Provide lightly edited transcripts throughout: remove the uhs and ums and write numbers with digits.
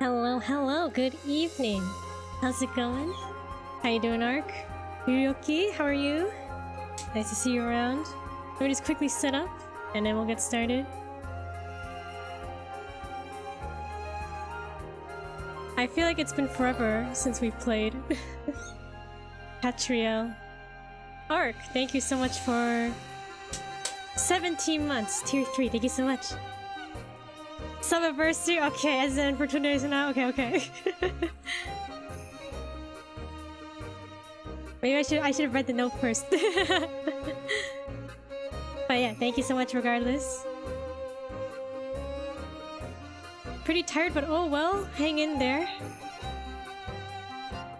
Hello, good evening. How's it going? How you doing, Ark? Yuyoki, how are you? Nice to see you around. Let me just quickly set up, and then we'll get started. I feel like it's been forever since we've played. Katrielle. Ark, thank you so much for 17 months. Tier 3, thank you so much. Summiversary? Okay, as in for 2 days now? Okay. Maybe I should have read the note first. But yeah, thank you so much regardless. Pretty tired, but oh well, hang in there.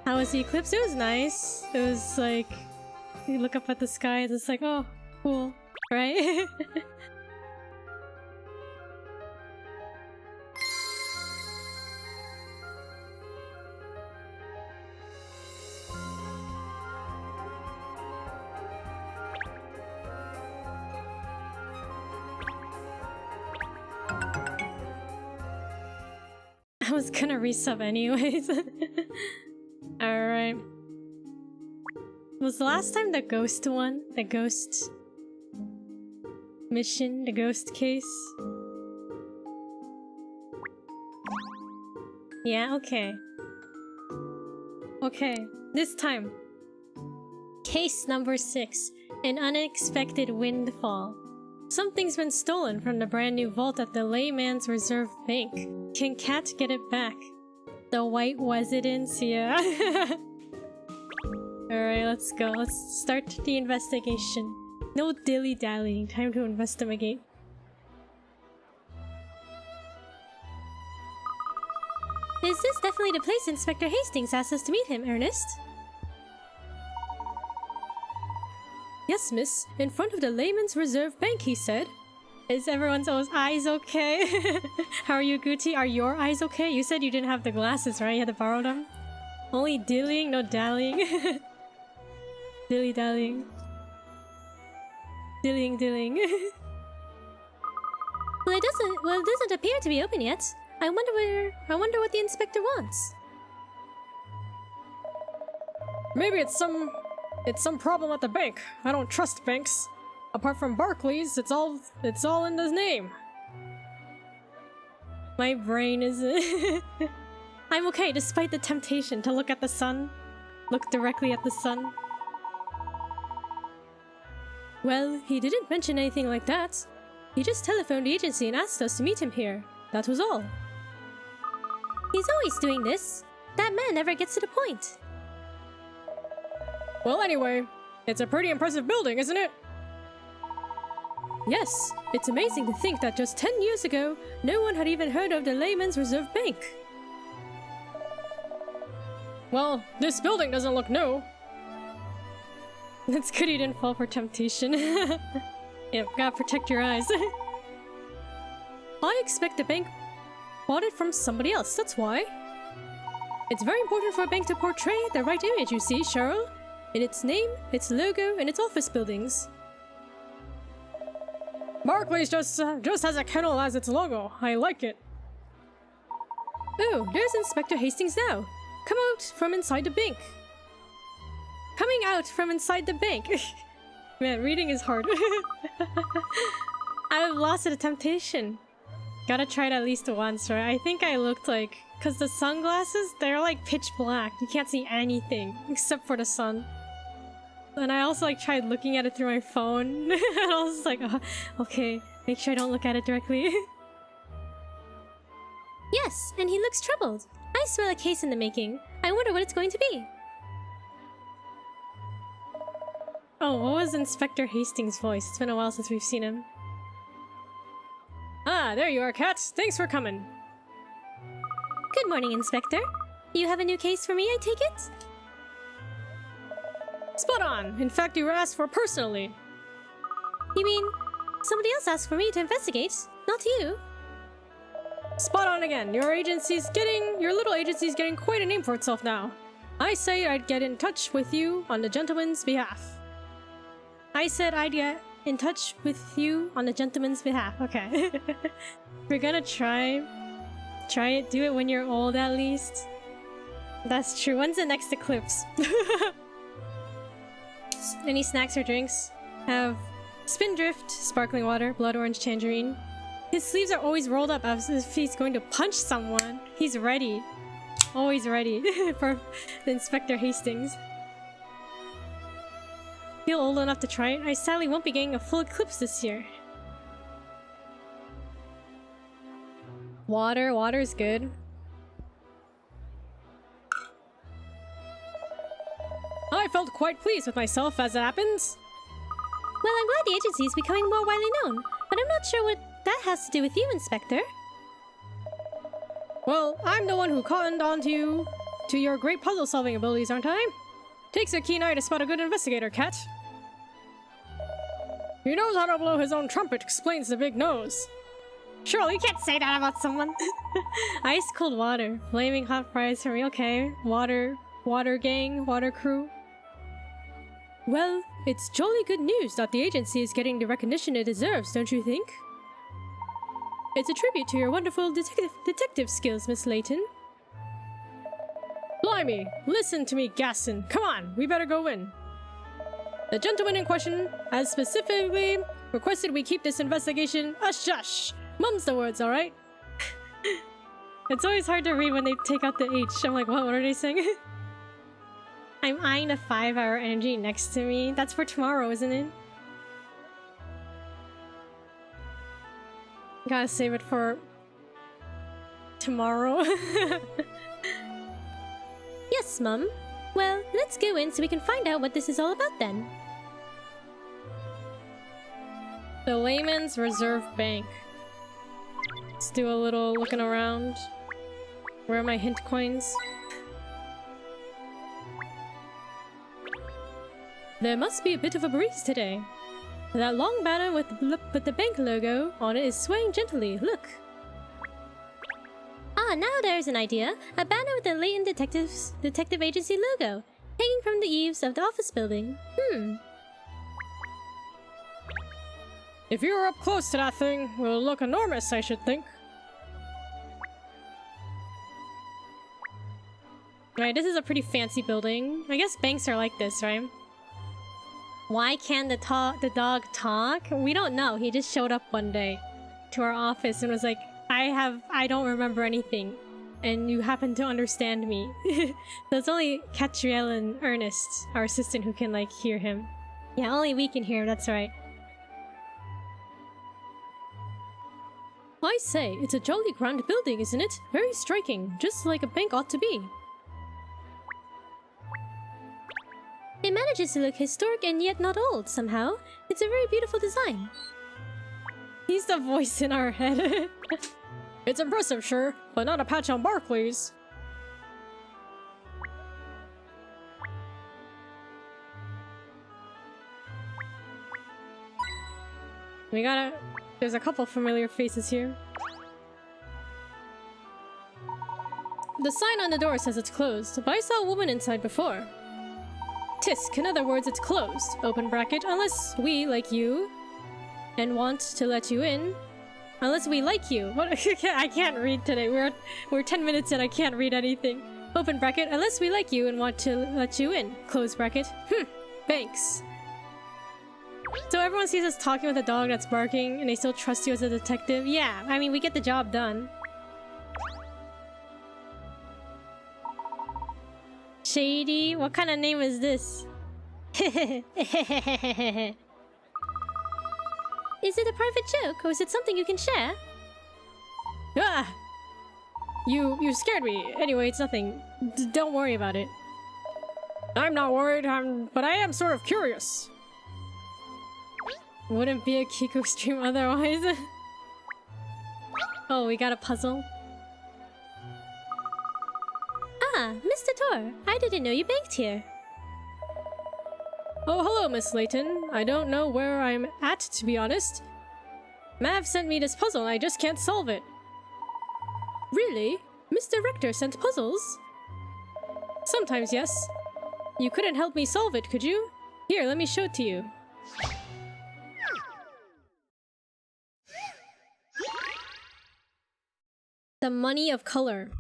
How was the eclipse? It was nice. It was like, you look up at the sky, it's like, oh, cool, right? I was gonna resub anyways. Alright. Was the last time the ghost one? The ghost mission? The ghost case? Yeah, okay. Okay, this time. Case number 6. An unexpected windfall. Something's been stolen from the brand new vault at the Layman's Reserve Bank. Can Cat get it back? The white residence, yeah. Alright, let's go. Let's start the investigation. No dilly-dallying. Time to investigate. Is this definitely the place Inspector Hastings asked us to meet him, Ernest? Yes, miss. In front of the Layman's Reserve Bank, he said. Is everyone's eyes okay? How are you, Gucci? Are your eyes okay? You said you didn't have the glasses, right? You had to borrow them? Only dillying, no dallying. Dilly-dallying. Dillying. Well, it doesn't appear to be open yet. I wonder what the inspector wants. Maybe it's some problem at the bank. I don't trust banks. Apart from Barclays, it's all in his name. My brain is... I'm okay, despite the temptation to look at the sun. Look directly at the sun. Well, he didn't mention anything like that. He just telephoned the agency and asked us to meet him here. That was all. He's always doing this. That man never gets to the point. Well, anyway, it's a pretty impressive building, isn't it? Yes, it's amazing to think that just 10 years ago, no one had even heard of the Layman's Reserve Bank. Well, this building doesn't look new. It's good you didn't fall for temptation. Yep, gotta protect your eyes. I expect the bank bought it from somebody else, that's why. It's very important for a bank to portray the right image, you see, Cheryl. In its name, its logo, and its office buildings. Barclays just has a kennel as its logo. I like it. Oh, there's Inspector Hastings now. Come out from inside the bank. Coming out from inside the bank. Man, reading is hard. I've lost the temptation. Gotta try it at least once, right? I think I looked like... Because the sunglasses, they're like pitch black. You can't see anything except for the sun. And I also like tried looking at it through my phone. And I was like, oh, okay, make sure I don't look at it directly. Yes, and he looks troubled. I smell a case in the making. I wonder what it's going to be. Oh, what was Inspector Hastings' voice? It's been a while since we've seen him. Ah, there you are, Kat. Thanks for coming. Good morning, Inspector. You have a new case for me, I take it? Spot on! In fact, you were asked for personally. You mean, somebody else asked for me to investigate, not you? Spot on again. Your little agency's getting quite a name for itself now. I say I'd get in touch with you on the gentleman's behalf. I said I'd get in touch with you on the gentleman's behalf. Okay. We're gonna try Try it. Do it when you're old, at least. That's true. When's the next eclipse? Any snacks or drinks? Have Spindrift, sparkling water, blood orange tangerine. His sleeves are always rolled up as if he's going to punch someone. He's ready. Always ready for the Inspector Hastings. Feel old enough to try it? I sadly won't be getting a full eclipse this year. Water's good. I felt quite pleased with myself as it happens. Well, I'm glad the agency is becoming more widely known, but I'm not sure what that has to do with you, Inspector. Well, I'm the one who cottoned on to your great puzzle-solving abilities, aren't I? Takes a keen eye to spot a good investigator, Cat. He knows how to blow his own trumpet, explains the big nose. Surely you can't say that about someone. Ice cold water. Flaming hot fries for me. Okay. Water gang, water crew. Well, it's jolly good news that the agency is getting the recognition it deserves, don't you think? It's a tribute to your wonderful detective skills, Miss Layton. Blimey! Listen to me, Gaston. Come on, we better go in. The gentleman in question has specifically requested we keep this investigation a-shush. Mum's the words, alright? It's always hard to read when they take out the H. I'm like, what are they saying? I'm eyeing the 5-hour energy next to me. That's for tomorrow, isn't it? Gotta save it for tomorrow. Yes, Mum. Well, let's go in so we can find out what this is all about then. The Layman's Reserve Bank. Let's do a little looking around. Where are my hint coins? There must be a bit of a breeze today. That long banner with the bank logo on it is swaying gently. Look! Ah, now there's an idea. A banner with the Layton Detective Agency logo, hanging from the eaves of the office building. If you were up close to that thing, it will look enormous, I should think. Right, this is a pretty fancy building. I guess banks are like this, right? Why can't the dog talk? We don't know. He just showed up one day to our office and was like, I don't remember anything. And you happen to understand me. So it's only Katrielle and Ernest, our assistant, who can, like, hear him. Yeah, only we can hear him, that's right. I say, it's a jolly grand building, isn't it? Very striking, just like a bank ought to be. It manages to look historic and yet not old, somehow. It's a very beautiful design. He's the voice in our head. It's impressive, sure, but not a patch on Barclays. There's a couple familiar faces here. The sign on the door says it's closed, but I saw a woman inside before. Tisk, in other words, it's closed. Open bracket, unless we like you and want to let you in. Unless we like you. What? I can't read today. We're 10 minutes in, I can't read anything. Open bracket, unless we like you and want to let you in. Close bracket. Thanks. So everyone sees us talking with a dog that's barking and they still trust you as a detective? Yeah, I mean, we get the job done. Shady? What kind of name is this? Is it a private joke, or is it something you can share? Ah! You scared me. Anyway, it's nothing. Don't worry about it. I'm not worried, but I am sort of curious. Wouldn't be a Kiko stream otherwise. Oh, we got a puzzle. Ah, Mr. Tor, I didn't know you banked here. Oh, hello, Miss Layton. I don't know where I'm at, to be honest. Mav sent me this puzzle and I just can't solve it. Really? Mr. Rector sent puzzles? Sometimes, yes. You couldn't help me solve it, could you? Here, let me show it to you. The The money of color.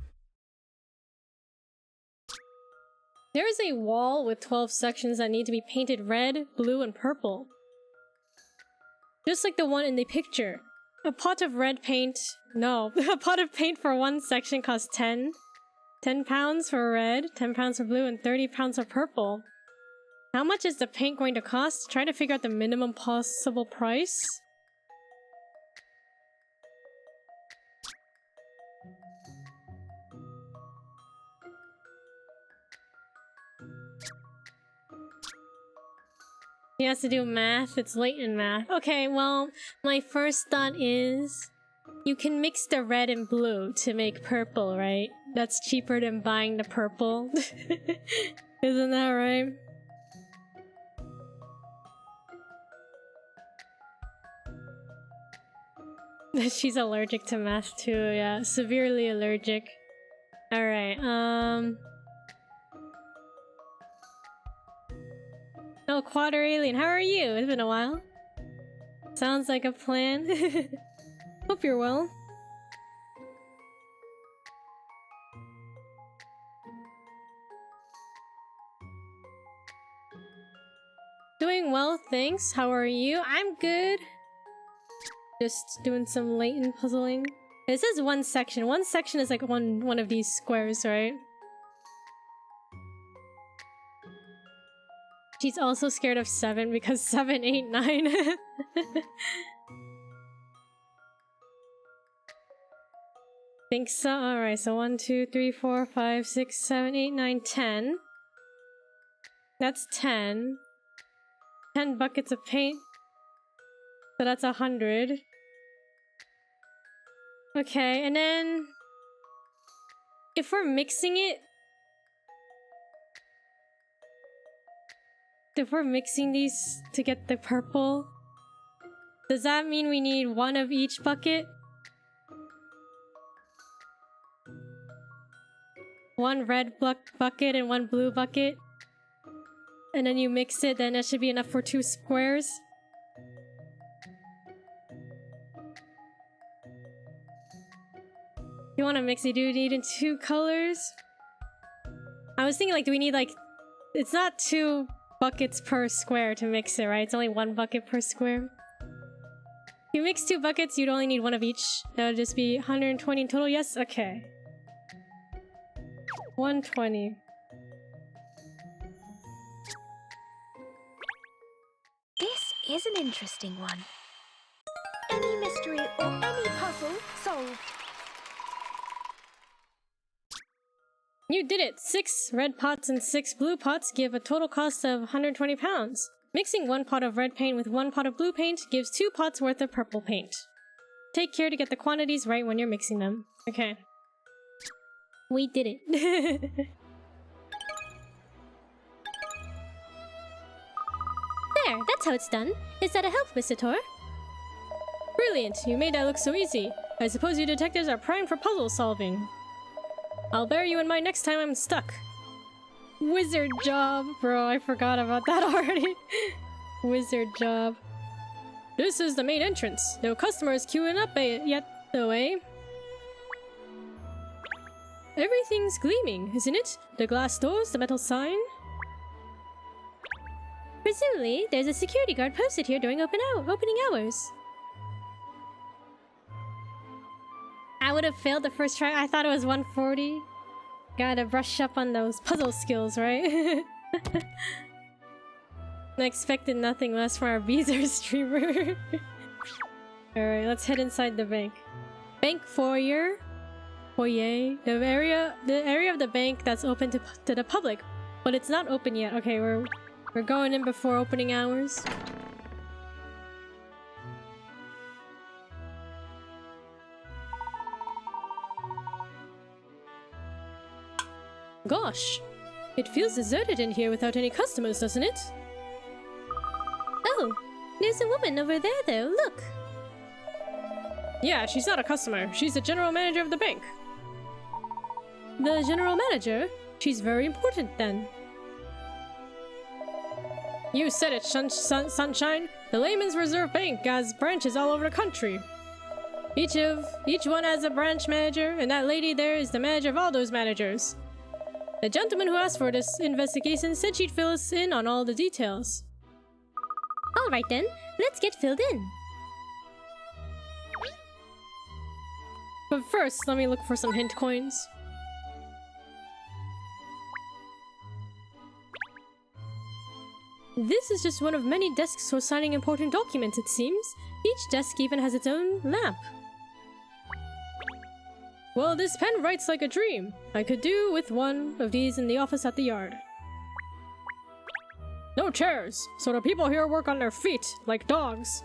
There is a wall with 12 sections that need to be painted red, blue, and purple. Just like the one in the picture. A pot of red paint... No. A pot of paint for one section costs 10. 10 pounds for red, 10 pounds for blue, and 30 pounds for purple. How much is the paint going to cost? Try to figure out the minimum possible price. He has to do math. It's late in math. Okay, well, my first thought is... You can mix the red and blue to make purple, right? That's cheaper than buying the purple. Isn't that right? She's allergic to math too, yeah. Severely allergic. Alright, Oh, Quader Alien, how are you? It's been a while. Sounds like a plan. Hope you're well. Doing well, thanks. How are you? I'm good. Just doing some latent puzzling. This is one section. One section is like one of these squares, right? She's also scared of 7 because 7, 8, 9. Think so. Alright, so 1, 2, 3, 4, 5, 6, 7, 8, 9, 10. That's 10. 10 buckets of paint. So that's 100. Okay, and then... If we're mixing it... If we're mixing these to get the purple... Does that mean we need one of each bucket? One red bucket and one blue bucket? And then you mix it, then that should be enough for 2 squares? You want to mix it? Do you need in 2 colors? I was thinking, like, do we need, like... It's not 2 buckets per square to mix it, right? It's only 1 bucket per square. If you mix 2 buckets, you'd only need 1 of each. That would just be 120 in total, yes? Okay. 120. This is an interesting one. Any mystery or any puzzle solved. You did it! 6 red pots and 6 blue pots give a total cost of 120 pounds. Mixing 1 pot of red paint with 1 pot of blue paint gives 2 pots worth of purple paint. Take care to get the quantities right when you're mixing them. Okay. We did it. There, that's how it's done. Is that a help, Mr. Tor? Brilliant, you made that look so easy. I suppose you detectives are primed for puzzle solving. I'll bear you in mind next time I'm stuck. Wizard job, bro, I forgot about that already. Wizard job. This is the main entrance. No customers queuing up yet, though, eh? Everything's gleaming, isn't it? The glass doors, the metal sign. Presumably, there's a security guard posted here during opening hours. I would have failed the first try. I thought it was 140. Gotta brush up on those puzzle skills, right? I expected nothing less from our Beezer streamer. Alright, let's head inside the bank. Bank foyer. Foyer. The area of the bank that's open to the public. But it's not open yet. Okay, we're going in before opening hours. Gosh, it feels deserted in here without any customers, doesn't it? Oh, there's a woman over there though, look! Yeah, she's not a customer. She's the general manager of the bank. The general manager? She's very important then. You said it, Sunshine. The Layman's Reserve Bank has branches all over the country. Each one has a branch manager, and that lady there is the manager of all those managers. The gentleman who asked for this investigation said she'd fill us in on all the details. Alright then, let's get filled in. But first, let me look for some hint coins. This is just one of many desks for signing important documents, it seems. Each desk even has its own lamp. Well, this pen writes like a dream. I could do with one of these in the office at the yard. No chairs, so the people here work on their feet, like dogs.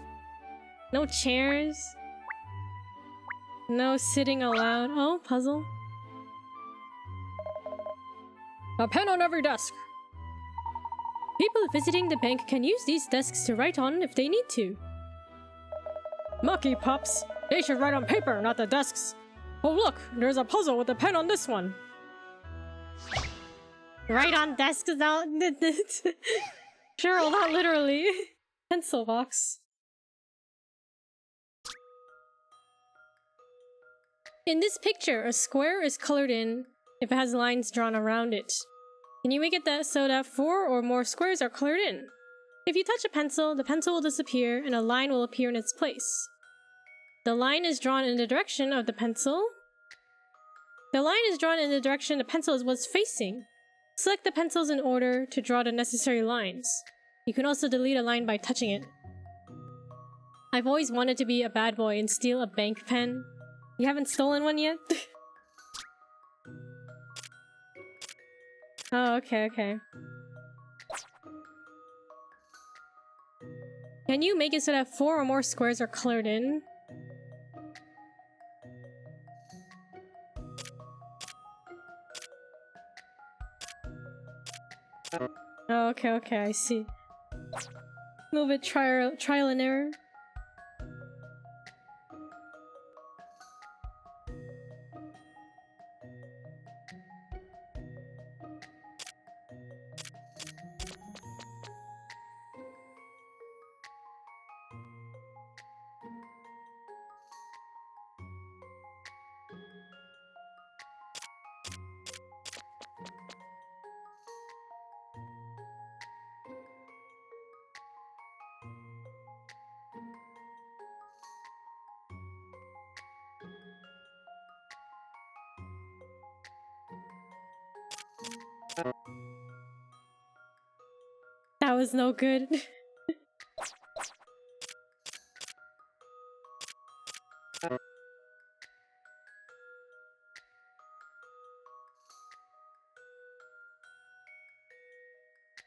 No chairs. No sitting allowed. Oh, puzzle. A pen on every desk. People visiting the bank can use these desks to write on if they need to. Mucky pups! They should write on paper, not the desks. Oh look, there's a puzzle with a pen on this one. Write on desks now. Sure, well, not literally. Pencil box. In this picture, a square is colored in if it has lines drawn around it. Can you make it so that 4 or more squares are colored in? If you touch a pencil, the pencil will disappear and a line will appear in its place. The line is drawn in the direction of the pencil. The line is drawn in the direction the pencil was facing. Select the pencils in order to draw the necessary lines. You can also delete a line by touching it. I've always wanted to be a bad boy and steal a bank pen. You haven't stolen one yet? Oh, okay, okay. Can you make it so that 4 or more squares are colored in? Oh, okay, okay, I see. A little bit trial and error. That was no good.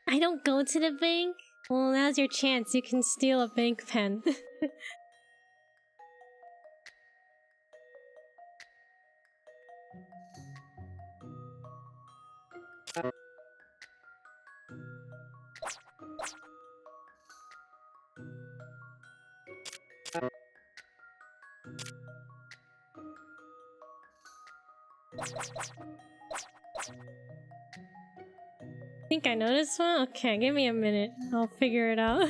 I don't go to the bank? Well, now's your chance. You can steal a bank pen. Think I know this one? Okay, give me a minute. I'll figure it out.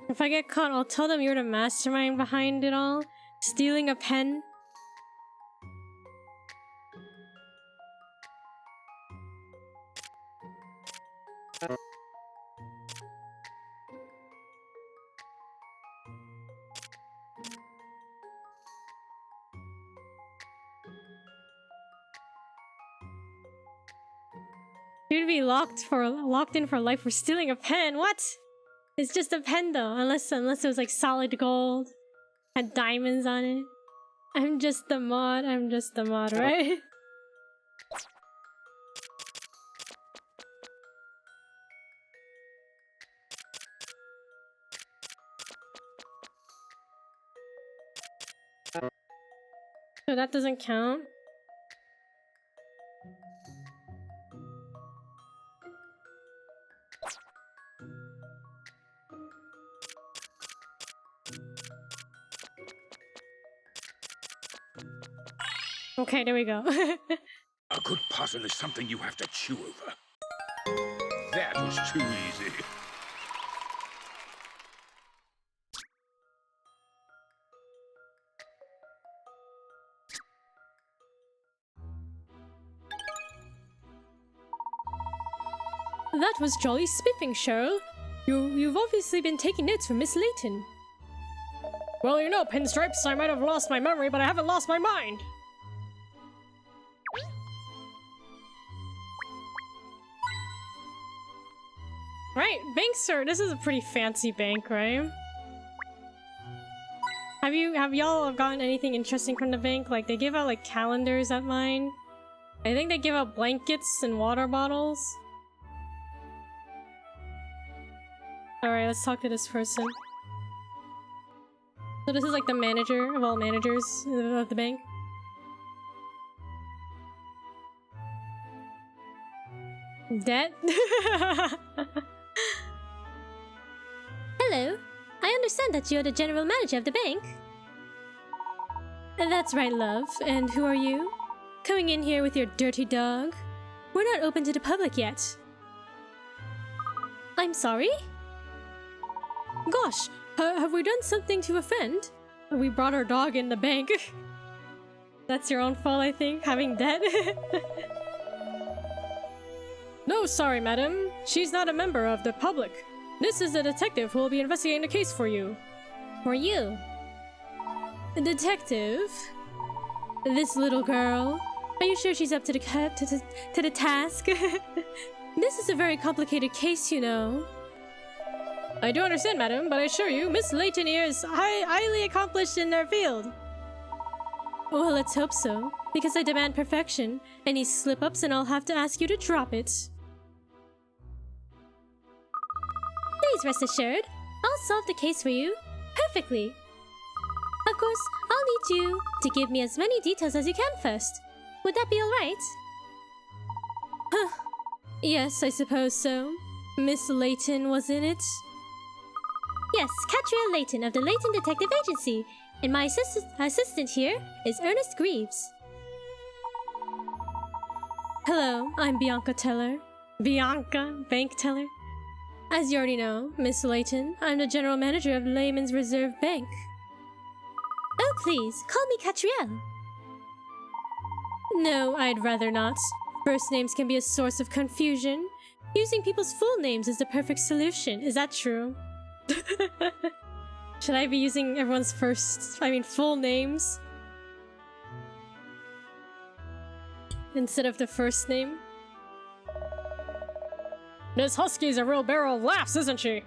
If I get caught, I'll tell them you're the mastermind behind it all. Stealing a pen. You'd be locked in for life for stealing a pen. What? It's just a pen though, unless it was like solid gold, had diamonds on it. I'm just the mod, right? So that doesn't count. Okay, there we go. A good puzzle is something you have to chew over. That was too easy. That was jolly spiffing, Cheryl. You've obviously been taking notes from Miss Layton. Well, you know, Pinstripes, I might have lost my memory, but I haven't lost my mind. Right, banks are... This is a pretty fancy bank, right? Have y'all gotten anything interesting from the bank? Like, they give out, like, calendars at mine. I think they give out blankets and water bottles. Alright, let's talk to this person. So this is like the manager of all managers of the bank. Debt? Hello. I understand that you're the general manager of the bank. That's right, love. And who are you? Coming in here with your dirty dog? We're not open to the public yet. I'm sorry? Gosh, have we done something to offend? We brought our dog in the bank. That's your own fault, I think, having debt. No, sorry, madam. She's not a member of the public. This is a detective who will be investigating the case for you. For you? A detective? This little girl? Are you sure she's up to the task? This is a very complicated case, you know. I do understand, madam, but I assure you, Miss Layton here is highly accomplished in their field. Well, let's hope so, because I demand perfection. Any slip-ups and I'll have to ask you to drop it. Please rest assured, I'll solve the case for you perfectly. Of course, I'll need you to give me as many details as you can first. Would that be alright? Huh. Yes, I suppose so. Miss Layton, wasn't it? Yes, Katrielle Layton of the Layton Detective Agency, and my assistant here is Ernest Greaves. Hello, I'm Bianca Teller. Bianca, bank teller. As you already know, Miss Layton, I'm the general manager of Layman's Reserve Bank. Oh, please, call me Katrielle. No, I'd rather not. First names can be a source of confusion. Using people's full names is the perfect solution. Is that true? Should I be using everyone's full names? Instead of the first name? This husky's a real barrel of laughs, isn't she?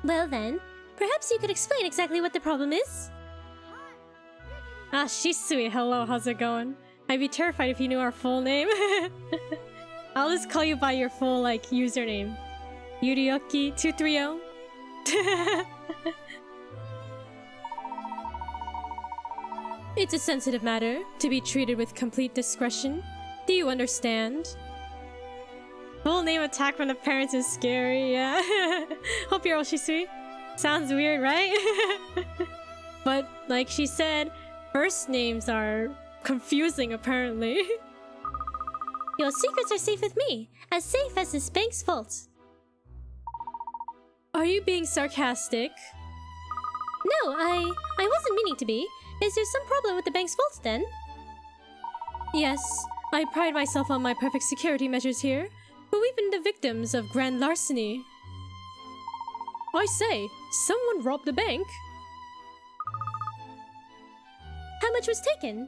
Well then, perhaps you could explain exactly what the problem is? Ah, she's sweet. Hello, how's it going? I'd be terrified if you knew our full name. I'll just call you by your full, username. Yurioki230? It's a sensitive matter, to be treated with complete discretion. Do you understand? Full name attack from the parents is scary, yeah. Hope you're all sweet. Sounds weird, right? But, like she said, first names are confusing, apparently. Your secrets are safe with me, as safe as this bank's vault. Are you being sarcastic? No, I wasn't meaning to be. Is there some problem with the bank's vault then? Yes, I pride myself on my perfect security measures here, but we've been the victims of grand larceny. I say, someone robbed the bank. How much was taken?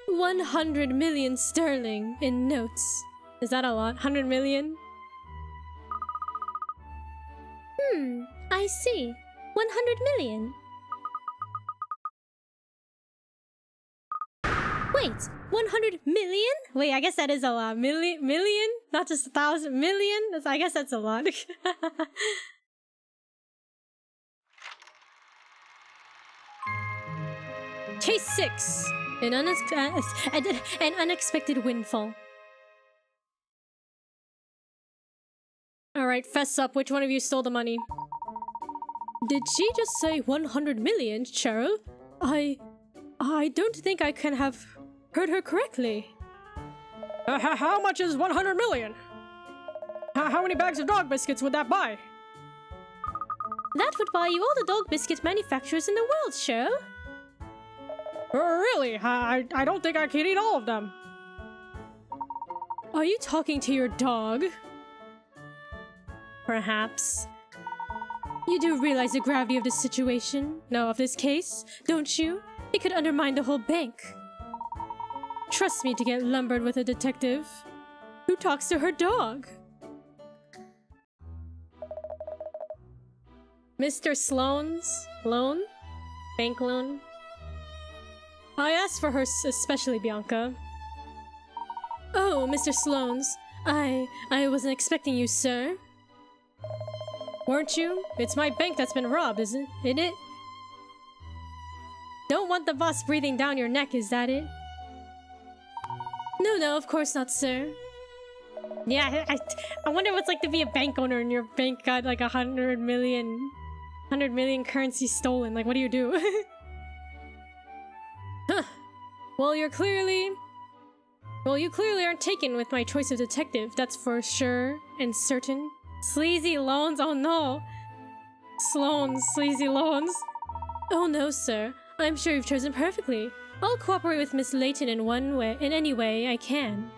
100 million sterling in notes. Is that a lot? 100 million? I see. 100 million. Wait, 100 million? Wait, I guess that is a lot. Million? Not just 1,000 million? I guess that's a lot. Case 6. An unexpected windfall. Alright, fess up. Which one of you stole the money? Did she just say 100 million, Cheryl? I don't think I can have heard her correctly. How much is 100 million? How many bags of dog biscuits would that buy? That would buy you all the dog biscuit manufacturers in the world, Cheryl. Really? I don't think I can eat all of them. Are you talking to your dog? Perhaps. You do realize the gravity of this situation? No, of this case, don't you? It could undermine the whole bank. Trust me to get lumbered with a detective who talks to her dog. Mr. Sloan's loan? Bank loan? I asked for her especially, Bianca. Oh, Mr. Sloan's. I wasn't expecting you, sir. Weren't you? It's my bank that's been robbed, isn't it? Don't want the boss breathing down your neck, is that it? No, of course not, sir. Yeah, I wonder what it's like to be a bank owner and your bank got like 100 million currency stolen. Like, what do you do? Huh. Well, you clearly aren't taken with my choice of detective, that's for sure and certain. Sleazy loans? Oh no! Sloan's sleazy loans? Oh no, sir. I'm sure you've chosen perfectly. I'll cooperate with Miss Layton in any way I can.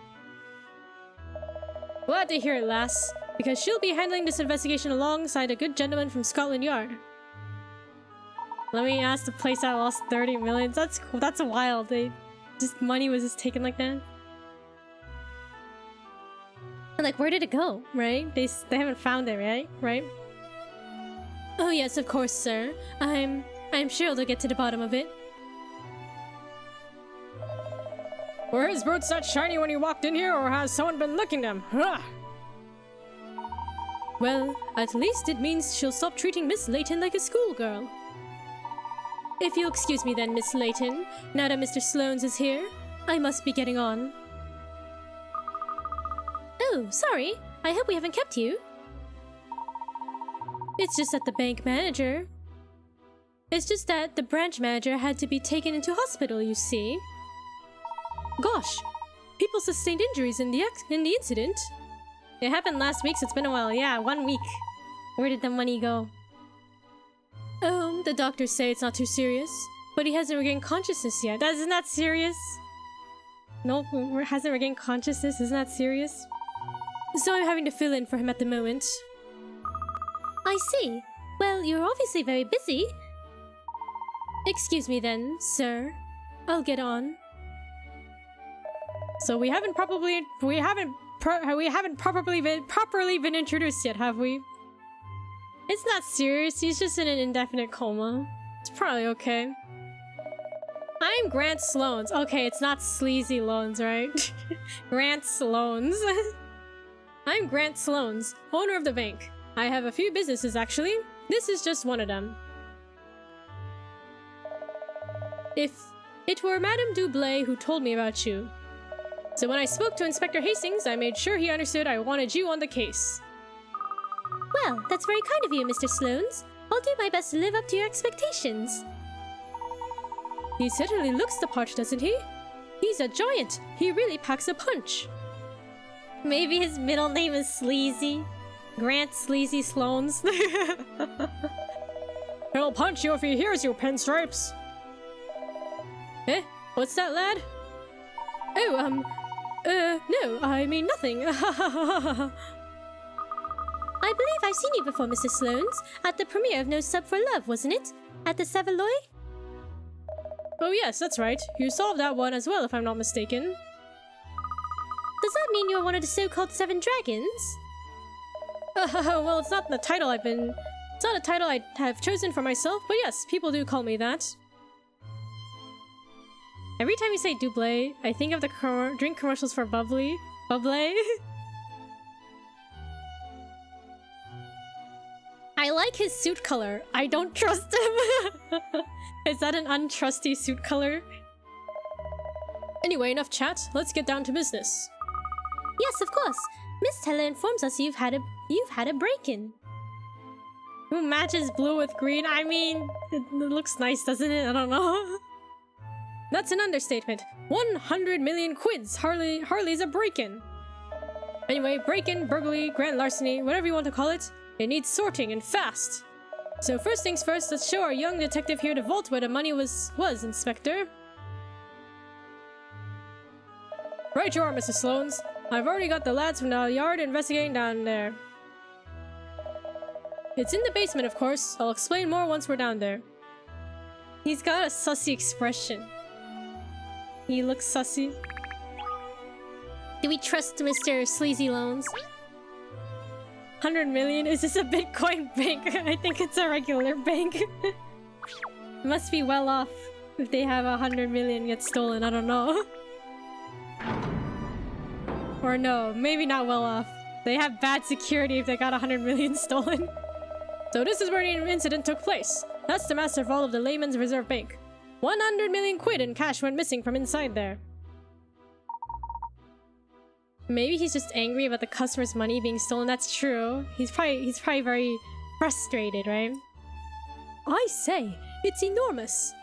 Glad to hear it, lass, because she'll be handling this investigation alongside a good gentleman from Scotland Yard. Let me ask the place that lost 30 million. That's cool. That's wild. Money was just taken like that. Like, where did it go, right? They haven't found it, right? Oh yes, of course, sir. I'm sure they'll get to the bottom of it. Were his boots that shiny when he walked in here, or has someone been licking them? Ugh. Well, at least it means she'll stop treating Miss Layton like a schoolgirl. If you'll excuse me then, Miss Layton, now that Mr. Sloane's is here, I must be getting on. Oh, sorry. I hope we haven't kept you. It's just that the bank manager... It's just that the branch manager had to be taken into hospital, you see. Gosh, people sustained injuries in the incident. It happened last week, so it's been a while. Yeah, 1 week. Where did the money go? Oh, the doctors say it's not too serious, but he hasn't regained consciousness yet. Isn't that serious? No, hasn't regained consciousness? Isn't that serious? So I'm having to fill in for him at the moment. I see. Well, you're obviously very busy. Excuse me then, sir. I'll get on. So we haven't properly been introduced yet, have we? It's not serious. He's just in an indefinite coma. It's probably okay. I'm Grant Sloane's. Okay, it's not sleazy loans, right? Grant Sloane's. I'm Grant Sloane's, owner of the bank. I have a few businesses, actually. This is just one of them. If it were Madame Dublé who told me about you. So when I spoke to Inspector Hastings, I made sure he understood I wanted you on the case. Well, that's very kind of you, Mr. Sloane's. I'll do my best to live up to your expectations. He certainly looks the part, doesn't he? He's a giant. He really packs a punch. Maybe his middle name is Sleazy. Grant Sleazy Sloane's. He'll punch you if he hears you, Pinstripes. Eh? What's that, lad? Oh, no, I mean nothing. I believe I've seen you before, Mr. Sloane's, at the premiere of No Sub for Love, wasn't it? At the Savoy? Oh yes, that's right. You solved that one as well, if I'm not mistaken. Does that mean you're one of the so-called 7 dragons? Well, it's not the title It's not a title I have chosen for myself, but yes, people do call me that. Every time you say Dublé, I think of the drink commercials for Bubbly. Bubbly? I like his suit color. I don't trust him. Is that an untrusty suit color? Anyway, enough chat. Let's get down to business. Yes, of course. Miss Teller informs us you've had a break-in. Who matches blue with green? I mean, it looks nice, doesn't it? I don't know. That's an understatement. 100 million quids. Hardly is a break-in. Anyway, break-in, burglary, grand larceny, whatever you want to call it, it needs sorting and fast. So first things first, let's show our young detective here the vault where the money was, Inspector. Right you are, Mr. Sloanes. I've already got the lads from the yard investigating down there. It's in the basement, of course. I'll explain more once we're down there. He's got a sussy expression. He looks sussy. Do we trust Mr. Sleazy Loans? 100 million? Is this a Bitcoin bank? I think it's a regular bank. Must be well off if they have 100 million get stolen. I don't know. Or no, maybe not well off. They have bad security if they got 100 million stolen. So this is where the incident took place. That's the master vault of the Layman's Reserve Bank. 100 million quid in cash went missing from inside there. Maybe he's just angry about the customer's money being stolen. That's true. He's probably very frustrated, right? I say, it's enormous.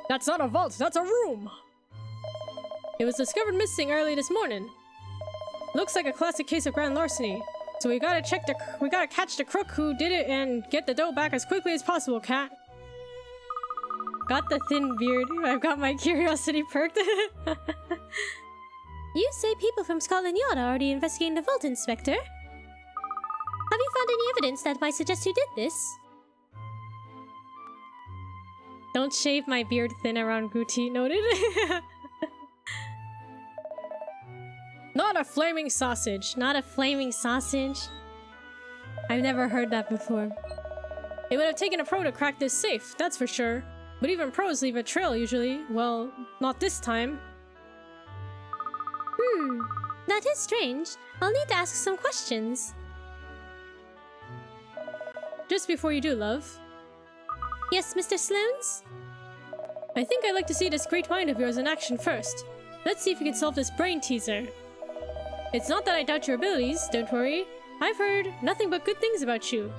That's not a vault, that's a room. It was discovered missing early this morning. Looks like a classic case of grand larceny. So we gotta catch the crook who did it and get the dough back as quickly as possible, cat. Got the thin beard. I've got my curiosity perked. You say people from Scotland Yard are already investigating the vault, Inspector? Have you found any evidence that might suggest who did this? Don't shave my beard thin around Gucci, noted. Not a flaming sausage. Not a flaming sausage. I've never heard that before. It would have taken a pro to crack this safe, that's for sure. But even pros leave a trail usually. Well, not this time. That is strange. I'll need to ask some questions. Just before you do, love. Yes, Mr. Sloanes? I think I'd like to see this great mind of yours in action first. Let's see if you can solve this brain teaser. It's not that I doubt your abilities, don't worry. I've heard nothing but good things about you.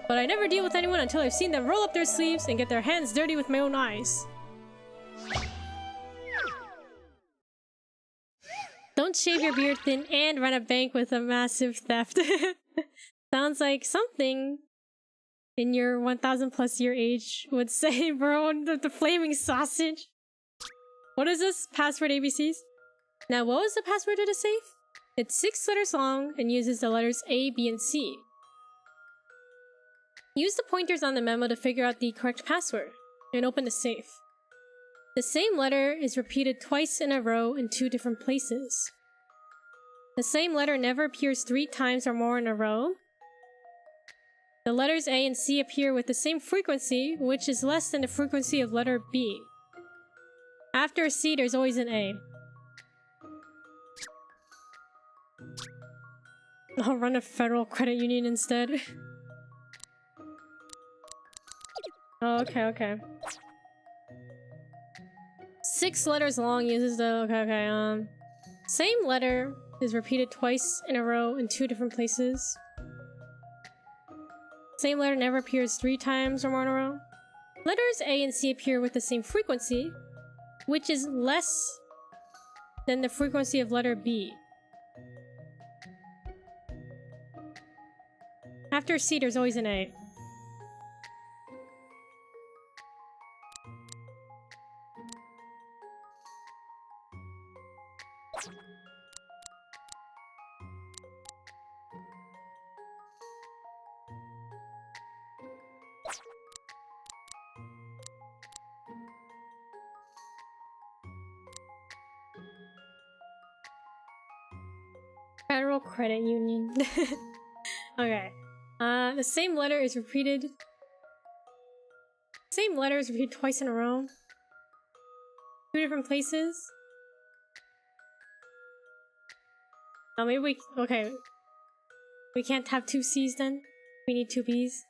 But I never deal with anyone until I've seen them roll up their sleeves and get their hands dirty with my own eyes. Don't shave your beard thin and run a bank with a massive theft. Sounds like something in your 1000 plus year age would say, bro, the flaming sausage. What is this? Password ABCs? Now, what was the password to the safe? It's 6 letters long and uses the letters A, B, and C. Use the pointers on the memo to figure out the correct password and open the safe. The same letter is repeated twice in a row in 2 different places. The same letter never appears 3 times or more in a row. The letters A and C appear with the same frequency, which is less than the frequency of letter B. After a C, there's always an A. I'll run a federal credit union instead. Oh, okay. 6 letters long uses the... Okay. Same letter is repeated twice in a row in 2 different places. Same letter never appears 3 times or more in a row. Letters A and C appear with the same frequency, which is less than the frequency of letter B. After C, there's always an A. Federal Credit Union. Okay. The same letter is repeated. Same letter is repeated twice in a row. 2 different places. Oh, maybe we... Okay. We can't have 2 C's then? We need 2 B's.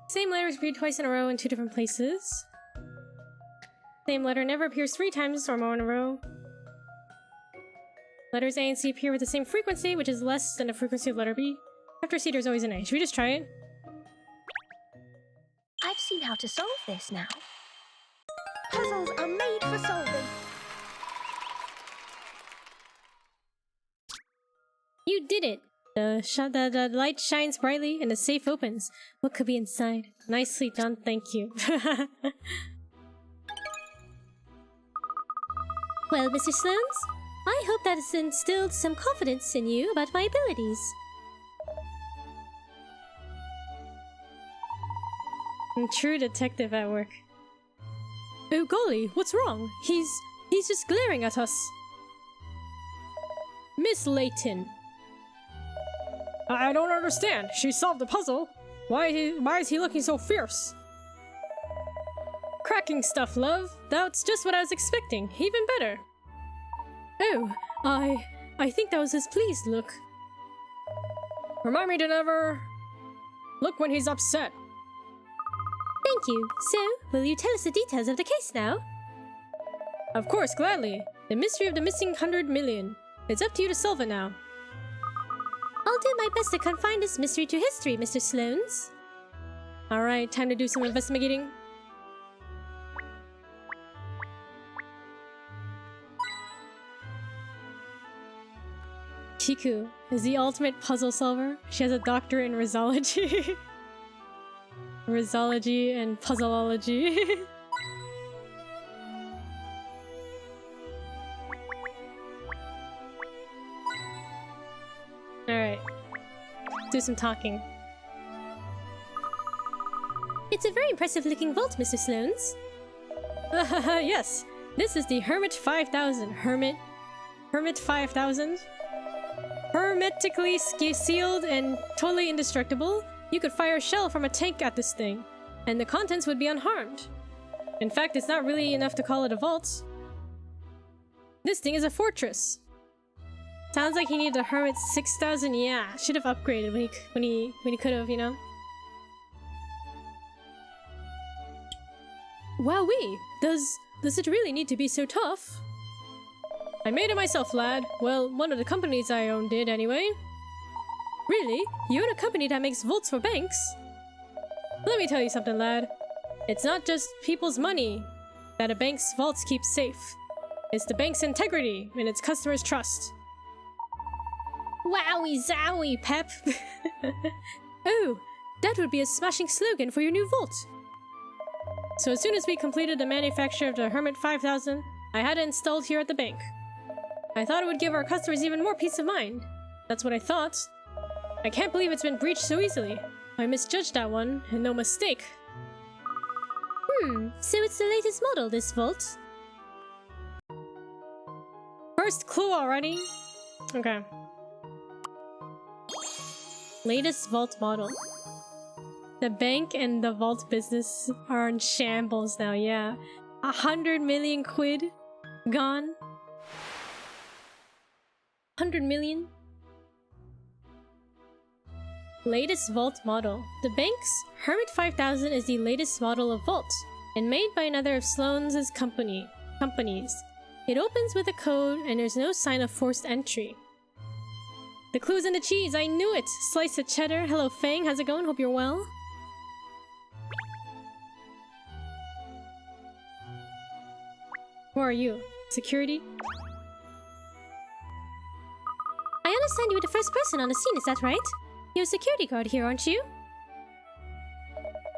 Same letter is repeated twice in a row in 2 different places. Same letter never appears 3 times or more in a row. Letters A and C appear with the same frequency, which is less than the frequency of letter B. After C, there's always an A. Should we just try it? I've seen how to solve this now. Puzzles are made for solving. You did it! The light shines brightly and the safe opens. What could be inside? Nicely done, thank you. Well, Mr. Sloanes, I hope that has instilled some confidence in you about my abilities. True detective at work. Oh golly, what's wrong? He's just glaring at us. Miss Layton. I don't understand. She solved the puzzle. Why is he looking so fierce? Cracking stuff, love. That's just what I was expecting. Even better. Oh, I think that was his pleased look. Remind me to never look when he's upset. Thank you. So, will you tell us the details of the case now? Of course, gladly. The mystery of the missing 100 million. It's up to you to solve it now. I'll do my best to confine this mystery to history, Mr. Sloanes. Alright, time to do some investigating. Chiku is the ultimate puzzle solver. She has a doctorate in Rizology. Rizology and puzzleology. Alright. Do some talking. It's a very impressive looking vault, Mr. Sloanes. Yes, this is the Hermit 5000. Hermit 5000? Hermetically sealed and totally indestructible. You could fire a shell from a tank at this thing, and the contents would be unharmed. In fact, it's not really enough to call it a vault. This thing is a fortress. Sounds like he needed a Hermit 6000. Yeah, should have upgraded when he could have, you know. Wowee! Does it really need to be so tough? I made it myself, lad. Well, one of the companies I own did, anyway. Really? You own a company that makes vaults for banks? Let me tell you something, lad. It's not just people's money that a bank's vaults keep safe. It's the bank's integrity and its customers' trust. Wowie zowie, Pep! Oh, that would be a smashing slogan for your new vault. So as soon as we completed the manufacture of the Hermit 5000, I had it installed here at the bank. I thought it would give our customers even more peace of mind. That's what I thought. I can't believe it's been breached so easily. I misjudged that one, and no mistake. So it's the latest model, this vault? First clue already? Okay. Latest vault model. The bank and the vault business are in shambles now, yeah. 100 million quid gone. 100 million? Latest vault model. The bank's Hermit 5000 is the latest model of vault, and made by another of Sloane's companies. It opens with a code, and there's no sign of forced entry. The clue's in the cheese, I knew it! Slice of cheddar. Hello Fang, how's it going? Hope you're well. Who are you? Security? I understand you were the first person on the scene, is that right? You're a security guard here, aren't you?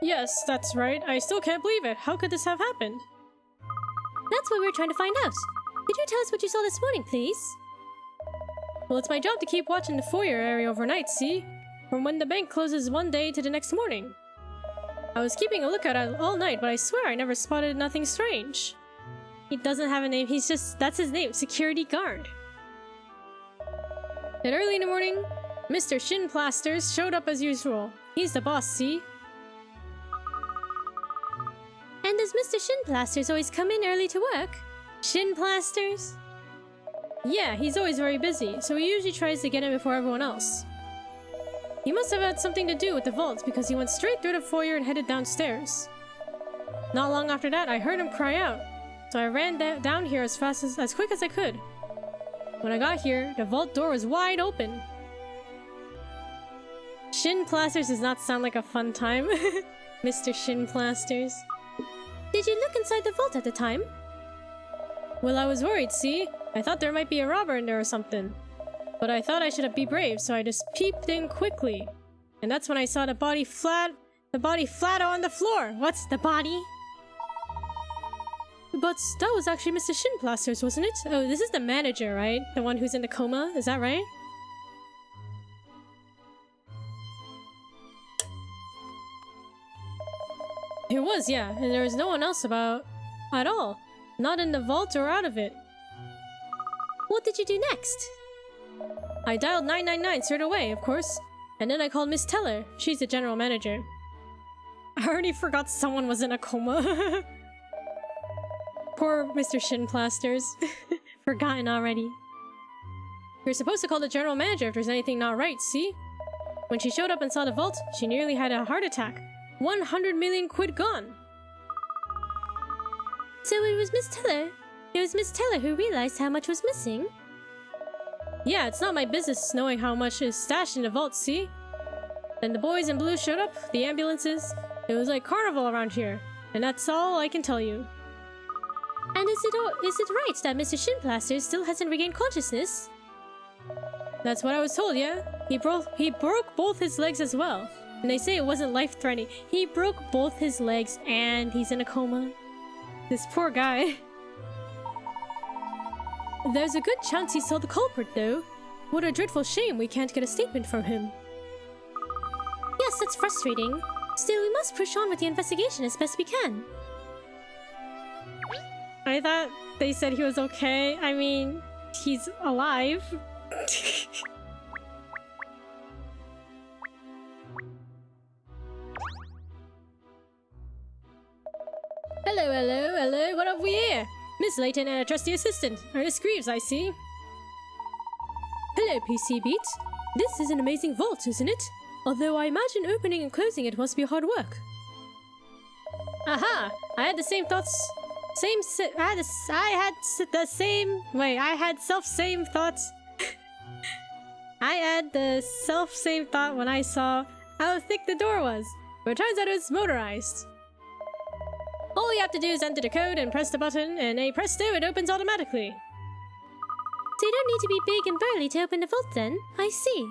Yes, that's right. I still can't believe it. How could this have happened? That's what we're trying to find out. Could you tell us what you saw this morning, please? Well, it's my job to keep watching the foyer area overnight, see? From when the bank closes one day to the next morning. I was keeping a lookout at it all night, but I swear I never spotted nothing strange. He doesn't have a name, that's his name, security guard. And early in the morning, Mr. Shin Plasters showed up as usual. He's the boss, see? And does Mr. Shin Plasters always come in early to work? Shin Plasters? Yeah, he's always very busy, so he usually tries to get in before everyone else. He must have had something to do with the vault because he went straight through the foyer and headed downstairs. Not long after that, I heard him cry out, so I ran down here as quick as I could. When I got here, the vault door was wide open. Shin Plasters does not sound like a fun time. Mr. Shin Plasters. Did you look inside the vault at the time? Well, I was worried, see? I thought there might be a robber in there or something. But I thought I should be brave, so I just peeped in quickly. And that's when I saw the body flat on the floor. What's the body? But that was actually Mr. Shin Plasters, wasn't it? Oh, this is the manager, right? The one who's in the coma, is that right? It was, yeah, and there was no one else about at all. Not in the vault or out of it. What did you do next? I dialed 999 straight away, of course. And then I called Miss Teller. She's the general manager. I already forgot someone was in a coma. Poor Mr. Shin Plasters. Forgotten already. You're supposed to call the general manager if there's anything not right, see? When she showed up and saw the vault, she nearly had a heart attack. 100 million quid gone. So it was Miss Teller? It was Miss Teller who realized how much was missing? Yeah, it's not my business knowing how much is stashed in the vault, see? Then the boys in blue showed up, the ambulances. It was like carnival around here. And that's all I can tell you. And is it right that Mr. Shin Plasters still hasn't regained consciousness? That's what I was told, yeah? He broke both his legs as well. And they say it wasn't life-threatening. He broke both his legs and he's in a coma. This poor guy. There's a good chance he saw the culprit, though. What a dreadful shame we can't get a statement from him. Yes, that's frustrating. Still, we must push on with the investigation as best we can. I thought they said he was okay. I mean, he's alive. Hello, what have we here? Miss Layton and a trusty assistant. Ernest Greaves, I see. Hello, PC Beat. This is an amazing vault, isn't it? Although I imagine opening and closing it must be hard work. Aha! I had the same thoughts. I had the self-same thoughts. I had the self-same thought when I saw how thick the door was. But it turns out it's motorized. All you have to do is enter the code and press the button, and presto, it opens automatically. So you don't need to be big and burly to open the vault then? I see.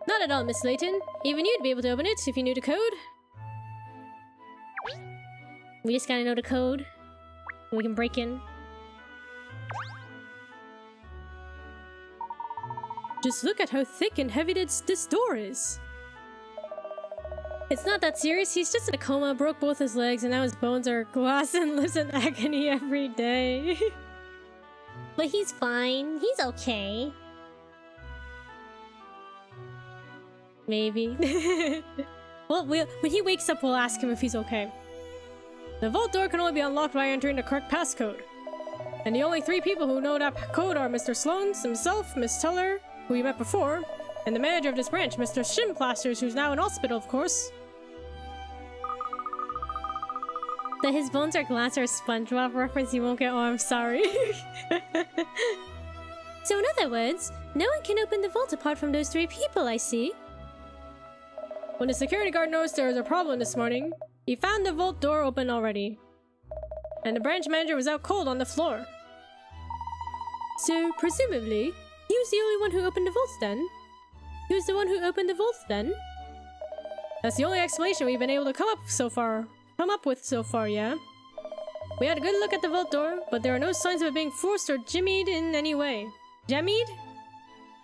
Not at all, Miss Layton. Even you'd be able to open it if you knew the code. We just gotta know the code. We can break in. Just look at how thick and heavy this door is. It's not that serious. He's just in a coma, broke both his legs, and now his bones are glass and lives in agony every day. But he's fine. He's okay. Maybe. Well, when he wakes up, we'll ask him if he's okay. The vault door can only be unlocked by entering the correct passcode. And the only 3 people who know that code are Mr. Sloanes, himself, Miss Teller, who you met before, and the manager of this branch, Mr. Shin Plasters, who's now in hospital, of course. That his bones are glass or a SpongeBob reference you won't get. Oh, I'm sorry. So in other words, no one can open the vault apart from those 3 people, I see. When the security guard noticed there was a problem this morning, he found the vault door open already. And the branch manager was out cold on the floor. So, presumably, he was the only one who opened the vault then? He was the one who opened the vault then? That's the only explanation we've been able to come up with so far, yeah? We had a good look at the vault door, but there are no signs of it being forced or jimmied in any way. Jemmied?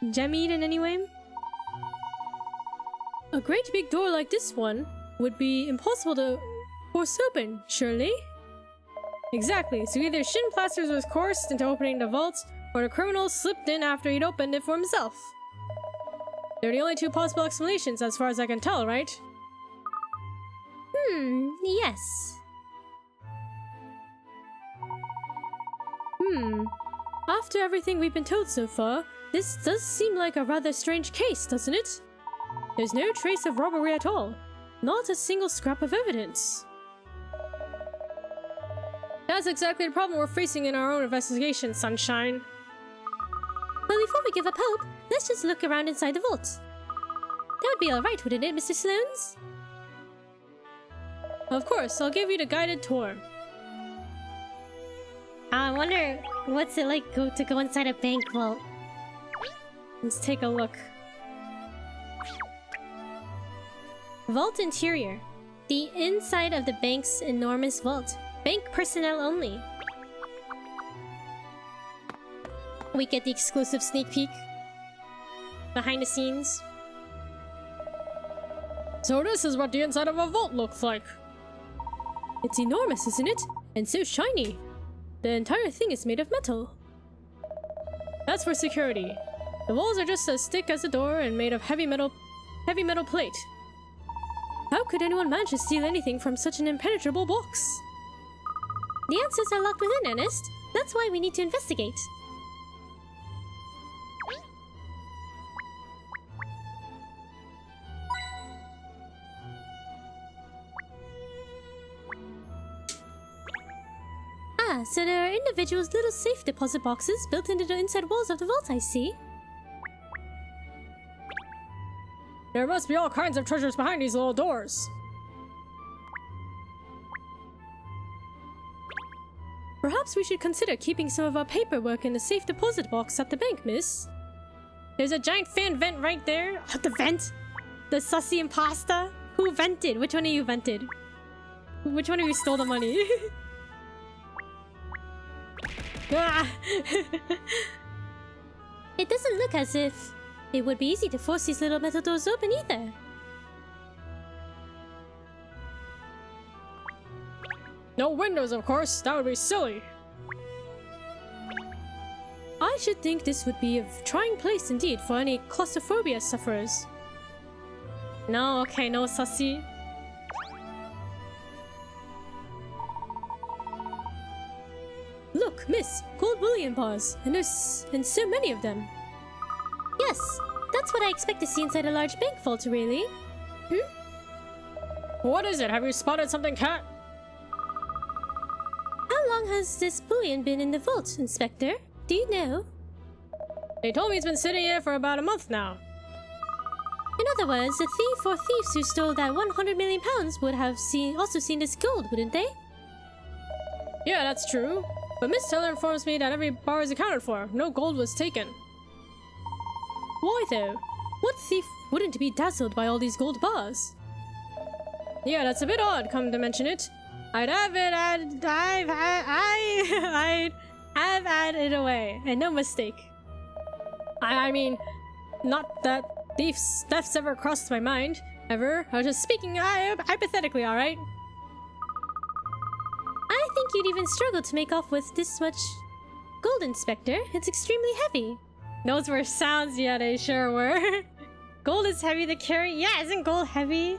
Jemmied in any way? A great big door like this one would be impossible to force open, surely? Exactly, so either Shin Plasters was coerced into opening the vault, or the criminal slipped in after he'd opened it for himself. They're the only 2 possible explanations as far as I can tell, right? Yes. After everything we've been told so far, this does seem like a rather strange case, doesn't it? There's no trace of robbery at all. Not a single scrap of evidence. That's exactly the problem we're facing in our own investigation, Sunshine. Well, before we give up hope, let's just look around inside the vault. That would be alright, wouldn't it, Mr. Sloanes? Of course, I'll give you the guided tour. I wonder what's it like to go inside a bank vault. Let's take a look. Vault interior. The inside of the bank's enormous vault. Bank personnel only. We get the exclusive sneak peek. Behind the scenes. So this is what the inside of a vault looks like. It's enormous, isn't it? And so shiny. The entire thing is made of metal. That's for security. The walls are just as thick as the door and made of heavy metal plate. How could anyone manage to steal anything from such an impenetrable box? The answers are locked within, Ernest. That's why we need to investigate. Ah, so there are individuals' little safe deposit boxes built into the inside walls of the vault, I see. There must be all kinds of treasures behind these little doors. Perhaps we should consider keeping some of our paperwork in the safe deposit box at the bank, miss. There's a giant fan vent right there. The vent? The sussy impasta? Who vented? Which one of you vented? Which one of you stole the money? Ah! It doesn't look as if it would be easy to force these little metal doors open either. No windows, of course. That would be silly. I should think this would be a trying place indeed for any claustrophobia sufferers. No, okay, no sussy. Look, miss, gold bullion bars, and so many of them. Yes, that's what I expect to see inside a large bank vault, really. What is it? Have you spotted something, Cat? How long has this bullion been in the vault, Inspector? Do you know? They told me it's been sitting here for about a month now. In other words, the thief or thieves who stole that 100 million pounds would have also seen this gold, wouldn't they? Yeah, that's true. But Miss Teller informs me that every bar is accounted for. No gold was taken. Why though? What thief wouldn't be dazzled by all these gold bars? Yeah, that's a bit odd, come to mention it. I'd have it away, and no mistake. I mean, not that thefts ever crossed my mind, ever. I was just speaking hypothetically, alright? I think you'd even struggle to make off with this much gold, Inspector. It's extremely heavy. Those were sounds, yeah, they sure were. Gold is heavy to carry? Yeah, isn't gold heavy?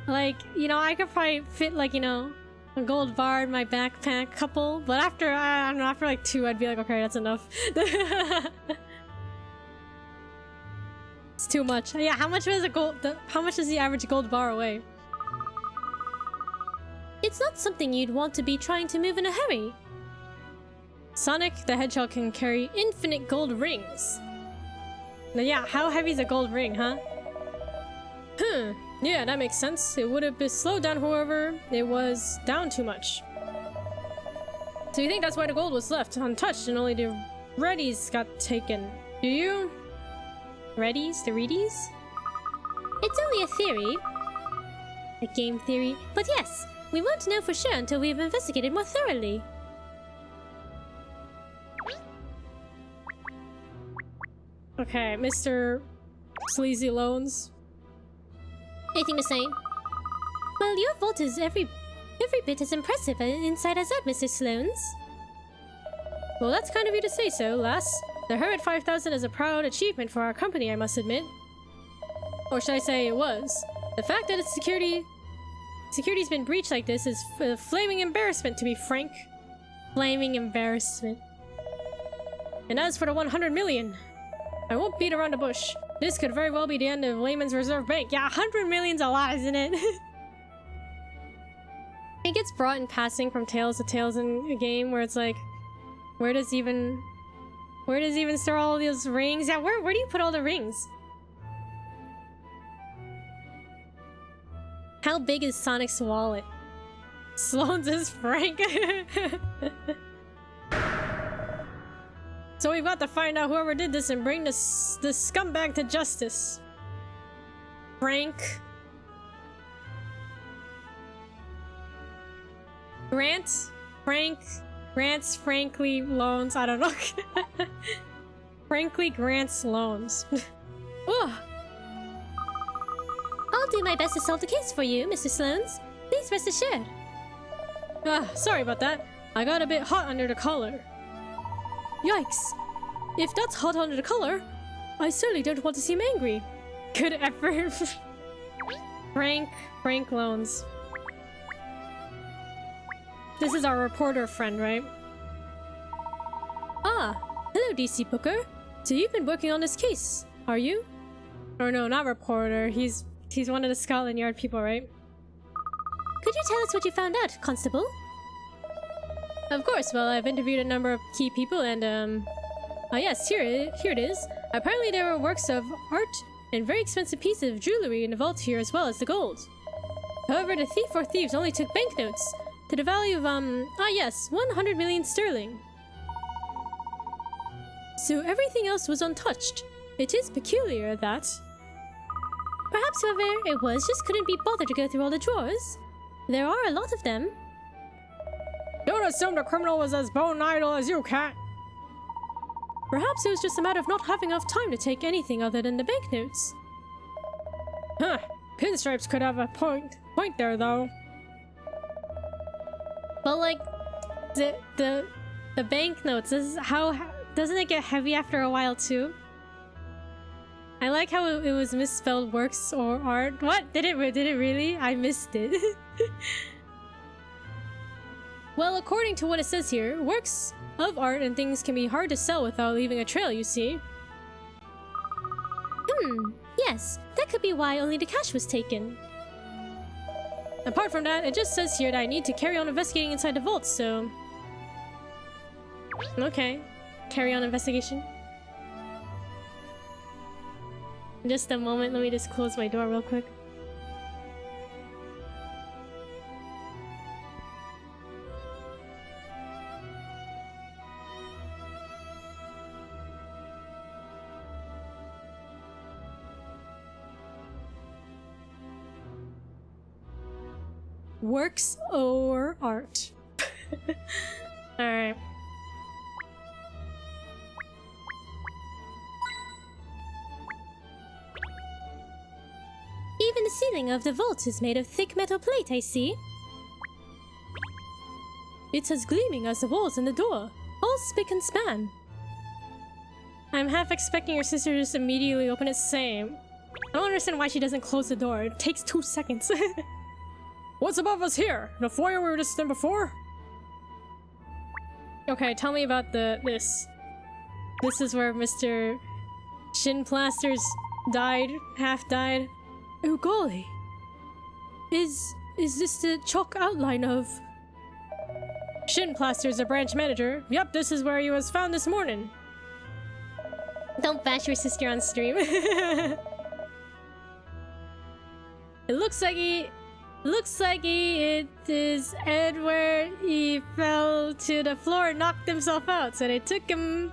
Like, you know, I could probably fit, like, you know, a gold bar in my backpack couple, but after, I don't know, after like 2, I'd be like, okay, that's enough. It's too much. Yeah, how much does the average gold bar weigh? It's not something you'd want to be trying to move in a hurry. Sonic the Hedgehog can carry infinite gold rings. Now yeah, how heavy is a gold ring, huh? Yeah, that makes sense. It would have been slowed down whoever it was down too much. So you think that's why the gold was left untouched and only the readies got taken? Do you? Readies? The readies? It's only a theory. A game theory. But yes, we won't know for sure until we've investigated more thoroughly. Okay, Mr. Sleazy Loans. Anything to say? Well, your vault is every bit as impressive inside as that, Mr. Sloanes. Well, that's kind of you to say so, lass. The Hermit 5000 is a proud achievement for our company, I must admit. Or should I say it was. The fact that its security's been breached like this is a flaming embarrassment, to be frank. Flaming embarrassment. And as for the 100 million, I won't beat around the bush. This could very well be the end of Layman's Reserve Bank. Yeah, 100 million's a lot, isn't it? It gets brought in passing from tales to tales in a game where it's like, where does even store all those rings? Yeah, where do you put all the rings? How big is Sonic's wallet? Sloane's is Frank. So we've got to find out whoever did this and bring this scumbag to justice. Frank. Grants frankly loans. I don't know. Frankly grants loans. Ugh. I'll do my best to solve the case for you, Mr. Sloanes. Please rest assured. Sorry about that. I got a bit hot under the collar. Yikes. If that's hot under the collar, I certainly don't want to seem angry. Good effort. Frank loans. This is our reporter friend, right? Ah, hello DC Booker. So you've been working on this case, are you? Or no, not reporter. He's one of the Scotland Yard people, right? Could you tell us what you found out, Constable? Of course. Well, I've interviewed a number of key people and yes, here it is. Apparently there were works of art and very expensive pieces of jewelry in the vault here as well as the gold. However, the thief or thieves only took banknotes to the value of 100 million sterling. So everything else was untouched. It is peculiar that... Perhaps whoever it was just couldn't be bothered to go through all the drawers. There are a lot of them. Don't assume the criminal was as bone idle as you, Cat. Perhaps it was just a matter of not having enough time to take anything other than the banknotes. Huh. Pinstripes could have a point there, though. But like, the banknotes, doesn't it get heavy after a while too? I like how it was misspelled works or art. What? Did it really? I missed it. Well, according to what it says here, works of art and things can be hard to sell without leaving a trail, you see. Yes, that could be why only the cash was taken. Apart from that, it just says here that I need to carry on investigating inside the vault, so... Okay. Carry on investigation. Just a moment, let me just close my door real quick. Works or art? Alright. Even the ceiling of the vault is made of thick metal plate, I see. It's as gleaming as the walls and the door, all spick and span. I'm half expecting your sister to just immediately open it same. I don't understand why she doesn't close the door. It takes 2 seconds. What's above us here? The foyer we were just in before? Okay, tell me about this. This is where Mr. Shin Plasters died, half died. Oh golly. Is this the chalk outline of... Shin Plasters, a branch manager. Yep, this is where he was found this morning. Don't bash your sister on stream. It looks like it is Ed where he fell to the floor and knocked himself out. So they took him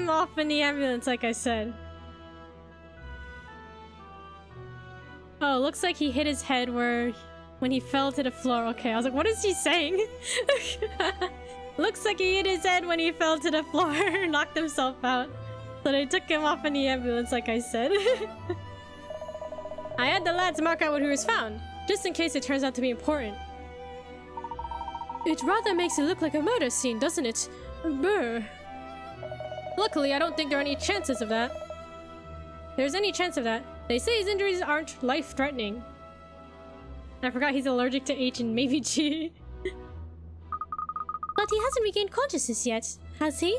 off in the ambulance, like I said. Oh, looks like he hit his head when he fell to the floor. Okay, I was like, what is he saying? Looks like he hit his head when he fell to the floor and knocked himself out. So they took him off in the ambulance, like I said. I had the lads mark out what he was found, just in case it turns out to be important. It rather makes it look like a murder scene, doesn't it? Brr. Luckily, I don't think there are any chances of that. If there's any chance of that, they say his injuries aren't life-threatening. I forgot he's allergic to H and maybe G. But he hasn't regained consciousness yet, has he?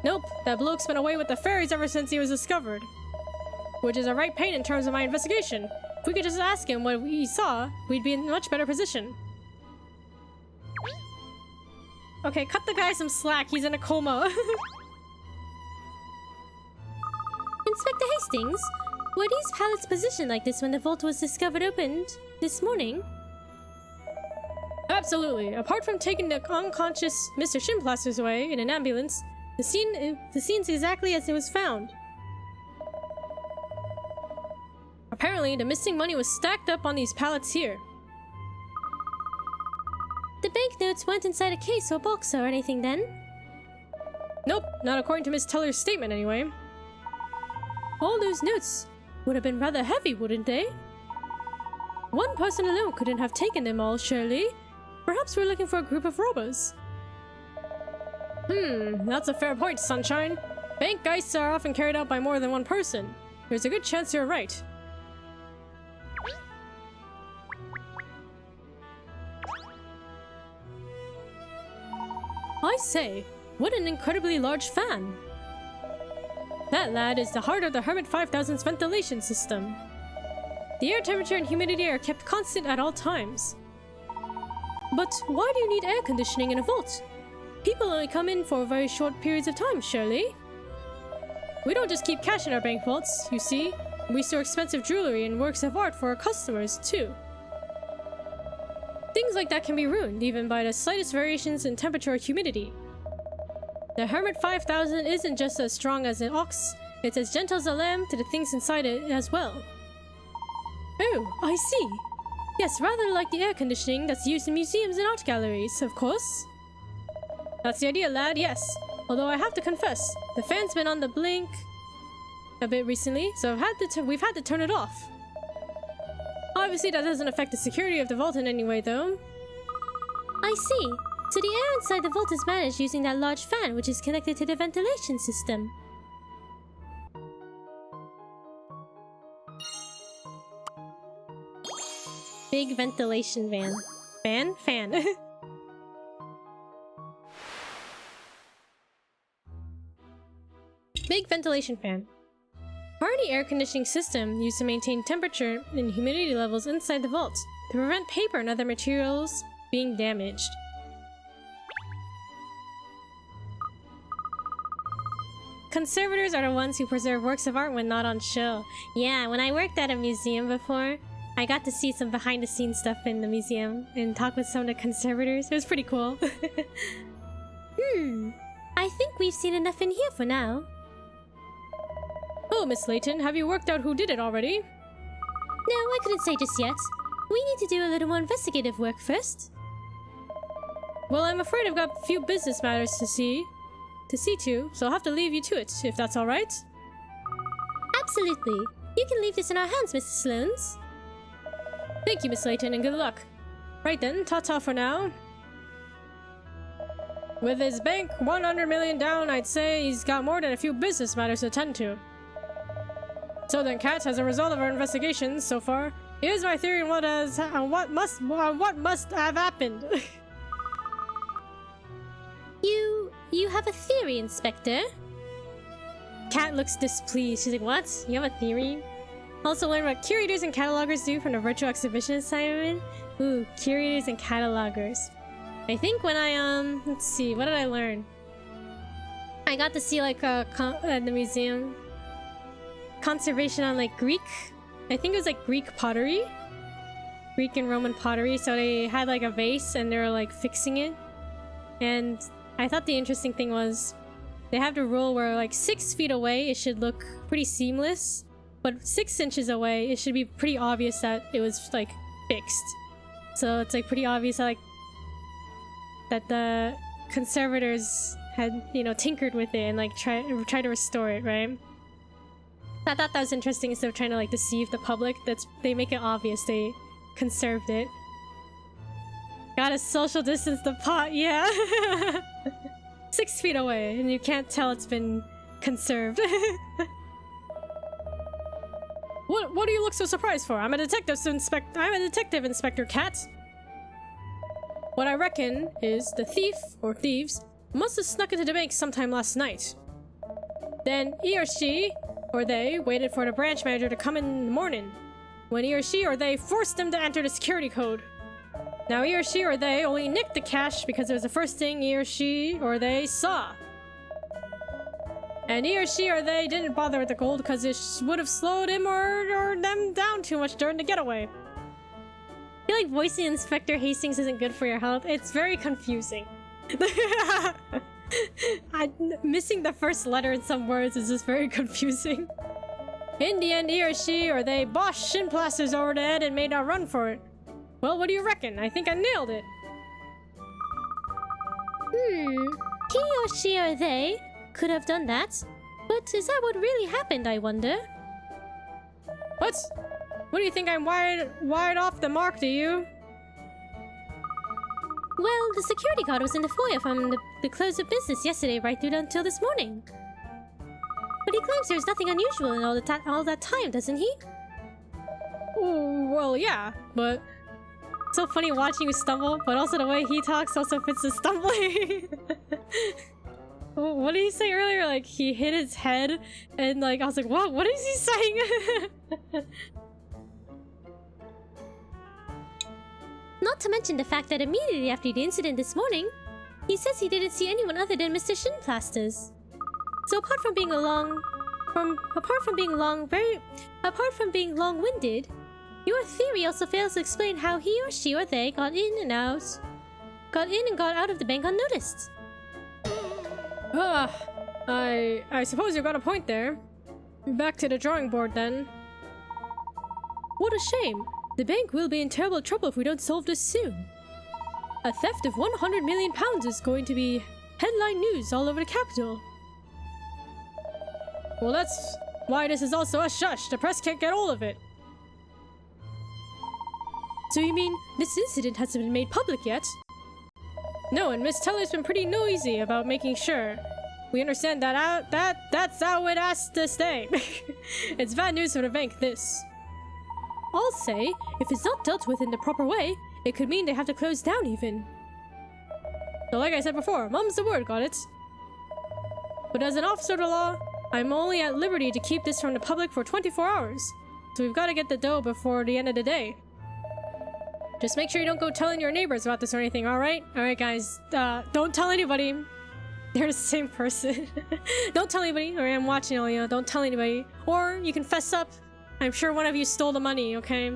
Nope, that bloke's been away with the fairies ever since he was discovered. Which is a right pain in terms of my investigation. If we could just ask him what he saw, we'd be in a much better position. Okay, cut the guy some slack, he's in a coma. Inspector Hastings, were these pallets positioned like this when the vault was discovered opened this morning? Absolutely. Apart from taking the unconscious Mr. Shinplaster's away in an ambulance, the scene's exactly as it was found. Apparently, the missing money was stacked up on these pallets here. The banknotes weren't inside a case or box or anything then? Nope, not according to Miss Teller's statement anyway. All those notes would have been rather heavy, wouldn't they? One person alone couldn't have taken them all, surely. Perhaps we're looking for a group of robbers. That's a fair point, Sunshine. Bank heists are often carried out by more than one person. There's a good chance you're right. I say, what an incredibly large fan! That, lad, is the heart of the Hermit 5000's ventilation system. The air temperature and humidity are kept constant at all times. But why do you need air conditioning in a vault? People only come in for very short periods of time, surely? We don't just keep cash in our bank vaults, you see. We store expensive jewelry and works of art for our customers, too. Things like that can be ruined, even by the slightest variations in temperature or humidity. The Hermit 5000 isn't just as strong as an ox, it's as gentle as a lamb to the things inside it as well. Oh, I see. Yes, rather like the air conditioning that's used in museums and art galleries, of course. That's the idea, lad, yes. Although I have to confess, the fan's been on the blink a bit recently, so we've had to turn it off. Obviously, that doesn't affect the security of the vault in any way, though. I see. So the air inside the vault is managed using that large fan, which is connected to the ventilation system. Big ventilation van. Fan? Big ventilation fan. Part of the air conditioning system used to maintain temperature and humidity levels inside the vault to prevent paper and other materials being damaged. Conservators are the ones who preserve works of art when not on show. Yeah, when I worked at a museum before, I got to see some behind-the-scenes stuff in the museum and talk with some of the conservators. It was pretty cool. I think we've seen enough in here for now. Oh, Miss Layton, have you worked out who did it already? No, I couldn't say just yet. We need to do a little more investigative work first. Well, I'm afraid I've got a few business matters to see to, so I'll have to leave you to it, if that's alright. Absolutely. You can leave this in our hands, Mr. Sloanes. Thank you, Miss Layton, and good luck. Right then, ta-ta for now. With his bank 100 million down, I'd say he's got more than a few business matters to attend to. So then, Kat, as a result of our investigations so far, here's my theory on what must have happened. You have a theory, Inspector? Kat looks displeased. She's like, what? You have a theory? Also learn what curators and catalogers do from the virtual exhibition assignment. Ooh, curators and catalogers. I think when I, let's see, what did I learn? I got to see, like, at the museum, conservation on, like, Greek. I think it was, like, Greek pottery. Greek and Roman pottery. So they had, like, a vase and they were, like, fixing it. And I thought the interesting thing was they have the rule where, like, 6 feet away, it should look pretty seamless. But 6 inches away, it should be pretty obvious that it was, like, fixed. So it's, like, pretty obvious that, like, that the conservators had, you know, tinkered with it and, like, try to restore it, right? I thought that was interesting. Instead of trying to, like, deceive the public, they make it obvious they conserved it. Gotta social distance the pot, yeah. 6 feet away, and you can't tell it's been conserved. What do you look so surprised for? I'm a detective, Inspector Kat. What I reckon is the thief, or thieves, must have snuck into the bank sometime last night. Then he or she, or they, waited for the branch manager to come in the morning, when he or she or they forced them to enter the security code. Now he or she or they only nicked the cash because it was the first thing he or she or they saw. And he or she or they didn't bother with the gold because it would have slowed him or them down too much during the getaway. I feel like voicing Inspector Hastings isn't good for your health. It's very confusing. Missing the first letter in some words is just very confusing. In the end, he or she or they bossed shin plasters over the head and made a run for it. Well, what do you reckon? I think I nailed it. He or she or they could have done that. But is that what really happened, I wonder? What? What do you think I'm wide off the mark, do you? Well, the security guard was in the foyer from the close of business yesterday right through until this morning. But he claims there's nothing unusual in all that time, doesn't he? Ooh, well, yeah, but... It's so funny watching you stumble, but also the way he talks also fits the stumbling. What did he say earlier? Like, he hit his head, and like, I was like, what is he saying? Not to mention the fact that immediately after the incident this morning, he says he didn't see anyone other than Mr. Shinplasters. So apart from being long-winded, your theory also fails to explain how he or she or they got in and got out of the bank unnoticed. I suppose you got a point there. Back to the drawing board then. What a shame. The bank will be in terrible trouble if we don't solve this soon. A theft of £100 million is going to be headline news all over the capital. Well, that's why this is also a shush. The press can't get hold of it. So you mean this incident hasn't been made public yet? No, and Miss Teller's been pretty noisy about making sure. We understand that that's how it has to stay. It's bad news for the bank, this. I'll say, if it's not dealt with in the proper way, it could mean they have to close down even. So like I said before, mum's the word, got it? But as an officer of the law, I'm only at liberty to keep this from the public for 24 hours. So we've got to get the dough before the end of the day. Just make sure you don't go telling your neighbors about this or anything, alright? Alright guys, don't tell anybody. They're the same person. Don't tell anybody, or I'm watching all you, don't tell anybody. Or you can fess up. I'm sure one of you stole the money, okay?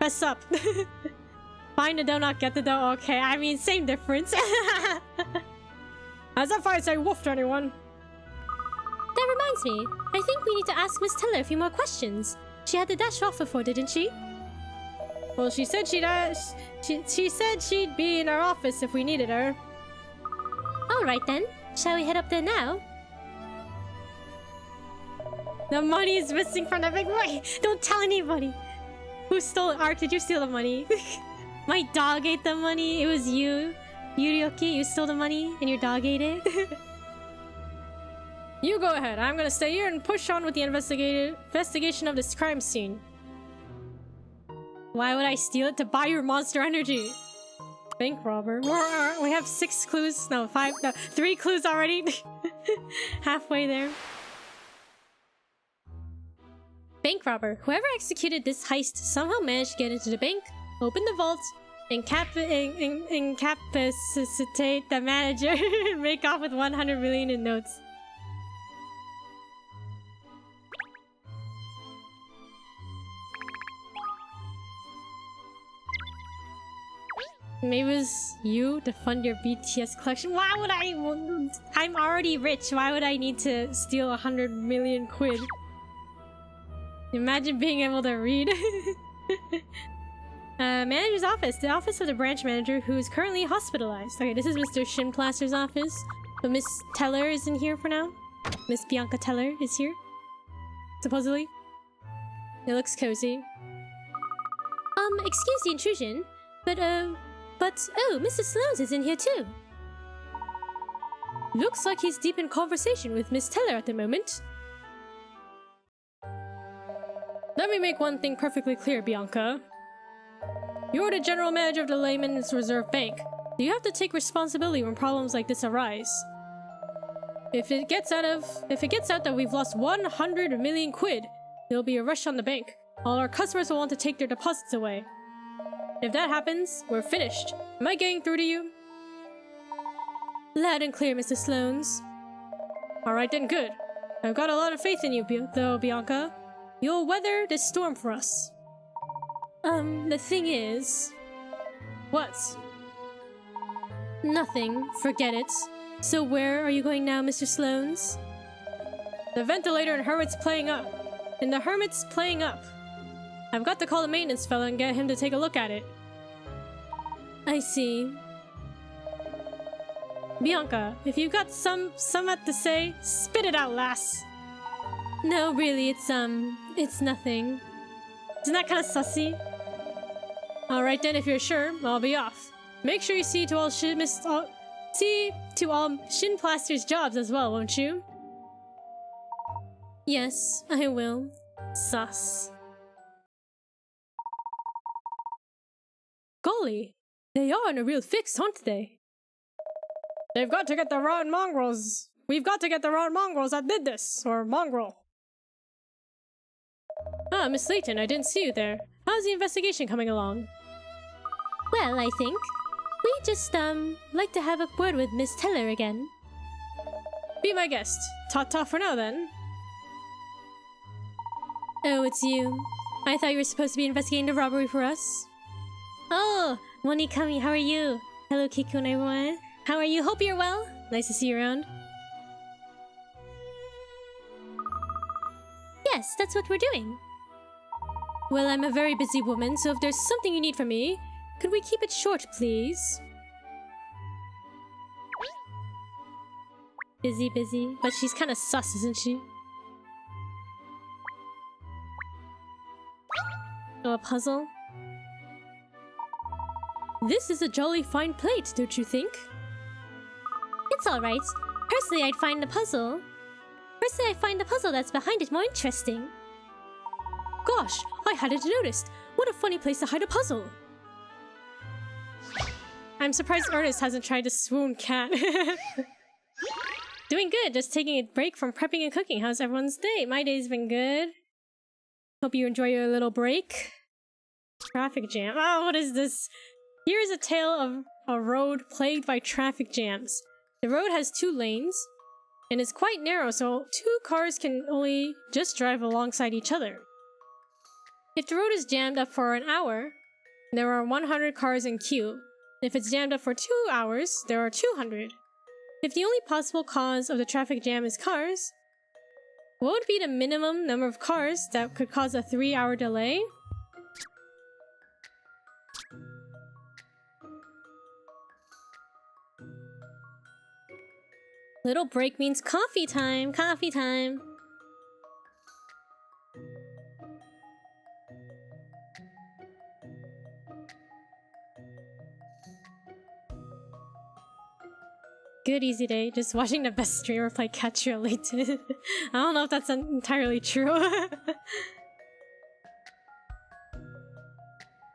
Fess up. Find the dough, not get the dough, okay? I mean, same difference. As if I say woof to anyone. That reminds me, I think we need to ask Miss Teller a few more questions. She had to dash off before, didn't she? Well, she said she said she'd be in our office if we needed her. Alright then, shall we head up there now? The money is missing from the big boy. Don't tell anybody. Who stole it? Art, did you steal the money? My dog ate the money. It was you. Yurioki, you stole the money and your dog ate it. You go ahead. I'm gonna stay here and push on with the investigation of this crime scene. Why would I steal it? To buy your monster energy. Bank robber. We have 6 clues. No, 5. No, 3 clues already. Halfway there. Bank robber. Whoever executed this heist somehow managed to get into the bank, open the vault, incapacitate the manager, and make off with 100 million in notes. Maybe it was you to fund your BTS collection. Why would I? I'm already rich. Why would I need to steal 100 million quid? Imagine being able to read. Manager's office. The office of the branch manager who is currently hospitalized. Okay, this is Mr. Shinplaster's office. But Miss Teller isn't here for now. Miss Bianca Teller is here. Supposedly. It looks cozy. Excuse the intrusion, but oh, Mr. Sloanes is in here too. Looks like he's deep in conversation with Miss Teller at the moment. Let me make one thing perfectly clear, Bianca. You're the general manager of the Layman's Reserve Bank. You have to take responsibility when problems like this arise. If it gets out that we've lost 100 million quid, there'll be a rush on the bank. All our customers will want to take their deposits away. If that happens, we're finished. Am I getting through to you? Loud and clear, Mr. Sloanes. Alright then, good. I've got a lot of faith in you, though, Bianca. You'll weather this storm for us. The thing is... What? Nothing. Forget it. So where are you going now, Mr. Sloanes? The ventilator and Hermit's playing up. I've got to call the maintenance fella and get him to take a look at it. I see. Bianca, if you've got some to say, spit it out, lass. No, really, it's nothing. Isn't that kind of sussy? Alright then, if you're sure, I'll be off. Make sure you see to all Shin Plaster's jobs as well, won't you? Yes, I will. Sus. Golly, they are in a real fix, aren't they? They've got to get the rotten mongrels. We've got to get the rotten mongrels that did this, or mongrel. Ah, Miss Layton, I didn't see you there. How's the investigation coming along? Well, I think we just, like to have a word with Miss Teller again. Be my guest. Ta-ta for now, then. Oh, it's you. I thought you were supposed to be investigating the robbery for us. Oh, Monikami, how are you? Hello, Kiku and everyone. How are you? Hope you're well. Nice to see you around. Yes, that's what we're doing. Well, I'm a very busy woman, so if there's something you need from me, could we keep it short, please? Busy. But she's kind of sus, isn't she? Oh, a puzzle? This is a jolly fine plate, don't you think? It's alright. Personally, I find the puzzle that's behind it more interesting. Gosh, I hadn't noticed. What a funny place to hide a puzzle. I'm surprised Ernest hasn't tried to swoon cat. Doing good, just taking a break from prepping and cooking. How's everyone's day? My day's been good. Hope you enjoy your little break. Traffic jam. Oh, what is this? Here's a tale of a road plagued by traffic jams. The road has 2 lanes, and is quite narrow, so 2 cars can only just drive alongside each other. If the road is jammed up for an hour, there are 100 cars in queue. If it's jammed up for 2 hours, there are 200. If the only possible cause of the traffic jam is cars, what would be the minimum number of cars that could cause a 3-hour delay? Little break means coffee time! Coffee time! Good easy day, just watching the best streamer play Katrielle later. I don't know if that's entirely true.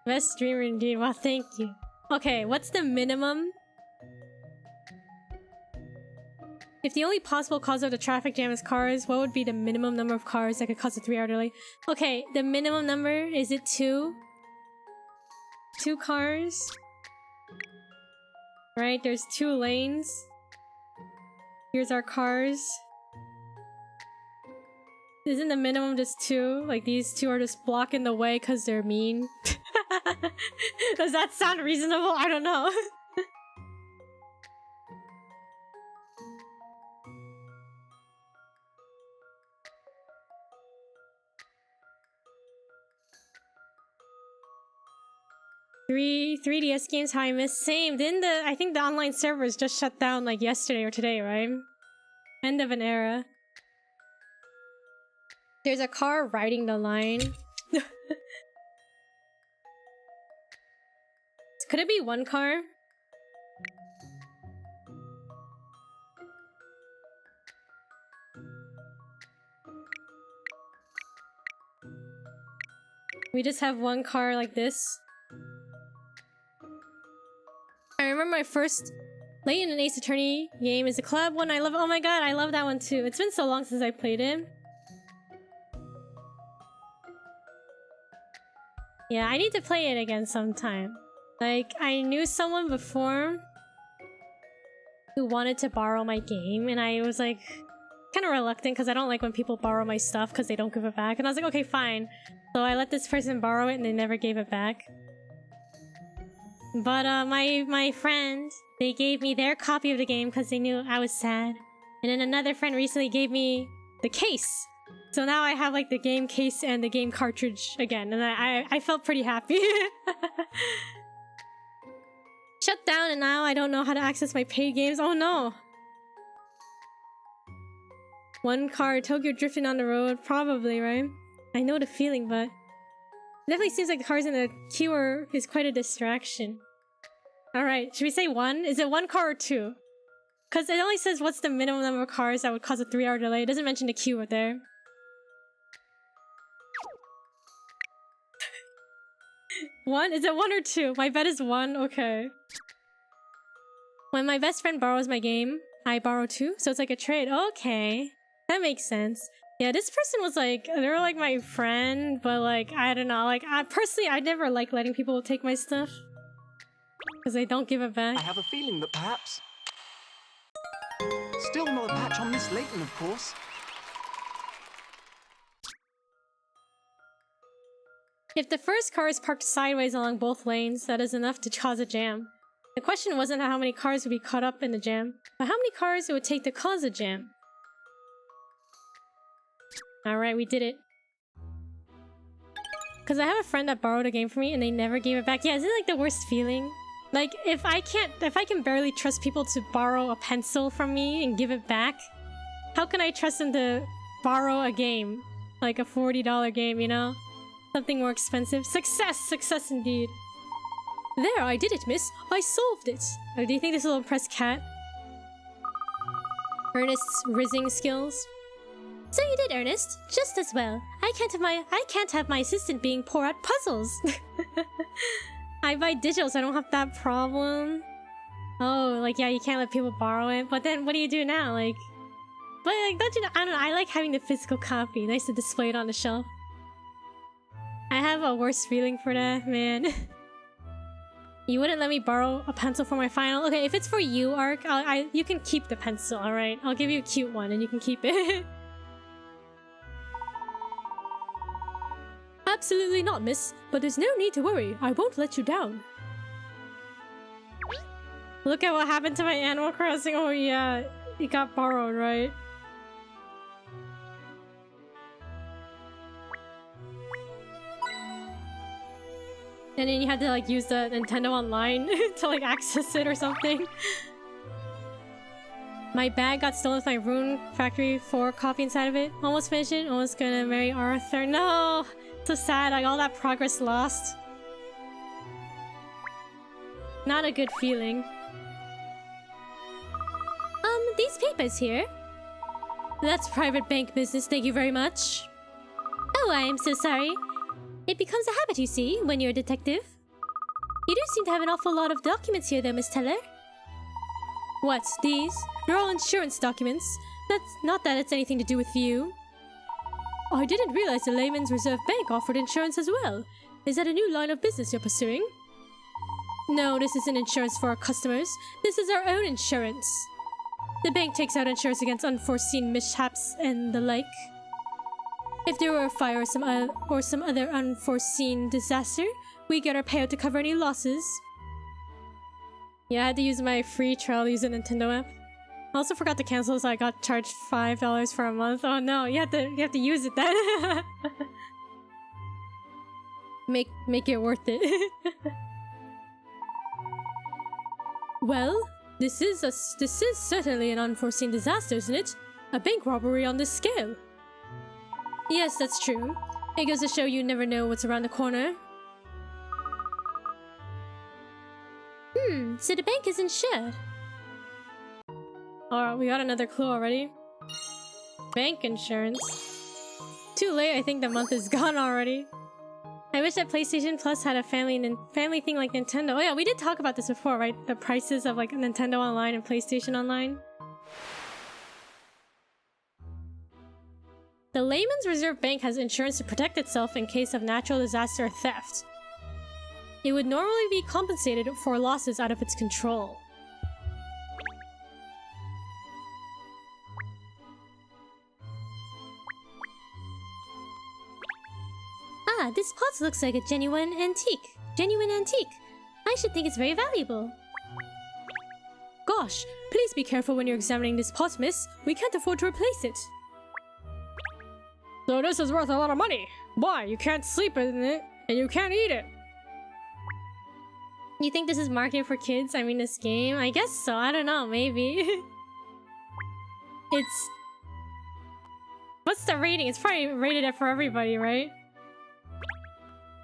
Best streamer indeed, well thank you. Okay, what's the minimum? If the only possible cause of the traffic jam is cars, what would be the minimum number of cars that could cause a 3-hour delay? Okay, the minimum number, is it 2? 2 cars? Right, there's 2 lanes. Here's our cars. Isn't the minimum just 2? Like these 2 are just blocking the way because they're mean? Does that sound reasonable? I don't know. Three 3DS games how I missed. Same. I think the online servers just shut down like yesterday or today, right? End of an era. There's a car riding the line. Could it be 1 car? We just have 1 car like this. I remember my first Late in an Ace Attorney game is a club one. I love. Oh my god, I love that one too. It's been so long since I played it. Yeah, I need to play it again sometime. Like, I knew someone before who wanted to borrow my game, and I was like kind of reluctant because I don't like when people borrow my stuff because they don't give it back. And I was like, okay, fine. So I let this person borrow it and they never gave it back. But my friend, they gave me their copy of the game because they knew I was sad. And then another friend recently gave me the case. So now I have like the game case and the game cartridge again, and I felt pretty happy. Shut down, and now I don't know how to access my paid games. Oh no! One car, Tokyo drifting on the road, probably, right? I know the feeling, but it definitely seems like the cars in the queue is quite a distraction. Alright, should we say 1? Is it 1 car or 2? Because it only says what's the minimum number of cars that would cause a 3-hour delay. It doesn't mention the queue there. One? Is it 1 or 2? My bet is 1. Okay. When my best friend borrows my game, I borrow 2, so it's like a trade. Okay. That makes sense. Yeah, this person was like, they were like my friend, but like, I don't know. Like, personally, I never like letting people take my stuff. Because they don't give it back. I have a feeling that perhaps... Still not a patch on Miss Layton, of course. If the first car is parked sideways along both lanes, that is enough to cause a jam. The question wasn't how many cars would be caught up in the jam, but how many cars it would take to cause a jam. Alright, we did it. Because I have a friend that borrowed a game from me and they never gave it back. Yeah, isn't it like the worst feeling? Like, if I can barely trust people to borrow a pencil from me and give it back, how can I trust them to borrow a game? Like a $40 game, you know? Something more expensive. Success! Success indeed. There, I did it, miss. I solved it. Oh, do you think this will impress Kat? Ernest's rizzing skills. So you did, Ernest. Just as well. I can't have my assistant being poor at puzzles. I buy digital, so I don't have that problem. Oh, like, yeah, you can't let people borrow it. But then, what do you do now? Like, but like, don't you know, I don't know. I like having the physical copy. Nice to display it on the shelf. I have a worse feeling for that, man. You wouldn't let me borrow a pencil for my final? Okay, if it's for you, Ark, you can keep the pencil, alright? I'll give you a cute one and you can keep it. Absolutely not, miss. But there's no need to worry. I won't let you down. Look at what happened to my Animal Crossing. Oh yeah, it got borrowed, right? And then you had to like use the Nintendo Online to like access it or something. My bag got stolen with my Rune Factory 4 copy inside of it. Almost finished it. Almost gonna marry Arthur. No! So sad, like all that progress lost. Not a good feeling. These papers here. That's private bank business, thank you very much. Oh, I am so sorry. It becomes a habit, you see, when you're a detective. You do seem to have an awful lot of documents here, though, Miss Teller. What, these? They're all insurance documents. That's not that it's anything to do with you. I didn't realize the Layman's Reserve Bank offered insurance as well. Is that a new line of business you're pursuing? No, this isn't insurance for our customers. This is our own insurance. The bank takes out insurance against unforeseen mishaps and the like. If there were a fire or some other unforeseen disaster, we get our payout to cover any losses. Yeah, I had to use my free trial to use the Nintendo app. I also forgot to cancel, so I got charged $5 for a month. Oh no, you have to use it then. Make it worth it. Well, this is certainly an unforeseen disaster, isn't it? A bank robbery on this scale. Yes, that's true. It goes to show you never know what's around the corner. So the bank is insured. Alright, we got another clue already. Bank insurance. Too late, I think the month is gone already. I wish that PlayStation Plus had a family thing like Nintendo. Oh yeah, we did talk about this before, right? The prices of like Nintendo Online and PlayStation Online. The Layman's Reserve Bank has insurance to protect itself in case of natural disaster or theft. It would normally be compensated for losses out of its control. Ah, this pot looks like a genuine antique. I should think it's very valuable. Gosh, please be careful when you're examining this pot, miss. We can't afford to replace it. So this is worth a lot of money. Why? You can't sleep in it, and you can't eat it. You think this is marketed for kids? I mean, this game? I guess so. I don't know. Maybe. It's... What's the rating? It's probably rated for everybody, right?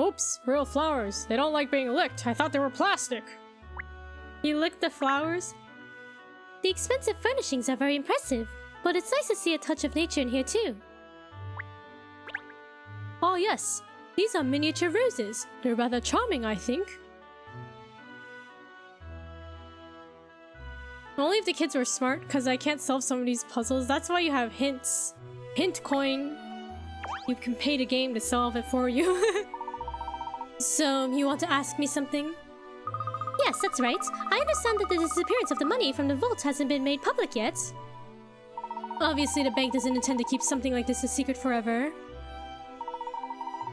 Oops, real flowers. They don't like being licked. I thought they were plastic. You licked the flowers? The expensive furnishings are very impressive, but it's nice to see a touch of nature in here too. Oh yes, these are miniature roses. They're rather charming, I think. Only if the kids were smart, because I can't solve some of these puzzles. That's why you have hints. Hint coin. You can pay the game to solve it for you. So, you want to ask me something? Yes, that's right. I understand that the disappearance of the money from the vault hasn't been made public yet. Obviously, the bank doesn't intend to keep something like this a secret forever.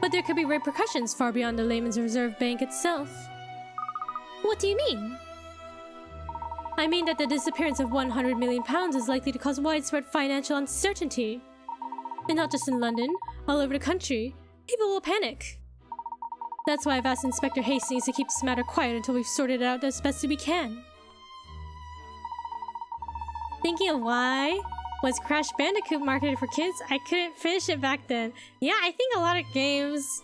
But there could be repercussions far beyond the Layman's Reserve Bank itself. What do you mean? I mean that the disappearance of £100 million is likely to cause widespread financial uncertainty. And not just in London, all over the country. People will panic. That's why I've asked Inspector Hastings to keep this matter quiet until we've sorted it out as best as we can. Thinking of why was Crash Bandicoot marketed for kids? I couldn't finish it back then. Yeah, I think a lot of games...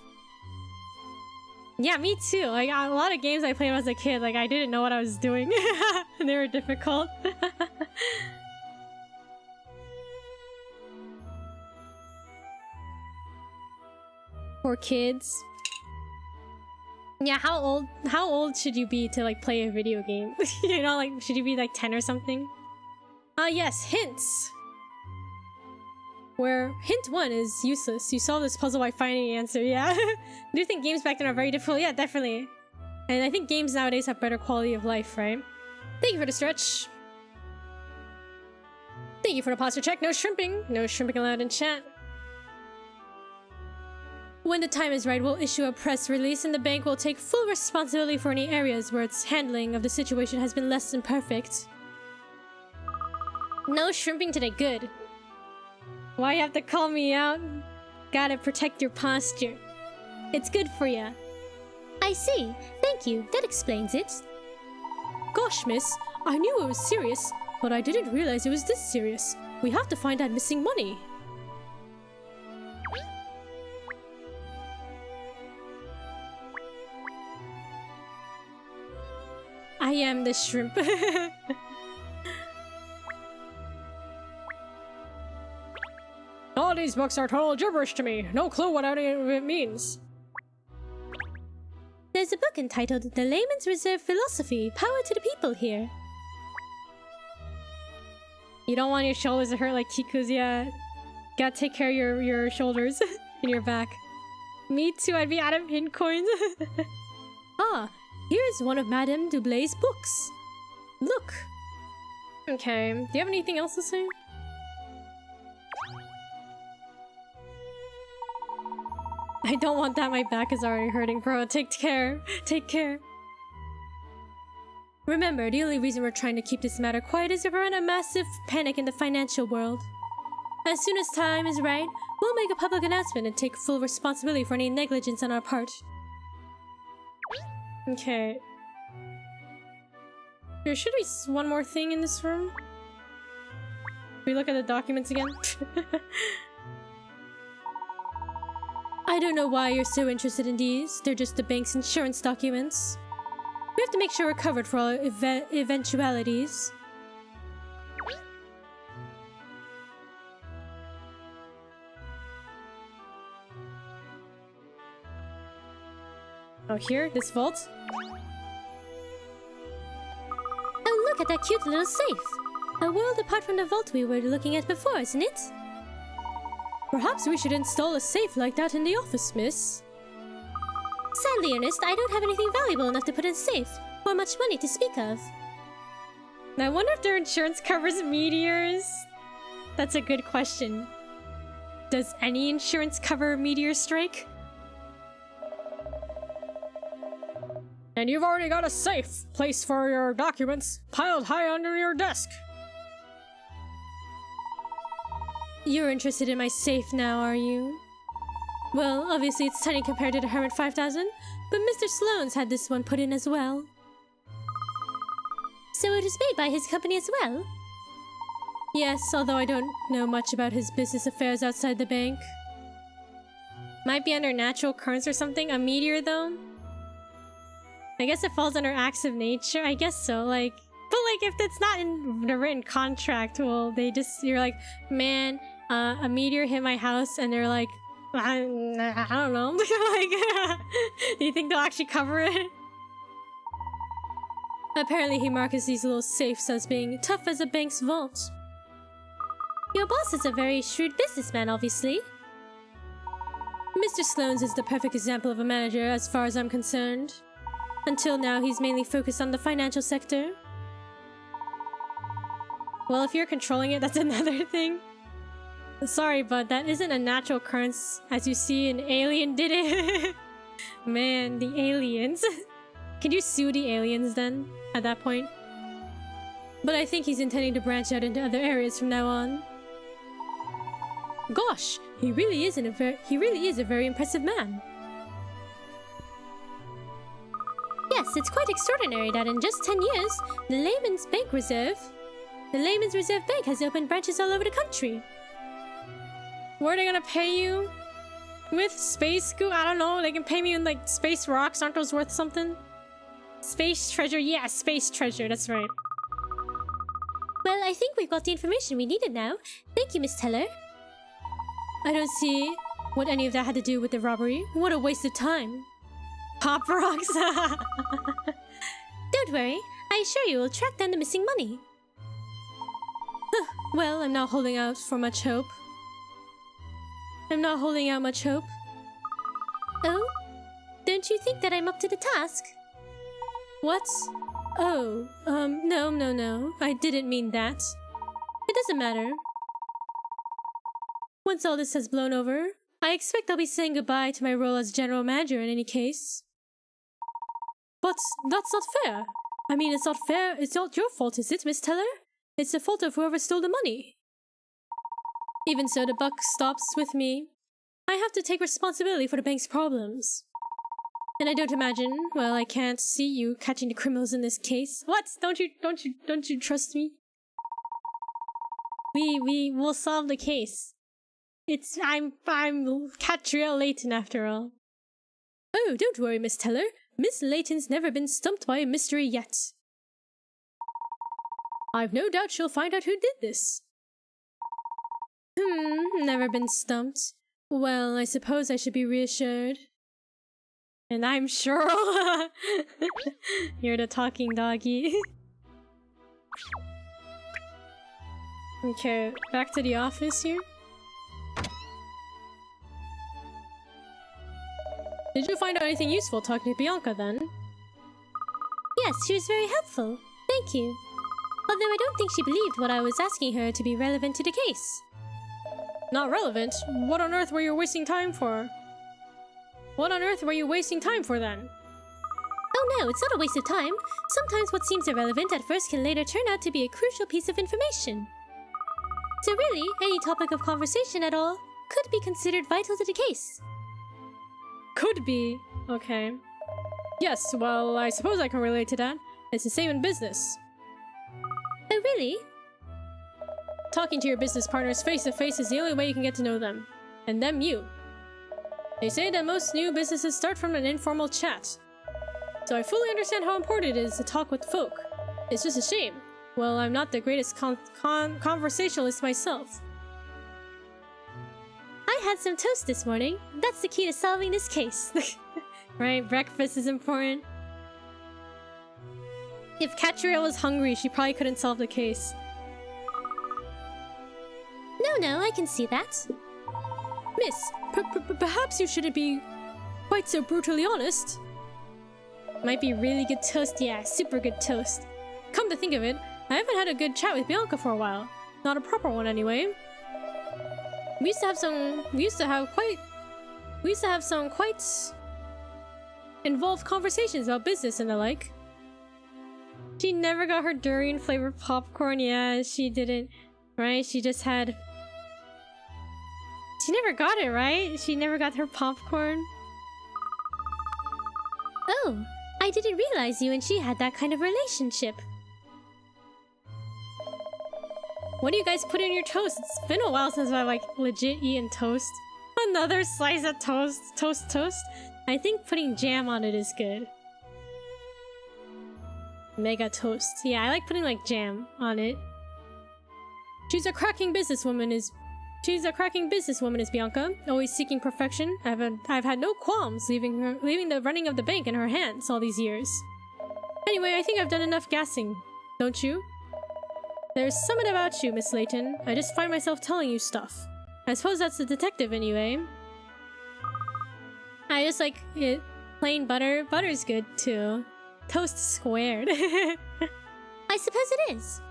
Yeah, me too. Like, a lot of games I played as a kid, like, I didn't know what I was doing. And they were difficult. For kids. Yeah, how old should you be to like play a video game? You know, like should you be like 10 or something? Yes, hints. Where hint 1 is useless. You solve this puzzle by finding the answer, yeah. Do you think games back then are very difficult? Yeah, definitely. And I think games nowadays have better quality of life, right? Thank you for the stretch. Thank you for the posture check. No shrimping. No shrimping allowed in chat. When the time is right, we'll issue a press release and the bank will take full responsibility for any areas where its handling of the situation has been less than perfect. No shrimping today, good. Why you have to call me out? Gotta protect your posture. It's good for ya. I see. Thank you. That explains it. Gosh, miss. I knew it was serious, but I didn't realize it was this serious. We have to find that missing money. I am the shrimp. All these books are total gibberish to me. No clue what any of it means. There's a book entitled The Layman's Reserve Philosophy, Power to the People here. You don't want your shoulders to hurt like Kiku's, yeah. Gotta take care of your shoulders and your back. Me too, I'd be out of hint coins. Ah, here's one of Madame Dublay's books. Look. Okay, do you have anything else to say? I don't want that, my back is already hurting, bro. Take care. Take care. Remember, the only reason we're trying to keep this matter quiet is to prevent a massive panic in the financial world. As soon as time is right, we'll make a public announcement and take full responsibility for any negligence on our part. Okay. There should be one more thing in this room. Can we look at the documents again? I don't know why you're so interested in these. They're just the bank's insurance documents. We have to make sure we're covered for all eventualities. Oh, here? This vault? Oh, look at that cute little safe. A world apart from the vault we were looking at before, isn't it? Perhaps we should install a safe like that in the office, miss. Sadly, Ernest, I don't have anything valuable enough to put in safe, or much money to speak of. I wonder if their insurance covers meteors? That's a good question. Does any insurance cover a meteor strike? And you've already got a safe place for your documents, piled high under your desk. You're interested in my safe now, are you? Well, obviously it's tiny compared to the Hermit 5000, but Mr. Sloane's had this one put in as well. So it was made by his company as well? Yes, although I don't know much about his business affairs outside the bank. Might be under natural currents or something. A meteor, though? I guess it falls under acts of nature. I guess so, like... But, like, if it's not in the written contract, well, they just... You're like, man, a meteor hit my house, and they're like... I don't know. Like, do you think they'll actually cover it? Apparently he markets these little safes as being tough as a bank's vault. Your boss is a very shrewd businessman, obviously. Mr. Sloane's is the perfect example of a manager as far as I'm concerned. Until now, he's mainly focused on the financial sector. Well, if you're controlling it, that's another thing. Sorry, but that isn't a natural occurrence. As you see, an alien did it. Man, the aliens. Can you sue the aliens then, at that point? But I think he's intending to branch out into other areas from now on. Gosh, he really is a very impressive man. Yes, it's quite extraordinary that in just 10 years, the Layman's Reserve Bank has opened branches all over the country. Where are they gonna pay you? With space goo? I don't know, they can pay me in like space rocks, aren't those worth something? Space treasure, yeah, space treasure, that's right. Well, I think we've got the information we needed now. Thank you, Miss Teller. I don't see what any of that had to do with the robbery. What a waste of time. Pop rocks! Don't worry, I assure you we'll track down the missing money. Well, I'm not holding out for much hope. I'm not holding out much hope. Oh? Don't you think that I'm up to the task? What? Oh, no. I didn't mean that. It doesn't matter. Once all this has blown over, I expect I'll be saying goodbye to my role as general manager in any case. But that's not fair. I mean, it's not fair. It's not your fault, is it, Miss Teller? It's the fault of whoever stole the money. Even so, the buck stops with me. I have to take responsibility for the bank's problems. And I don't imagine, well, I can't see you catching the criminals in this case. What? Don't you trust me? We will solve the case. I'm Katrielle Layton after all. Oh, don't worry, Miss Teller. Miss Layton's never been stumped by a mystery yet. I've no doubt she'll find out who did this. Never been stumped. Well, I suppose I should be reassured. And I'm sure you're the talking doggy. Okay, back to the office here. Did you find out anything useful talking to Bianca then? Yes, she was very helpful. Thank you. Although I don't think she believed what I was asking her to be relevant to the case. Not relevant? What on earth were you wasting time for? What on earth were you wasting time for then? Oh no, it's not a waste of time. Sometimes what seems irrelevant at first can later turn out to be a crucial piece of information. So really, any topic of conversation at all could be considered vital to the case. Could be. Okay. Yes, well, I suppose I can relate to that. It's the same in business. Oh really? Talking to your business partners face to face is the only way you can get to know them. And them you. They say that most new businesses start from an informal chat. So I fully understand how important it is to talk with folk. It's just a shame. Well, I'm not the greatest conversationalist myself. I had some toast this morning. That's the key to solving this case. Right? Breakfast is important. If Katrielle was hungry, she probably couldn't solve the case. No, I can see that. Miss, perhaps you shouldn't be quite so brutally honest. Might be really good toast, yeah, super good toast. Come to think of it, I haven't had a good chat with Bianca for a while. Not a proper one anyway. We used to have some quite involved conversations about business and the like. She never got her durian flavored popcorn. Yeah, she didn't. Right? She just had... She never got it, right? She never got her popcorn. Oh, I didn't realize you and she had that kind of relationship. What do you guys put in your toast? It's been a while since I've like legit eaten toast. Another slice of toast. Toast. I think putting jam on it is good. Mega toast. Yeah, I like putting like jam on it. She's a cracking businesswoman is Bianca, always seeking perfection. I've had no qualms leaving the running of the bank in her hands all these years. Anyway, I think I've done enough gassing, don't you? There's something about you, Miss Layton. I just find myself telling you stuff. I suppose that's the detective anyway. I just like it. Plain butter. Butter's good too. Toast squared. I suppose it is.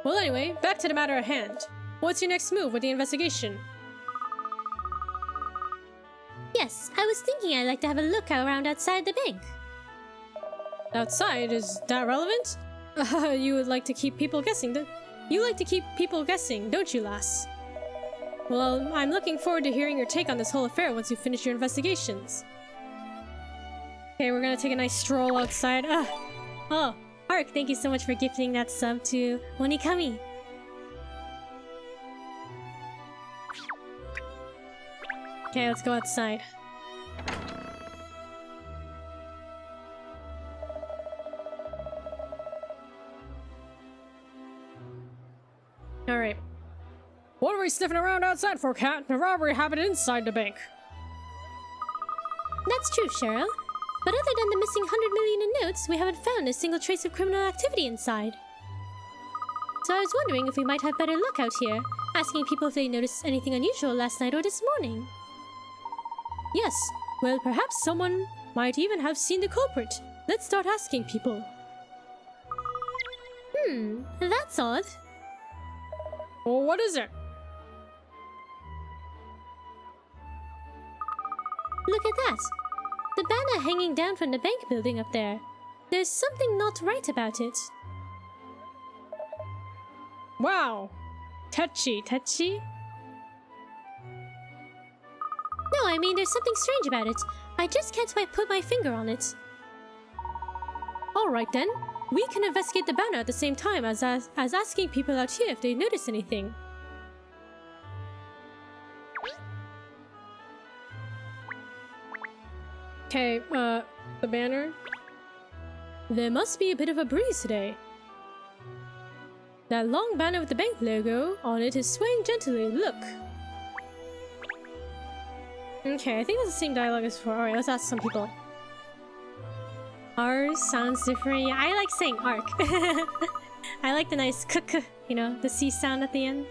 Well, anyway, back to the matter at hand. What's your next move with the investigation? Yes, I was thinking I'd like to have a look around outside the bank. Outside? Is that relevant? You would like to keep people guessing, You like to keep people guessing, don't you, lass? Well, I'm looking forward to hearing your take on this whole affair once you finish your investigations. Okay, we're gonna take a nice stroll outside. Oh, Ark, thank you so much for gifting that sub to Monikami. Okay, let's go outside. Alright. What are we sniffing around outside for, Cat? The robbery happened inside the bank. That's true, Cheryl. But other than the missing 100 million in notes, we haven't found a single trace of criminal activity inside. So I was wondering if we might have better luck out here, asking people if they noticed anything unusual last night or this morning. Yes, well, perhaps someone might even have seen the culprit. Let's start asking people. That's odd. Well, what is it? Look at that. The banner hanging down from the bank building up there. There's something not right about it. Wow. Touchy. No, I mean there's something strange about it. I just can't quite put my finger on it. Alright then. We can investigate the banner at the same time as asking people out here if they notice anything. Okay, the banner? There must be a bit of a breeze today. That long banner with the bank logo on it is swaying gently, look! Okay, I think that's the same dialogue as before. Alright, let's ask some people. Ours sounds different. Yeah, I like saying arc. I like the nice k, you know, the C sound at the end.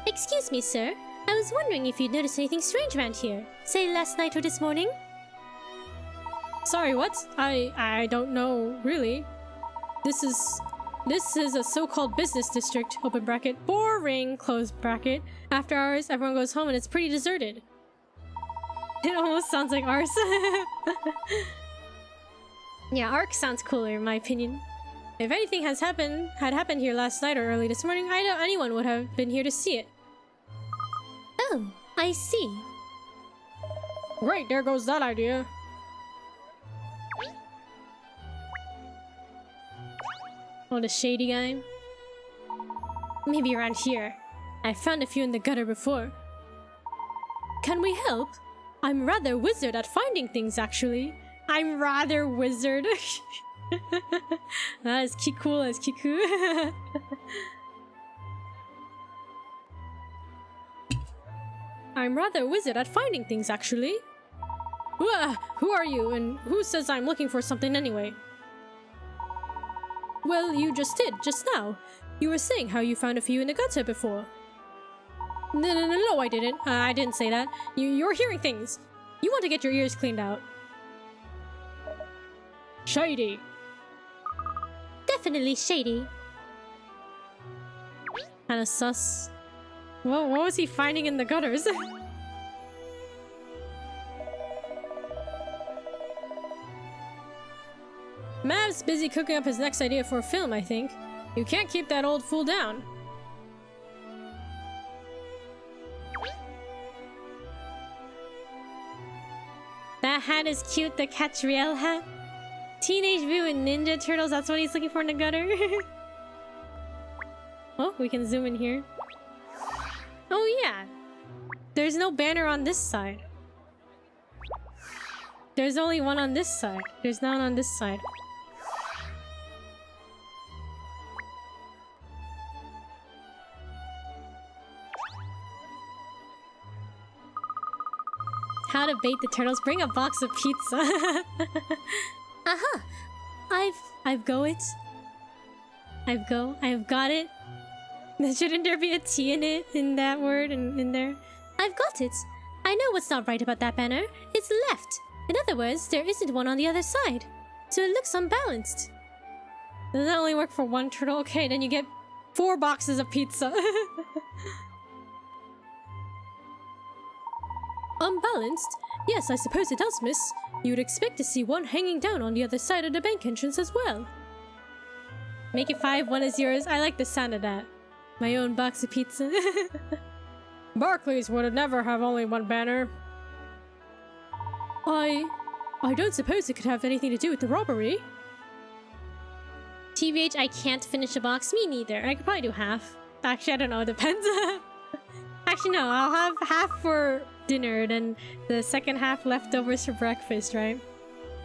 Excuse me, sir. I was wondering if you'd noticed anything strange around here. Say last night or this morning? Sorry, what? I don't know, really. This is a so-called business district, open bracket, boring, close bracket. After hours, everyone goes home and it's pretty deserted. It almost sounds like ours. Yeah, Ark sounds cooler in my opinion. If anything had happened here last night or early this morning, I doubt anyone would have been here to see it. Oh, I see. Great, there goes that idea. Oh, the shady guy. Maybe around here. I found a few in the gutter before. Can we help? I'm rather wizard at finding things, actually. I'm rather wizard. That is cool as Kiku. I'm rather wizard at finding things, actually. Who are you, and who says I'm looking for something anyway? Well, you just did, just now. You were saying how you found a few in the gutter before. No, I didn't. I didn't say that. You're hearing things. You want to get your ears cleaned out. Shady. Definitely shady. Kinda sus. What was he finding in the gutters? Mav's busy cooking up his next idea for a film, I think. You can't keep that old fool down. That hat is cute, the Katrielle hat. Teenage Mutant Ninja Turtles, that's what he's looking for in the gutter. Oh, we can zoom in here. Oh yeah! There's no banner on this side. There's only one on this side. There's none on this side. How to bait the turtles? Bring a box of pizza. Aha! I've got it. Shouldn't there be a T in it? In that word? In there? I've got it. I know what's not right about that banner. It's left. In other words, there isn't one on the other side. So it looks unbalanced. Does that only work for one turtle? Okay, then you get 4 boxes of pizza. Unbalanced? Yes, I suppose it does, miss. You'd expect to see one hanging down on the other side of the bank entrance as well. Make it 5, one is yours. I like the sound of that. My own box of pizza. Barclays would never have only one banner. I don't suppose it could have anything to do with the robbery. TBH, I can't finish a box. Me neither. I could probably do half. Actually, I don't know. It depends. Actually, no. I'll have half for dinner, then the second half leftovers for breakfast, right?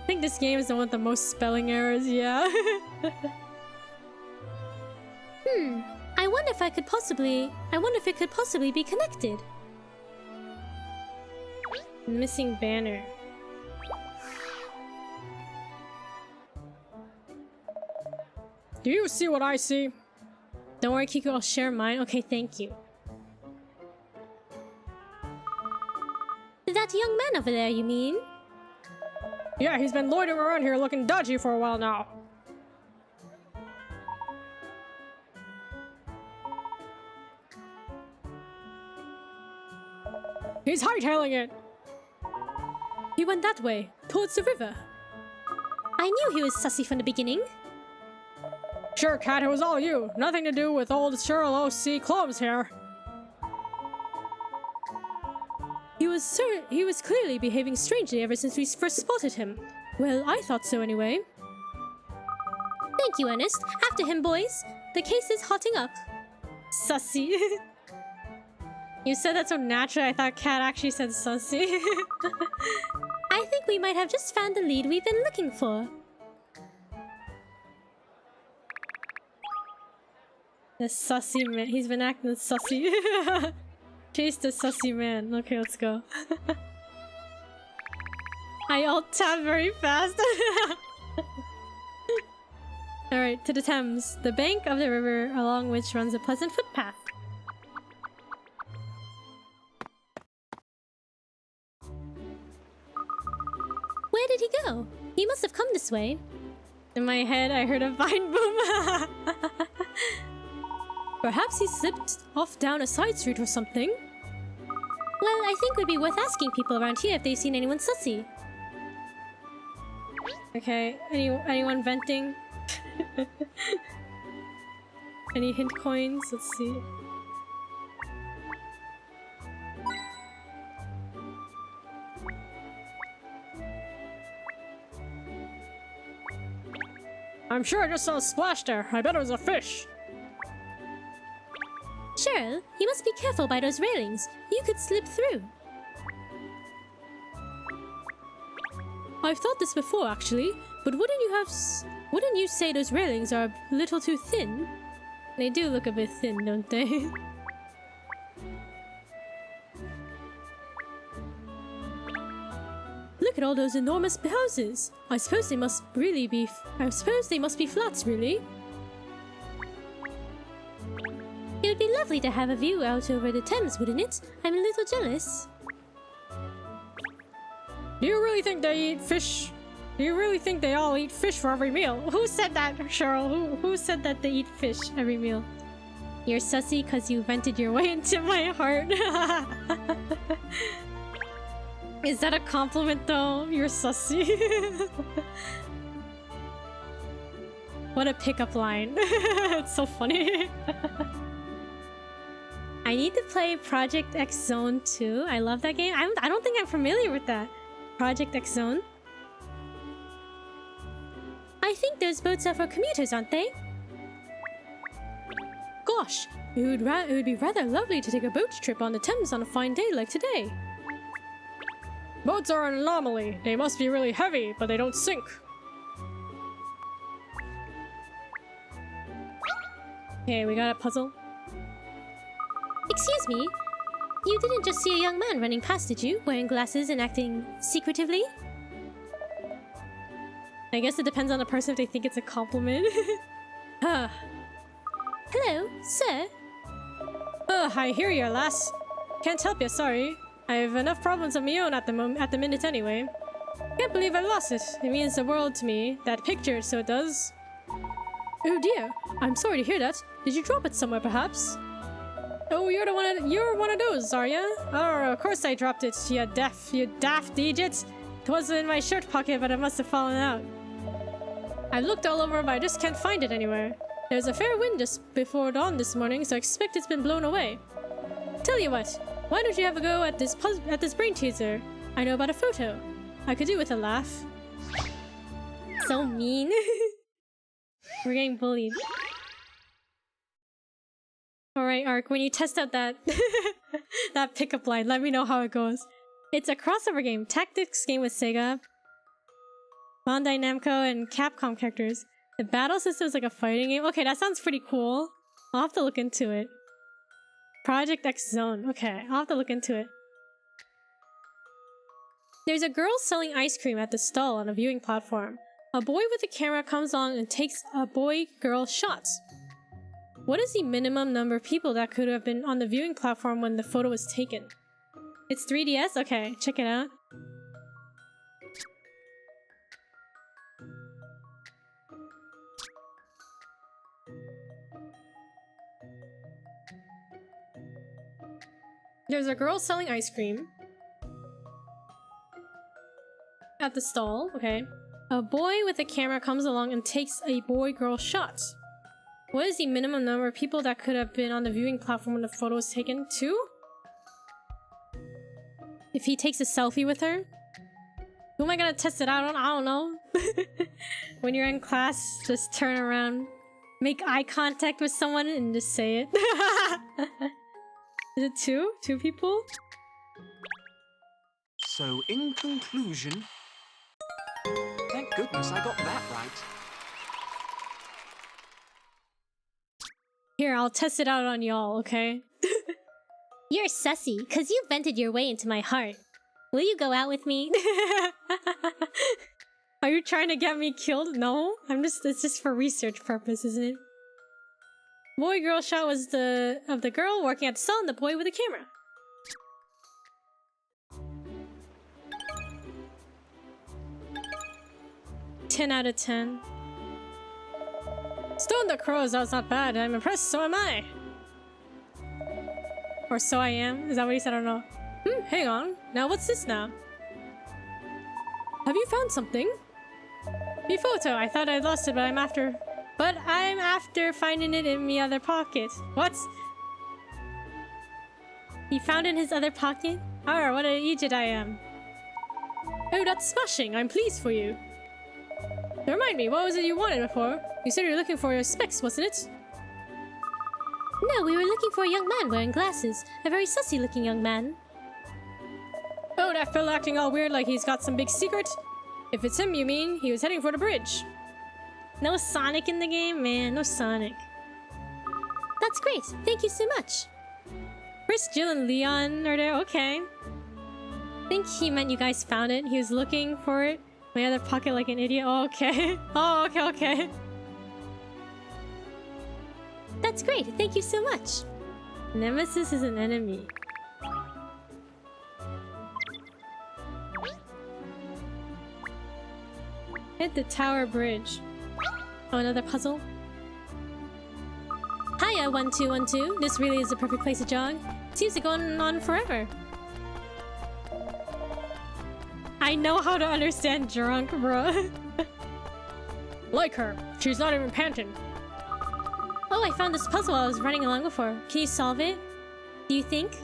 I think this game is the one with the most spelling errors, yeah. I wonder if it could possibly be connected. Missing banner. Do you see what I see? Don't worry, Kiko, I'll share mine. Okay, thank you. That young man over there, you mean? Yeah, he's been loitering around here looking dodgy for a while now. He's hightailing it! He went that way, towards the river. I knew he was sussy from the beginning. Sure, Cat, it was all you. Nothing to do with old Cheryl O.C. Cloves here. He was clearly behaving strangely ever since we first spotted him. Well, I thought so anyway. Thank you, Ernest. After him, boys. The case is hotting up. Sussy. You said that so naturally, I thought Cat actually said sussy. I think we might have just found the lead we've been looking for. The sussy man. He's been acting sussy. Chase the sussy man. Okay, let's go. I alt-tab very fast. Alright, to the Thames. The bank of the river along which runs a pleasant footpath. Where did he go? He must have come this way. In my head, I heard a vine boom. Perhaps he slipped off down a side street or something. Well, I think it would be worth asking people around here if they've seen anyone sussy. Okay, anyone venting? Any hint coins? Let's see. I'm sure I just saw a splash there. I bet it was a fish. Cheryl, you must be careful by those railings. You could slip through. I've thought this before, actually, but wouldn't you say those railings are a little too thin? They do look a bit thin, don't they? Look look at all those enormous houses. I suppose they must be flats, really. It would be lovely to have a view out over the Thames, wouldn't it? I'm a little jealous. Do you really think they eat fish? Do you really think they all eat fish for every meal? Who said that, Cheryl? Who said that they eat fish every meal? You're sussy because you vented your way into my heart. Is that a compliment though? You're sussy. What a pickup line. It's so funny. I need to play Project X Zone 2. I love that game. I don't think I'm familiar with that. Project X Zone. I think those boats are for commuters, aren't they? Gosh, it would be rather lovely to take a boat trip on the Thames on a fine day like today. Boats are an anomaly. They must be really heavy, but they don't sink. Okay, we got a puzzle. Excuse me? You didn't just see a young man running past, did you? Wearing glasses and acting secretively? I guess it depends on the person if they think it's a compliment. Hello, sir? I hear you, lass. Can't help you, sorry. I have enough problems of my own at the minute anyway. Can't believe I lost it. It means the world to me. That picture, so it does. Oh dear, I'm sorry to hear that. Did you drop it somewhere, perhaps? Oh, you're one of those, are ya? Oh, of course I dropped it. You daft idiot. It was in my shirt pocket, but it must have fallen out. I've looked all over, but I just can't find it anywhere. There's a fair wind just before dawn this morning, so I expect it's been blown away. Tell you what, why don't you have a go at this brain teaser? I know about a photo. I could do with a laugh. So mean. We're getting bullied. Alright, Ark, when you test out that that pickup line, let me know how it goes. It's a crossover game, tactics game with Sega, Bandai Namco, and Capcom characters. The battle system is like a fighting game. Okay, that sounds pretty cool. I'll have to look into it. Project X Zone. Okay, I'll have to look into it. There's a girl selling ice cream at the stall on a viewing platform. A boy with a camera comes along and takes a boy-girl shot. What is the minimum number of people that could have been on the viewing platform when the photo was taken? It's 3DS? Okay, check it out. There's a girl selling ice cream at the stall. Okay. A boy with a camera comes along and takes a boy-girl shot. What is the minimum number of people that could have been on the viewing platform when the photo was taken? 2? If he takes a selfie with her? Who am I gonna test it out on? I don't know. When you're in class, just turn around, make eye contact with someone and just say it. Is it 2? 2 people? So, in conclusion... Thank goodness I got that right. Here, I'll test it out on y'all, okay? You're sussy, because you vented your way into my heart. Will you go out with me? Are you trying to get me killed? No? It's just for research purpose, isn't it? Boy-girl shot was of the girl working at the stall and the boy with the camera. "10 out of 10. Stone the crows, that was not bad. I'm impressed, so am I. Or so I am? Is that what he said? I don't know. Hang on. Now what's this now? Have you found something? The photo. I thought I lost it, but I'm after finding it in my other pocket. What? He found it in his other pocket? Oh, what an idiot I am. Oh, that's smashing. I'm pleased for you. Remind me, what was it you wanted before? You said you were looking for your specs, wasn't it? No, we were looking for a young man wearing glasses. A very sussy looking young man. Oh, that fella acting all weird like he's got some big secret? If it's him, you mean, he was heading for the bridge. No Sonic in the game? Man, no Sonic. That's great. Thank you so much. Chris, Jill, and Leon are there? Okay. I think he meant you guys found it. He was looking for it. My other pocket like an idiot. Oh, okay. Oh, okay, okay. That's great. Thank you so much. Nemesis is an enemy. Hit the tower bridge. Oh, another puzzle? Hiya, 1212. This really is the perfect place to jog. Seems to go on forever. I know how to understand drunk, bro. Like her. She's not even panting. Oh, I found this puzzle I was running along before. Can you solve it? Do you think?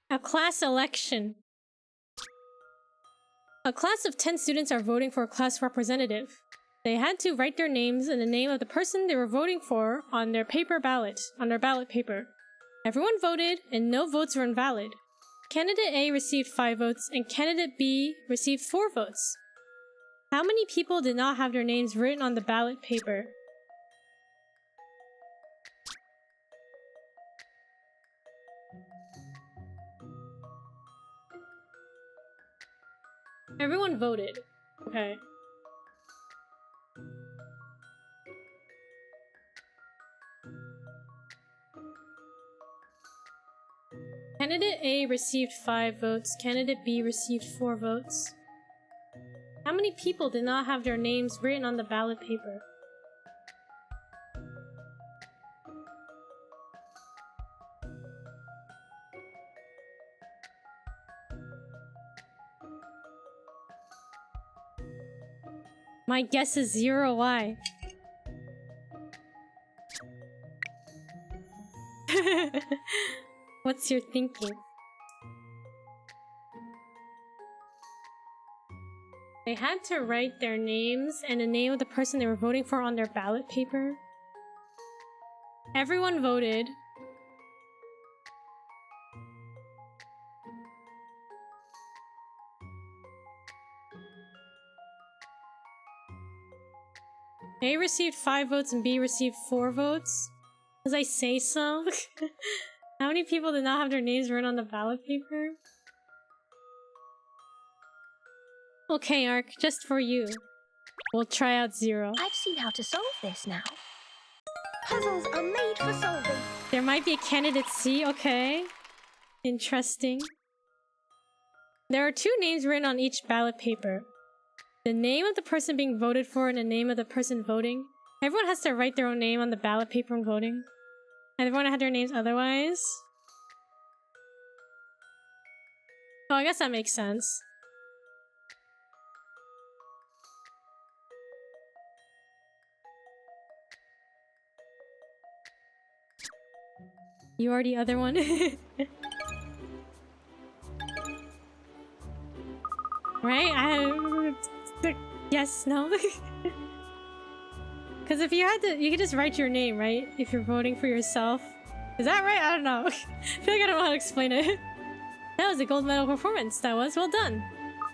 A class election. A class of 10 students are voting for a class representative. They had to write their names and the name of the person they were voting for on their ballot paper. Everyone voted, and no votes were invalid. Candidate A received 5 votes, and Candidate B received 4 votes. How many people did not have their names written on the ballot paper? Everyone voted. Okay. Candidate A received 5 votes. Candidate B received 4 votes. How many people did not have their names written on the ballot paper? My guess is 0. Why? What's your thinking? They had to write their names and the name of the person they were voting for on their ballot paper. Everyone voted. A received 5 votes and B received 4 votes. As I say so. How many people did not have their names written on the ballot paper? Okay, Ark, just for you. We'll try out 0. I've seen how to solve this now. Puzzles are made for solving. There might be a candidate C, okay. Interesting. There are 2 names written on each ballot paper. The name of the person being voted for and the name of the person voting. Everyone has to write their own name on the ballot paper when voting. And everyone had their names otherwise. Oh, I guess that makes sense. You are the other one? Right? Yes, no? Because if you had to, you could just write your name, right? If you're voting for yourself. Is that right? I don't know. I feel like I don't know how to explain it. That was a gold medal performance. That was well done.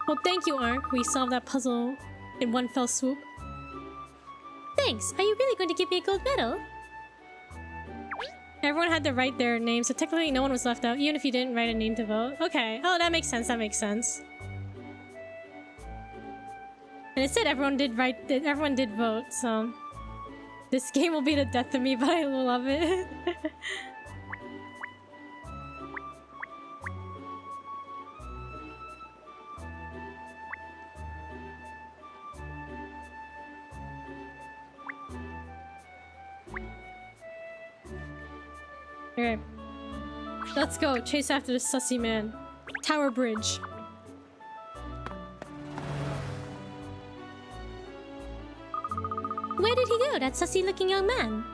Well, thank you, Ark. We solved that puzzle in one fell swoop. Thanks. Are you really going to give me a gold medal? Everyone had to write their name, so technically no one was left out, even if you didn't write a name to vote. Okay. Oh, that makes sense. That makes sense. And it said everyone did vote, so this game will be the death of me, but I love it. Okay. Let's go. Chase after the sussy man. Tower Bridge. Where did he go, that sussy-looking young man?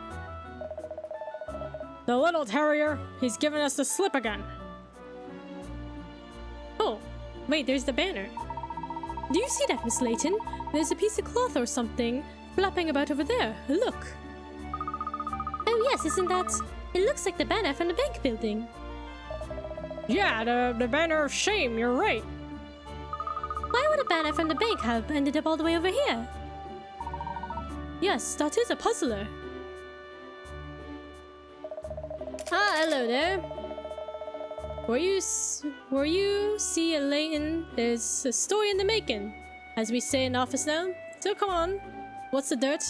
The little terrier. He's giving us the slip again. Oh, wait, there's the banner. Do you see that, Miss Layton? There's a piece of cloth or something flapping about over there. Look. Oh yes, isn't that... It looks like the banner from the bank building. Yeah, the banner of shame, you're right. Why would a banner from the bank have ended up all the way over here? Yes, that is a puzzler. Ah, hello there. Were you see a Layton? There's a story in the making, as we say in the office now. So come on, what's the dirt?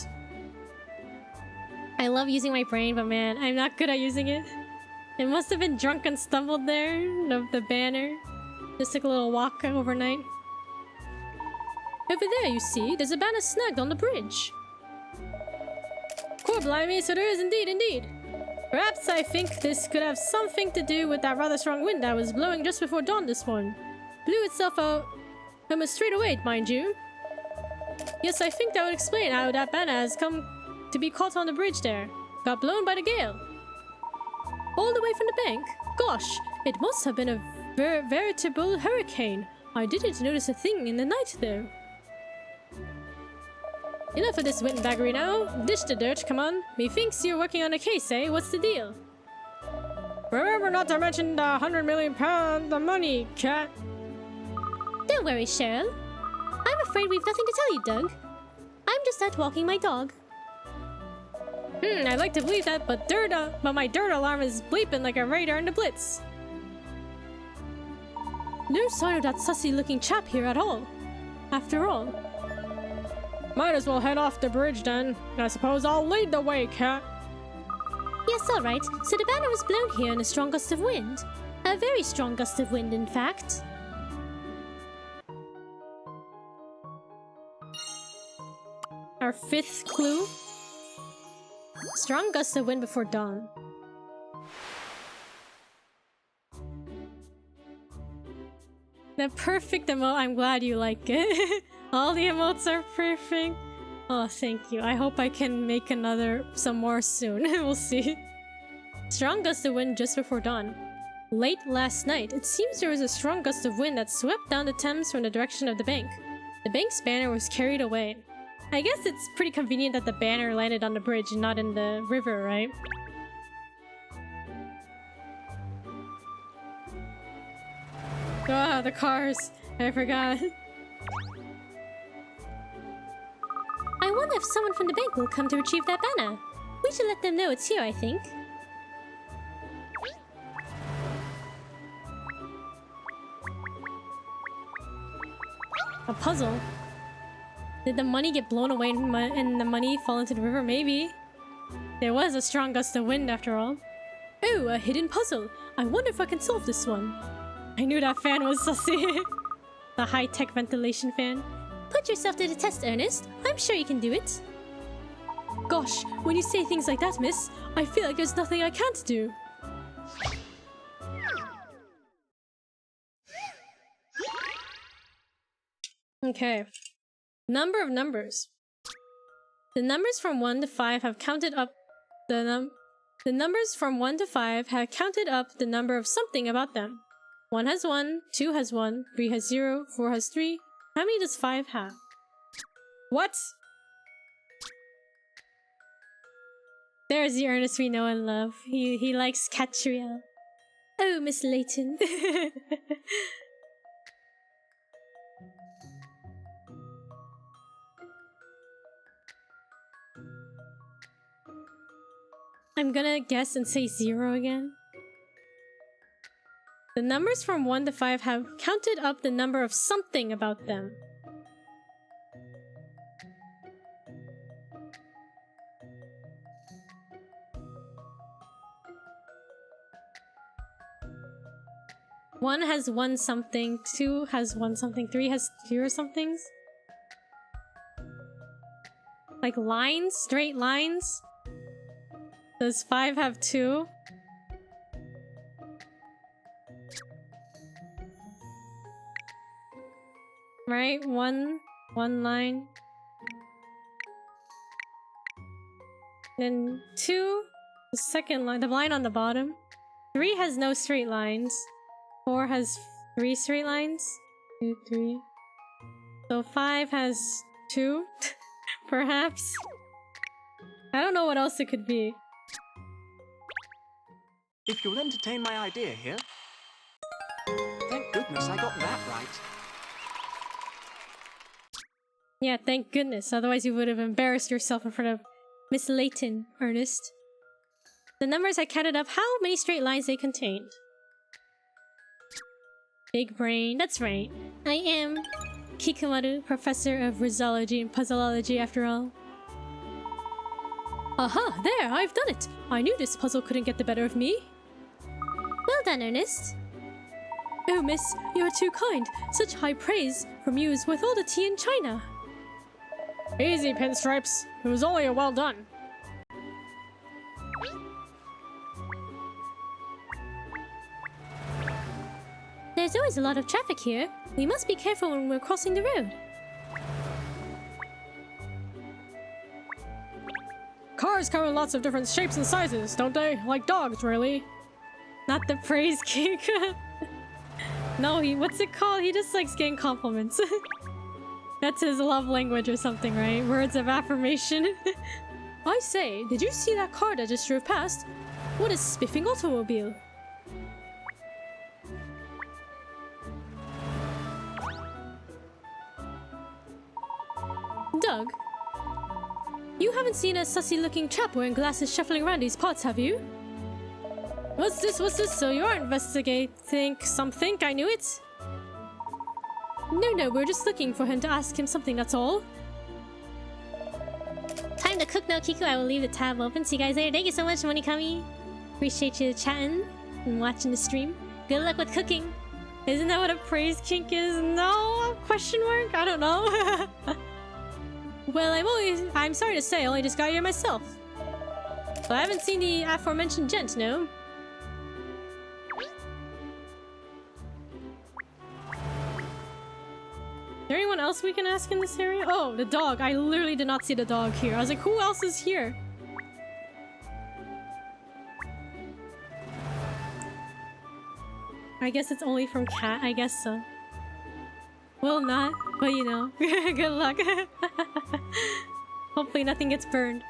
I love using my brain, but man, I'm not good at using it. It must have been drunk and stumbled there, the banner. Just took a little walk overnight. Over there, you see, there's a banner snagged on the bridge. Poor blimey, so there is indeed. Perhaps I think this could have something to do with that rather strong wind that was blowing just before dawn this morning. Blew itself out almost straight away, mind you. Yes, I think that would explain how that banner has come to be caught on the bridge there. Got blown by the gale. All the way from the bank? Gosh, it must have been a veritable hurricane. I didn't notice a thing in the night though. Enough of this windbaggery now. Dish the dirt, come on. Methinks you're working on a case, eh? What's the deal? Remember not to mention the £100 million the money, cat. Don't worry, Cheryl. I'm afraid we've nothing to tell you, Doug. I'm just out walking my dog. I'd like to believe that, but my dirt alarm is bleeping like a radar in the blitz. No sign of that sussy-looking chap here at all. After all. Might as well head off the bridge then. I suppose I'll lead the way, cat. Yes, alright. So the banner was blown here in a strong gust of wind. A very strong gust of wind, in fact. Our fifth clue. Strong gust of wind before dawn. The perfect emote. I'm glad you like it. All the emotes are perfect. Oh, thank you. I hope I can make some more soon. We'll see. Strong gust of wind just before dawn. Late last night, it seems there was a strong gust of wind that swept down the Thames from the direction of the bank. The bank's banner was carried away. I guess it's pretty convenient that the banner landed on the bridge and not in the river, right? Ah, the cars. I forgot. I wonder if someone from the bank will come to retrieve that banner. We should let them know it's here, I think. A puzzle? Did the money get blown away and the money fall into the river? Maybe. There was a strong gust of wind after all. Oh, a hidden puzzle. I wonder if I can solve this one. I knew that fan was sussy. The high-tech ventilation fan. Put yourself to the test, Ernest. I'm sure you can do it. Gosh, when you say things like that, miss, I feel like there's nothing I can't do. Okay. Number of numbers. The numbers from 1 to 5 have counted up the numbers from 1 to 5 have counted up the number of something about them. 1 has 1, 2 has 1, 3 has 0, 4 has 3. How many does 5 have? What? There's the Ernest we know and love. He likes Katrielle. Oh, Miss Layton. I'm gonna guess and say 0 again. The numbers from 1 to 5 have counted up the number of something about them. One has 1 something, 2 has 1 something, 3 has 0 somethings. Like lines? Straight lines? Does 5 have 2? Right? One line. Then 2, the second line, the line on the bottom. 3 has no straight lines. 4 has 3 straight lines. 2, 3. So 5 has 2, perhaps. I don't know what else it could be. If you'll entertain my idea here. Thank goodness I got that right. Yeah, thank goodness. Otherwise you would have embarrassed yourself in front of Miss Layton, Ernest. The numbers had counted up how many straight lines they contained. Big brain, that's right. I am Kikumaru, professor of Rizology and Puzzleology after all. Aha, there, I've done it! I knew this puzzle couldn't get the better of me. Well done, Ernest. Oh, miss, you are too kind. Such high praise from you is worth all the tea in China. Easy, Pinstripes. It was only a well done. There's always a lot of traffic here. We must be careful when we're crossing the road. Cars come in lots of different shapes and sizes, don't they? Like dogs, really. Not the praise king. No, what's it called? He just likes getting compliments. That's his love language or something, right? Words of affirmation. I say, did you see that car that just drove past? What a spiffing automobile. Doug, you haven't seen a sussy-looking chap wearing glasses shuffling around these parts, have you? What's this? What's this? So you're investigating something? I knew it. No, we're just looking for him to ask him something, that's all. Time to cook now, Kiku. I will leave the tab open. See you guys later. Thank you so much, Monikami. Appreciate you chatting and watching the stream. Good luck with cooking. Isn't that what a praise kink is? No? Question mark? I don't know. Well, I'm sorry to say, I only just got here myself. But I haven't seen the aforementioned gent, no? Is there anyone else we can ask in this area? Oh, the dog. I literally did not see the dog here. I was like, who else is here? I guess it's only from Cat. I guess so. Well, not, but you know. Good luck. Hopefully nothing gets burned.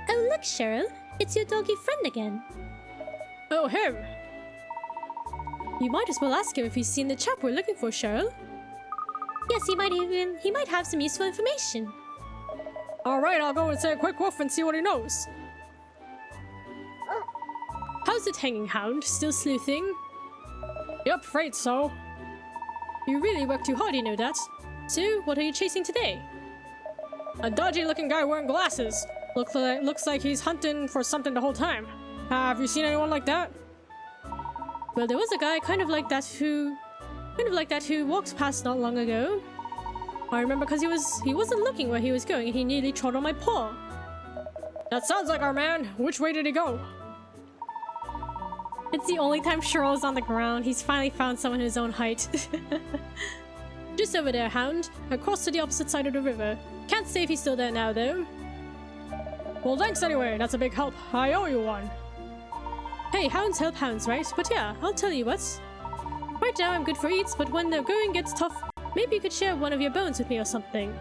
Oh, look, Cheryl. It's your doggy friend again. Oh, him. You might as well ask him if he's seen the chap we're looking for, Cheryl. Yes, he might have some useful information. Alright, I'll go and say a quick woof and see what he knows. How's it hanging, Hound? Still sleuthing? Yep, afraid so. You really work too hard, you know that. So, what are you chasing today? A dodgy-looking guy wearing glasses. Looks like he's hunting for something the whole time. Have you seen anyone like that? Well, there was a guy kind of like that who walked past not long ago. I remember because he wasn't looking where he was going and he nearly trod on my paw. That sounds like our man. Which way did he go? It's the only time Cheryl's on the ground. He's finally found someone his own height. Just over there, Hound. Across to the opposite side of the river. Can't say if he's still there now, though. Well, thanks anyway. That's a big help. I owe you one. Hey, hounds help hounds, right? But yeah, I'll tell you what. Right now I'm good for eats, but when the going gets tough, maybe you could share one of your bones with me or something.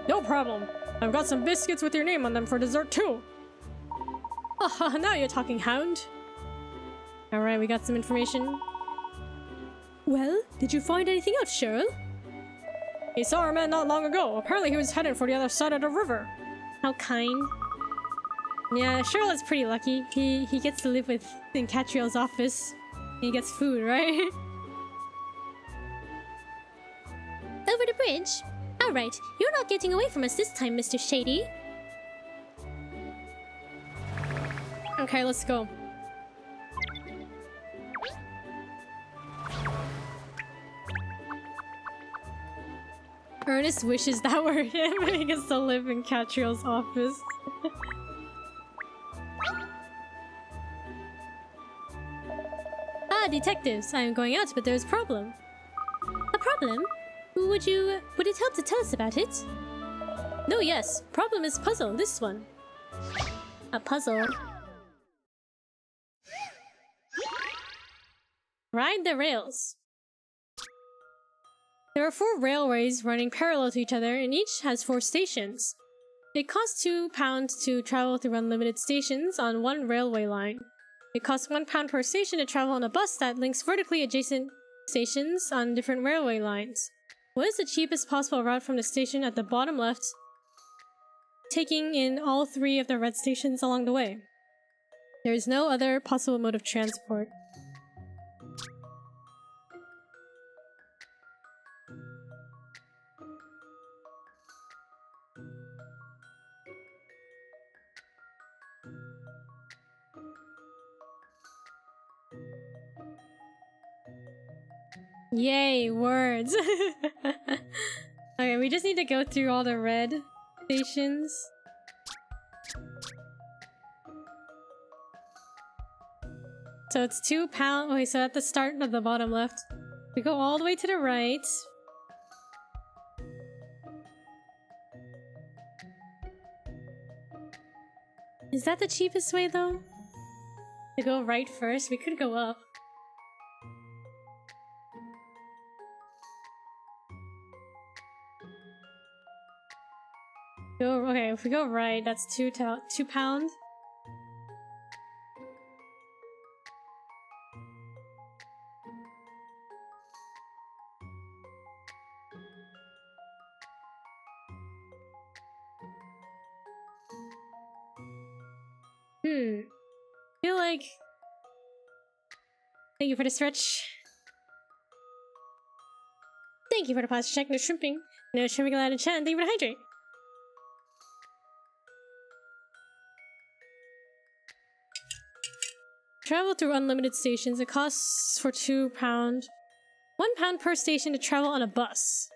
No problem. I've got some biscuits with your name on them for dessert, too. Haha, now you're talking, Hound. Alright, we got some information. Well, did you find anything out, Cheryl? He saw our man not long ago. Apparently he was headed for the other side of the river. How kind. Yeah, Cheryl is pretty lucky. He gets to live in Katrielle's office. He gets food, right? Over the bridge? Alright, you're not getting away from us this time, Mr. Shady. Okay, let's go. Ernest wishes that were him and he gets to live in Katrielle's office. Ah, detectives. I am going out, but there's a problem. A problem? Would it help to tell us about it? No, yes. Problem is puzzle. This one. A puzzle. Ride the rails. There are 4 railways running parallel to each other, and each has 4 stations. It costs £2 to travel through unlimited stations on one railway line. It costs £1 per station to travel on a bus that links vertically adjacent stations on different railway lines. What is the cheapest possible route from the station at the bottom left, taking in all 3 of the red stations along the way? There is no other possible mode of transport. Yay, words! Okay, we just need to go through all the red stations. So it's £2. Okay, so at the start of the bottom left, we go all the way to the right. Is that the cheapest way though? To go right first? We could go up. Okay, if we go right, that's £2. I feel like... Thank you for the stretch. Thank you for the pasta check. No shrimping. No shrimping allowed in chat. And thank you for the hydrate. Travel through unlimited stations. It costs for £2. £1 per station to travel on a bus.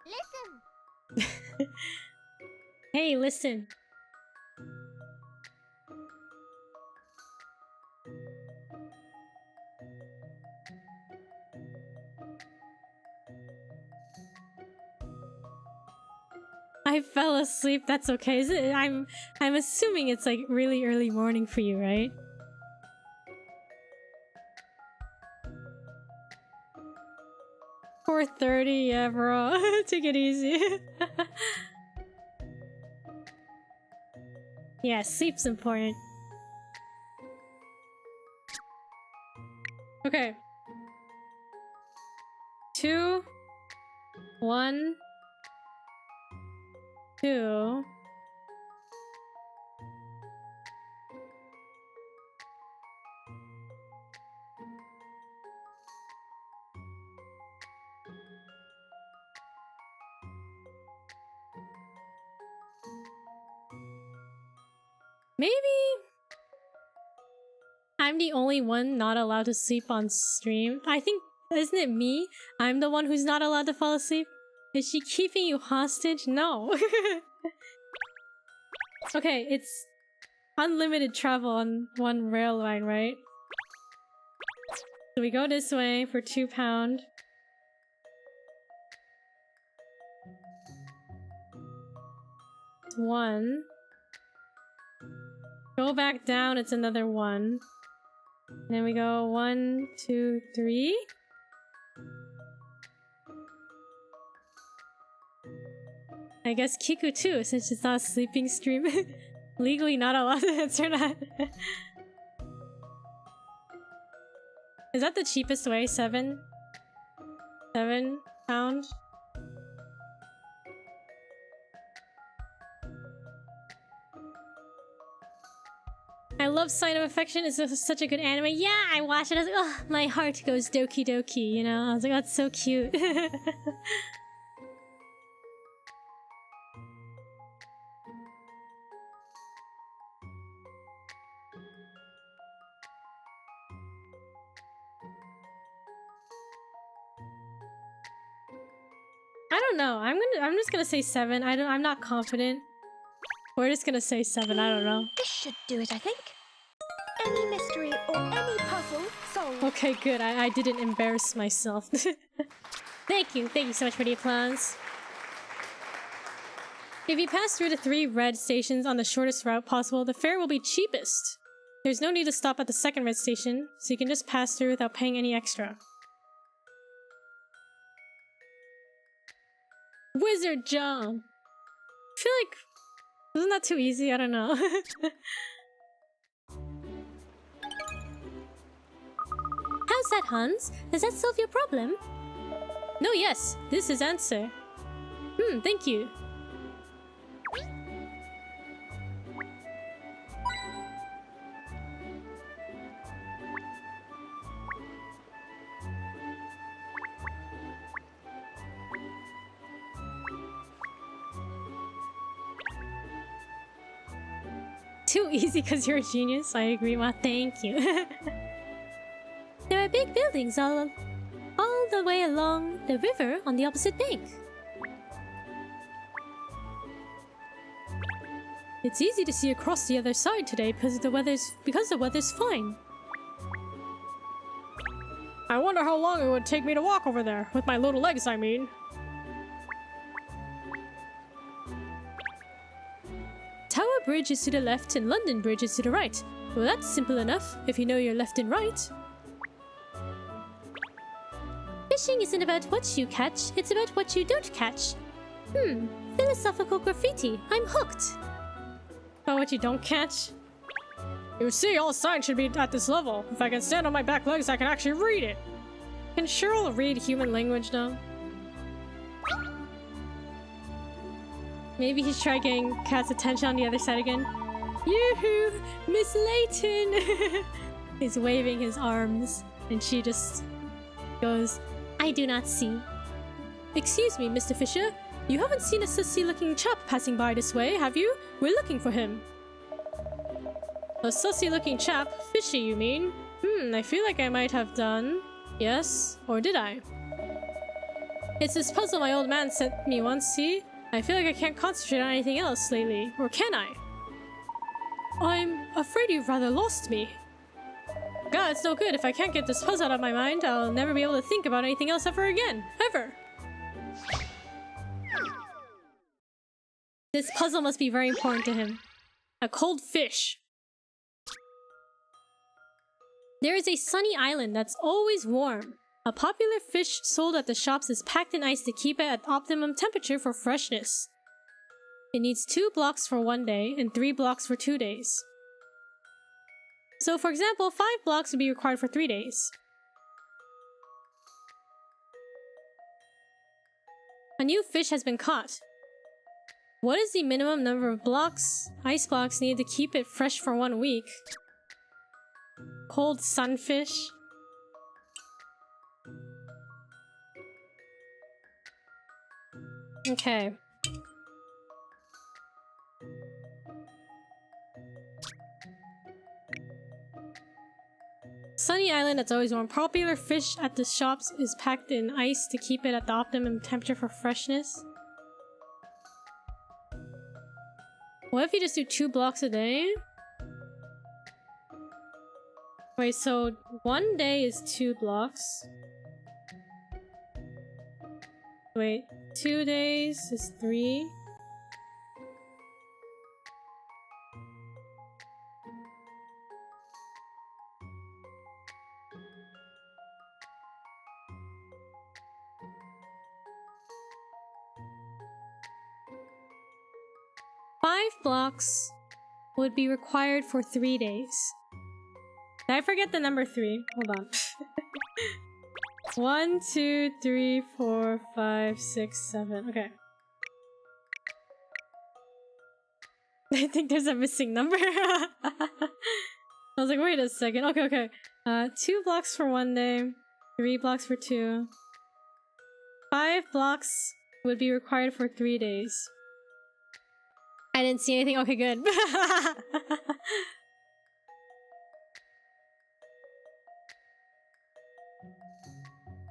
Listen! Hey, listen. I fell asleep. That's okay. Is it, I'm assuming it's like really early morning for you, right? $4:30, yeah, bro. Take it easy. Yeah, sleep's important. Okay. 2, 1, 2. Maybe I'm the only one not allowed to sleep on stream. I think, isn't it me? I'm the one who's not allowed to fall asleep. Is she keeping you hostage? No. Okay, it's unlimited travel on one rail line, right? So we go this way for £2. It's 1. Go back down, it's another 1. And then we go 1, 2, 3. I guess Kiku too, since it's not a sleeping stream. Legally not allowed to answer that. Is that the cheapest way? 7? £7? I love Sign of Affection. It's such a good anime. Yeah, I watched it. I was like, oh, my heart goes doki doki, you know? I was like, oh, that's so cute. I don't know. I'm just gonna say 7. I'm not confident. We're just gonna say 7. I don't know. This should do it, I think. Any mystery or any puzzle solved. Okay, good. I didn't embarrass myself. Thank you so much for the applause. If you pass through the 3 red stations on the shortest route possible, the fare will be cheapest. There's no need to stop at the second red station, so you can just pass through without paying any extra. Wizard jump! I feel like... Isn't that too easy? I don't know. How's that, Hans? Does that solve your problem? No, yes, this is answer. Thank you. Too easy because you're a genius. I agree, Ma. Thank you. There are big buildings all the way along the river on the opposite bank. It's easy to see across the other side today because the weather's fine. I wonder how long it would take me to walk over there, with my little legs, I mean. Tower Bridge is to the left and London Bridge is to the right. Well, that's simple enough, if you know your left and right. Fishing isn't about what you catch, it's about what you don't catch. Philosophical graffiti. I'm hooked. About what you don't catch? You see, all signs should be at this level. If I can stand on my back legs, I can actually read it. Can Cheryl read human language now? Maybe he's trying getting Kat's attention on the other side again. Yoo-hoo! Miss Layton! He's waving his arms, and she just goes, I do not see. Excuse me, Mr. Fisher. You haven't seen a sussy-looking chap passing by this way, have you? We're looking for him. A sussy-looking chap? Fishy, you mean? I feel like I might have done. Yes? Or did I? It's this puzzle my old man sent me once, see? I feel like I can't concentrate on anything else lately. Or can I? I'm afraid you've rather lost me. God, it's no good. If I can't get this puzzle out of my mind, I'll never be able to think about anything else ever again. Ever. This puzzle must be very important to him. A cold fish. There is a sunny island that's always warm. A popular fish sold at the shops is packed in ice to keep it at optimum temperature for freshness. It needs 2 blocks for 1 day and 3 blocks for 2 days. So for example, 5 blocks would be required for 3 days. A new fish has been caught. What is the minimum number of ice blocks needed to keep it fresh for 1 week? Cold sunfish? Okay. Sunny island that's always warm. Popular fish at the shops is packed in ice to keep it at the optimum temperature for freshness. What if you just do 2 blocks a day? Wait, so 1 day is 2 blocks. Wait, 2 days is 3. Five blocks would be required for 3 days. Did I forget the number 3? Hold on. 1, 2, 3, 4, 5, 6, 7. Okay. I think there's a missing number. I was like, wait a second. Okay. 2 blocks for 1 day. 3 blocks for 2. 5 blocks would be required for 3 days. I didn't see anything. Okay, good.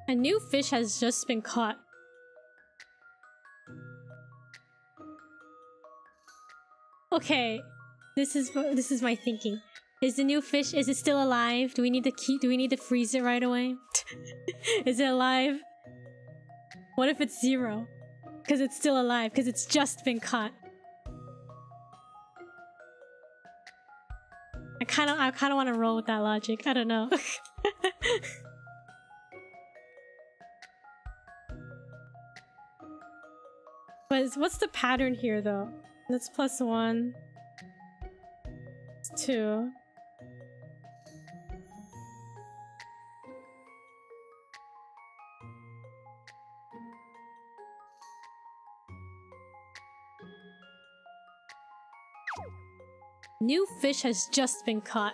A new fish has just been caught. Okay, this is my thinking. Is the new fish, is it still alive? Do we need to freeze it right away? Is it alive? What if it's 0? Because it's still alive, because it's just been caught. I kind of want to roll with that logic. I don't know. But what's the pattern here, though? That's +1. It's 2. New fish has just been caught.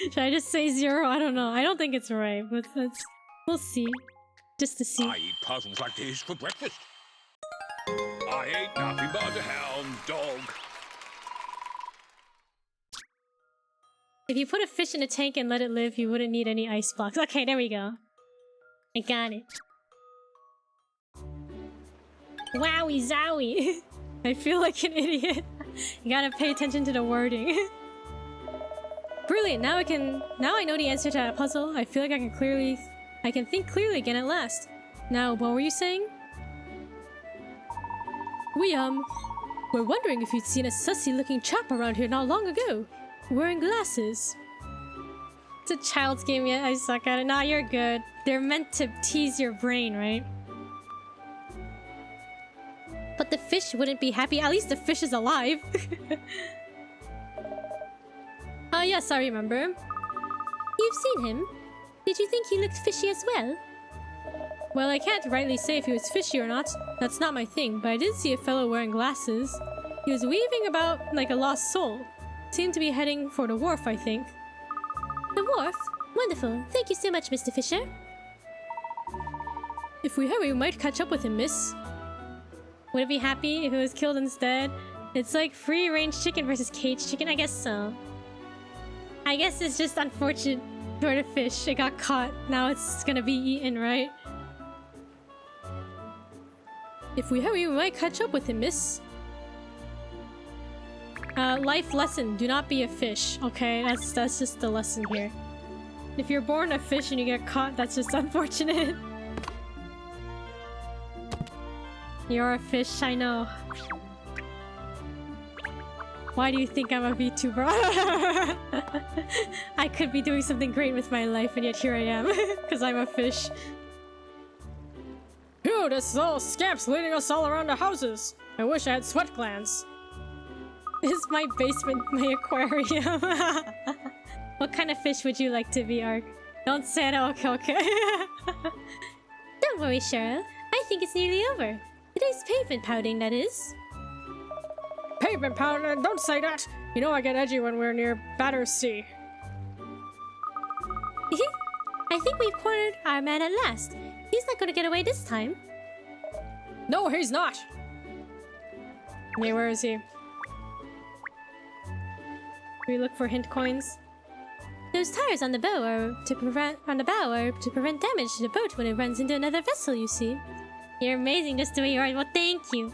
Should I just say 0? I don't know. I don't think it's right, but we'll see. Just to see. I eat puzzles like this for breakfast. I ain't nothing but a hound dog. If you put a fish in a tank and let it live, you wouldn't need any ice blocks. Okay, there we go. I got it. Wowie zowie! I feel like an idiot. You gotta pay attention to the wording. Brilliant, now I know the answer to that puzzle. I feel like I can think clearly again at last. Now, what were you saying? We're wondering if you'd seen a sussy looking chap around here not long ago, wearing glasses. It's a child's game yet, I suck at it. Nah, you're good. They're meant to tease your brain, right? But the fish wouldn't be happy. At least the fish is alive. Oh yes, I remember. You've seen him? Did you think he looked fishy as well? Well, I can't rightly say if he was fishy or not. That's not my thing, but I did see a fellow wearing glasses. He was weaving about like a lost soul. Seemed to be heading for the wharf, I think. The wharf? Wonderful. Thank you so much, Mr. Fisher. If we hurry, we might catch up with him, miss. Would it be happy if it was killed instead? It's like free-range chicken versus caged chicken? I guess so. I guess it's just unfortunate for the fish. It got caught. Now it's gonna be eaten, right? If we hurry, we might catch up with him, miss. Life lesson. Do not be a fish. Okay, that's just the lesson here. If you're born a fish and you get caught, that's just unfortunate. You're a fish, I know. Why do you think I'm a VTuber? I could be doing something great with my life, and yet here I am, because I'm a fish. Phew, this is all scamps leading us all around the houses. I wish I had sweat glands. Is my basement my aquarium? What kind of fish would you like to be, Ark? Don't say that, okay. Don't worry, Cheryl. I think it's nearly over. Today's pavement pounding, that is. Pavement pounding? Don't say that! You know I get edgy when we're near Battersea. I think we've cornered our man at last. He's not gonna get away this time. No, he's not! Okay, where is he? Do we look for hint coins? Those tires on the bow are to prevent damage to the boat when it runs into another vessel, you see. You're amazing just the way you are. Well, thank you.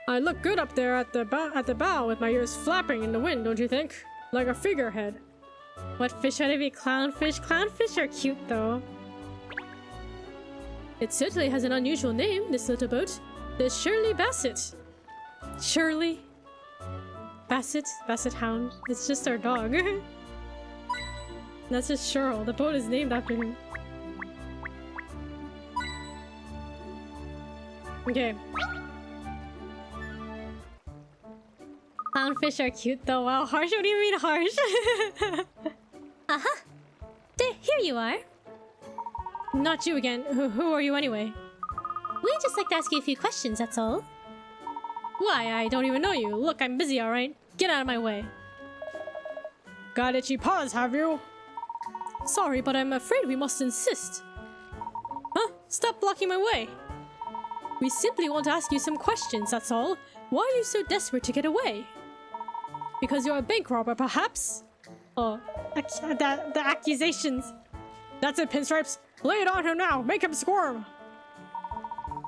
I look good up there at the bow with my ears flapping in the wind, don't you think? Like a figurehead. What fish ought to be? Clownfish? Clownfish are cute, though. It certainly has an unusual name, this little boat. The Shirley Bassett. Shirley? Bassett? Basset Hound. It's just our dog. That's just Cheryl. The boat is named after him. Okay. Clownfish are cute though. Wow, harsh? What do you mean harsh? Uh-huh. Here you are. Not you again. Who are you anyway? We'd just like to ask you a few questions, that's all. Why, I don't even know you. Look, I'm busy, alright? Get out of my way. Got itchy paws, have you? Sorry, but I'm afraid we must insist. Huh? Stop blocking my way. We simply want to ask you some questions, that's all. Why are you so desperate to get away? Because you're a bank robber, perhaps? Oh, the accusations. That's it, Pinstripes. Lay it on him now. Make him squirm.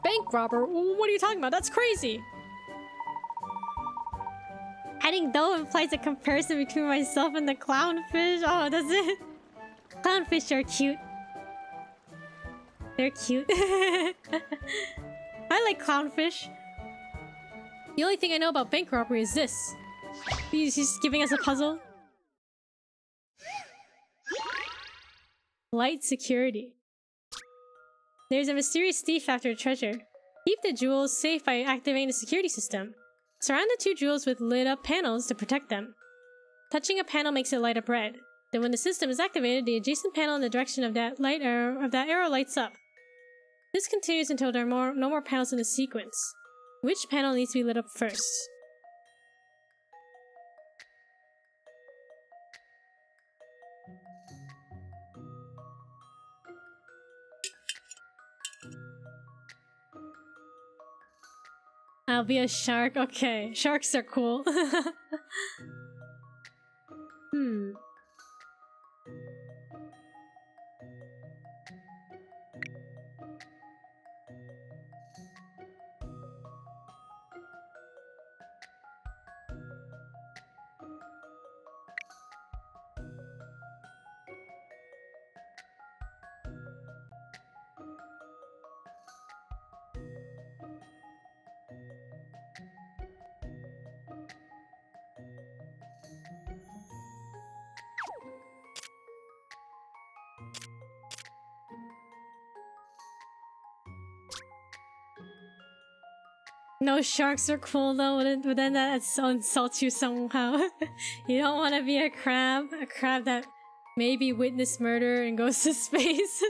Bank robber? What are you talking about? That's crazy. Adding though implies a comparison between myself and the clownfish. Oh, does it? Clownfish are cute. They're cute. I like clownfish. The only thing I know about bank robbery is this. He's just giving us a puzzle. Light security. There's a mysterious thief after a treasure. Keep the jewels safe by activating the security system. Surround the two jewels with lit up panels to protect them. Touching a panel makes it light up red. Then when the system is activated, the adjacent panel in the direction of that arrow lights up. This continues until there are no more panels in the sequence. Which panel needs to be lit up first? I'll be a shark. Okay, sharks are cool. No, sharks are cool though, but then that insults you somehow. You don't want to be a crab that maybe witnessed murder and goes to space.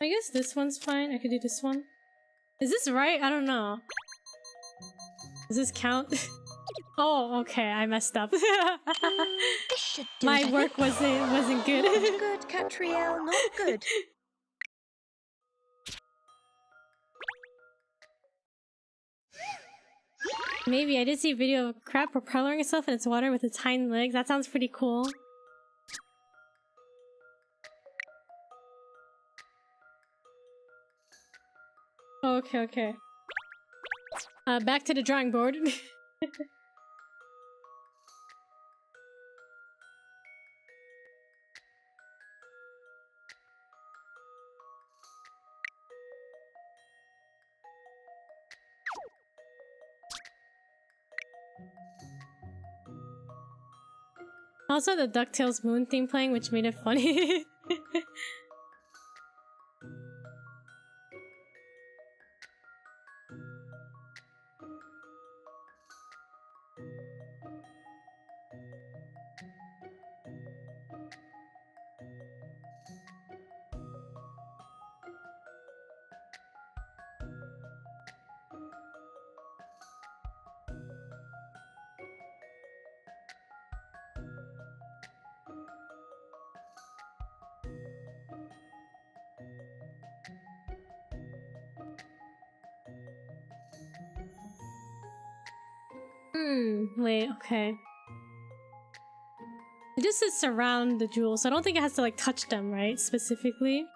I guess this one's fine. I could do this one. Is this right? I don't know. Does this count? Oh, okay. I messed up. This should do My it. work wasn't good. Not good, Katrielle, not good. Maybe I did see a video of a crab propelling itself in its water with its hind legs. That sounds pretty cool. Okay, okay. Back to the drawing board. Also, the DuckTales moon theme playing, which made it funny. Wait, okay. It just says surround the jewels, so I don't think it has to like touch them, right? Specifically.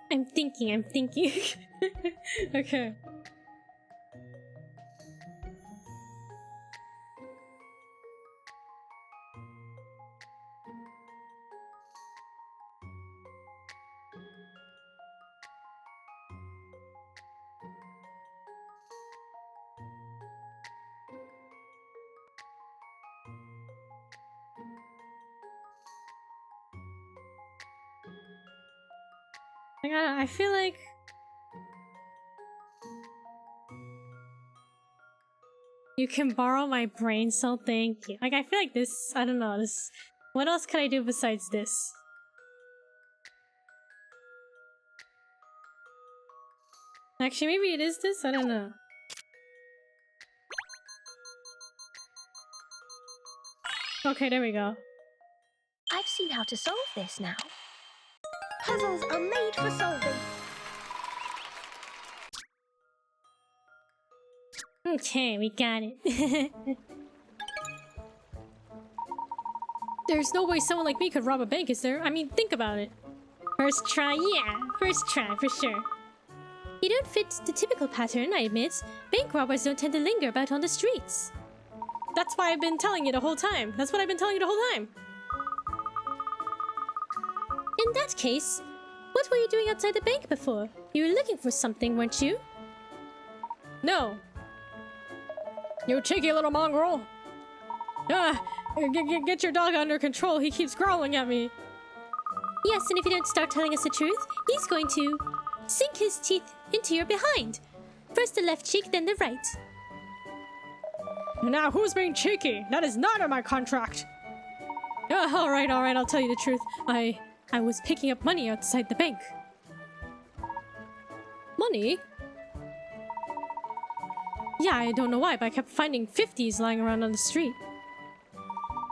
I'm thinking. Okay. Like, I feel like... You can borrow my brain cell, thank you. Like, I feel like this... I don't know, this... What else could I do besides this? Actually, maybe it is this? I don't know. Okay, there we go. I've seen how to solve this now. Puzzles are made for solving. Okay, we got it. There's no way someone like me could rob a bank, is there? I mean, think about it. First try, yeah. First try, for sure. You don't fit the typical pattern, I admit. Bank robbers don't tend to linger about on the streets. That's why I've been telling you the whole time. That's what I've been telling you the whole time. In that case, what were you doing outside the bank before? You were looking for something, weren't you? No. You cheeky little mongrel. Get your dog under control. He keeps growling at me. Yes, and if you don't start telling us the truth, he's going to sink his teeth into your behind. First the left cheek, then the right. Now, who's being cheeky? That is not in my contract. Alright, I'll tell you the truth. I was picking up money outside the bank. Money? Yeah, I don't know why, but I kept finding 50s lying around on the street.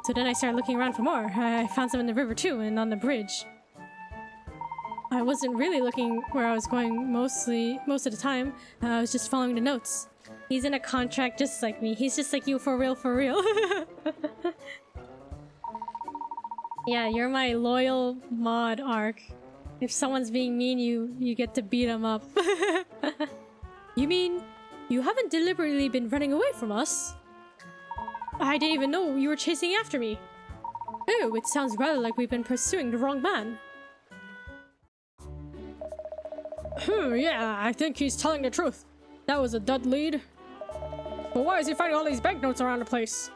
So then I started looking around for more. I found some in the river too, and on the bridge. I wasn't really looking where I was going most of the time. I was just following the notes. He's in a contract just like me. He's just like you for real, for real. Yeah, you're my loyal mod, Ark. If someone's being mean, you get to beat them up. You mean you haven't deliberately been running away from us? I didn't even know you were chasing after me. Oh, it sounds rather like we've been pursuing the wrong man. Yeah, I think he's telling the truth. That was a dud lead. But why is he finding all these banknotes around the place?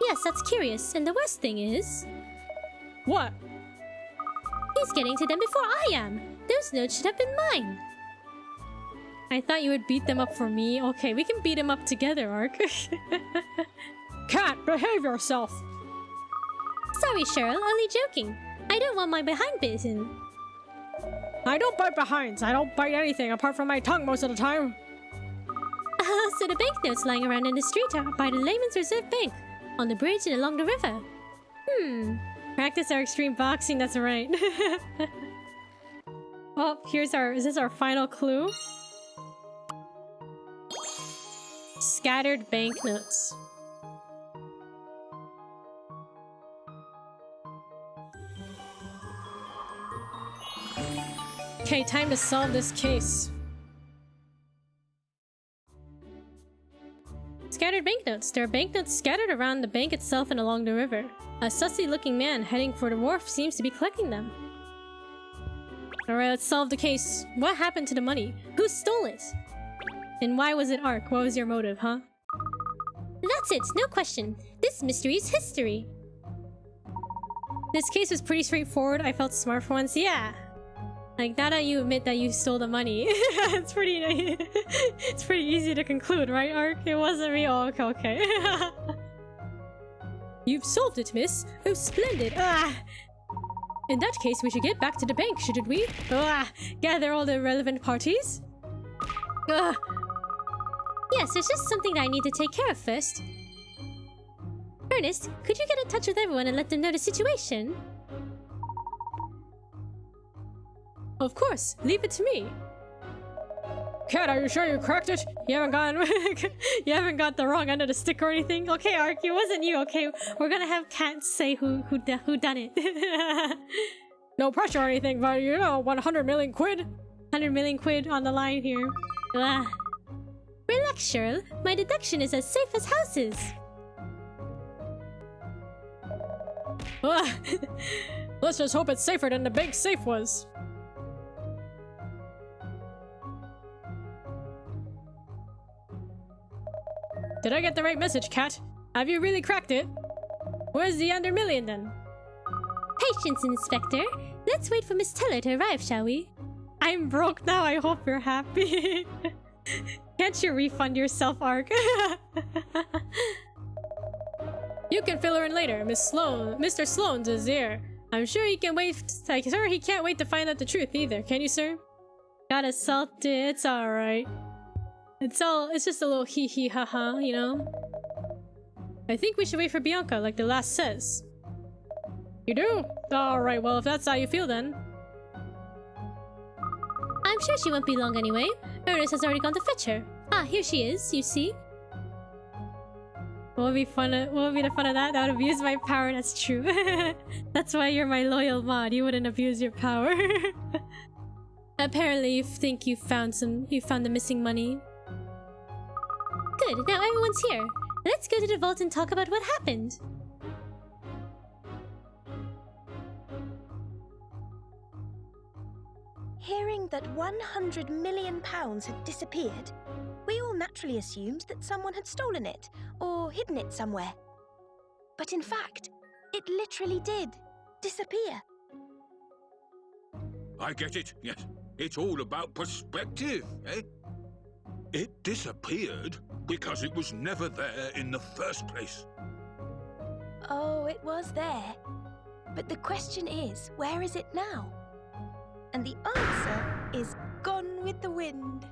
Yes, that's curious. And the worst thing is... What? He's getting to them before I am. Those notes should have been mine. I thought you would beat them up for me. Okay, we can beat them up together, Ark. Cat, behave yourself! Sorry, Cheryl, only joking. I don't want my behind bitten. I don't bite behinds. I don't bite anything apart from my tongue most of the time. So the banknotes lying around in the street are by the Layman's Reserve Bank, on the bridge and along the river. Practice our extreme boxing, that's right. Oh, is this our final clue? Scattered banknotes. Okay, time to solve this case. Scattered banknotes. There are banknotes scattered around the bank itself and along the river. A sussy-looking man heading for the wharf seems to be collecting them. Alright, let's solve the case. What happened to the money? Who stole it? And why was it Ark? What was your motive, huh? That's it, no question. This mystery is history. This case was pretty straightforward. I felt smart for once. Yeah. Like, now that you admit that you stole the money, it's pretty easy to conclude, right, Ark? It wasn't me. Oh, okay. You've solved it, miss. Oh, splendid. In that case, we should get back to the bank, shouldn't we? Gather all the relevant parties? Yes, there's just something that I need to take care of first. Ernest, could you get in touch with everyone and let them know the situation? Of course, leave it to me. Cat, are you sure you cracked it? You haven't got the wrong end of the stick or anything? Okay, Ark, it wasn't you, okay? We're gonna have Cat say who done it. No pressure or anything, but you know, 100 million quid? 100 million quid on the line here. Relax, Cheryl. My deduction is as safe as houses. Let's just hope it's safer than the big safe was. Did I get the right message, Cat? Have you really cracked it? Where's the under million then? Patience, Inspector. Let's wait for Miss Teller to arrive, shall we? I'm broke now, I hope you're happy. Can't you refund yourself, Ark? You can fill her in later. Mr. Sloane's is here. I'm sure he can wait. Sir, he can't wait to find out the truth either. Can you, sir? Gotta salt it. It's alright. It's just a little hee hee ha ha, you know? I think we should wait for Bianca, like the last says. You do? Alright, well, if that's how you feel then. I'm sure she won't be long anyway. Ernest has already gone to fetch her. Ah, here she is, you see? What would be the fun of that? That would abuse my power, that's true. That's why you're my loyal mod. You wouldn't abuse your power. Apparently you think you found the missing money. Good, now everyone's here. Let's go to the vault and talk about what happened. Hearing that £100 million had disappeared, we all naturally assumed that someone had stolen it or hidden it somewhere. But in fact, it literally did disappear. I get it, yes. It's all about perspective, eh? It disappeared because it was never there in the first place. Oh, it was there. But the question is, where is it now? And the answer is gone with the wind.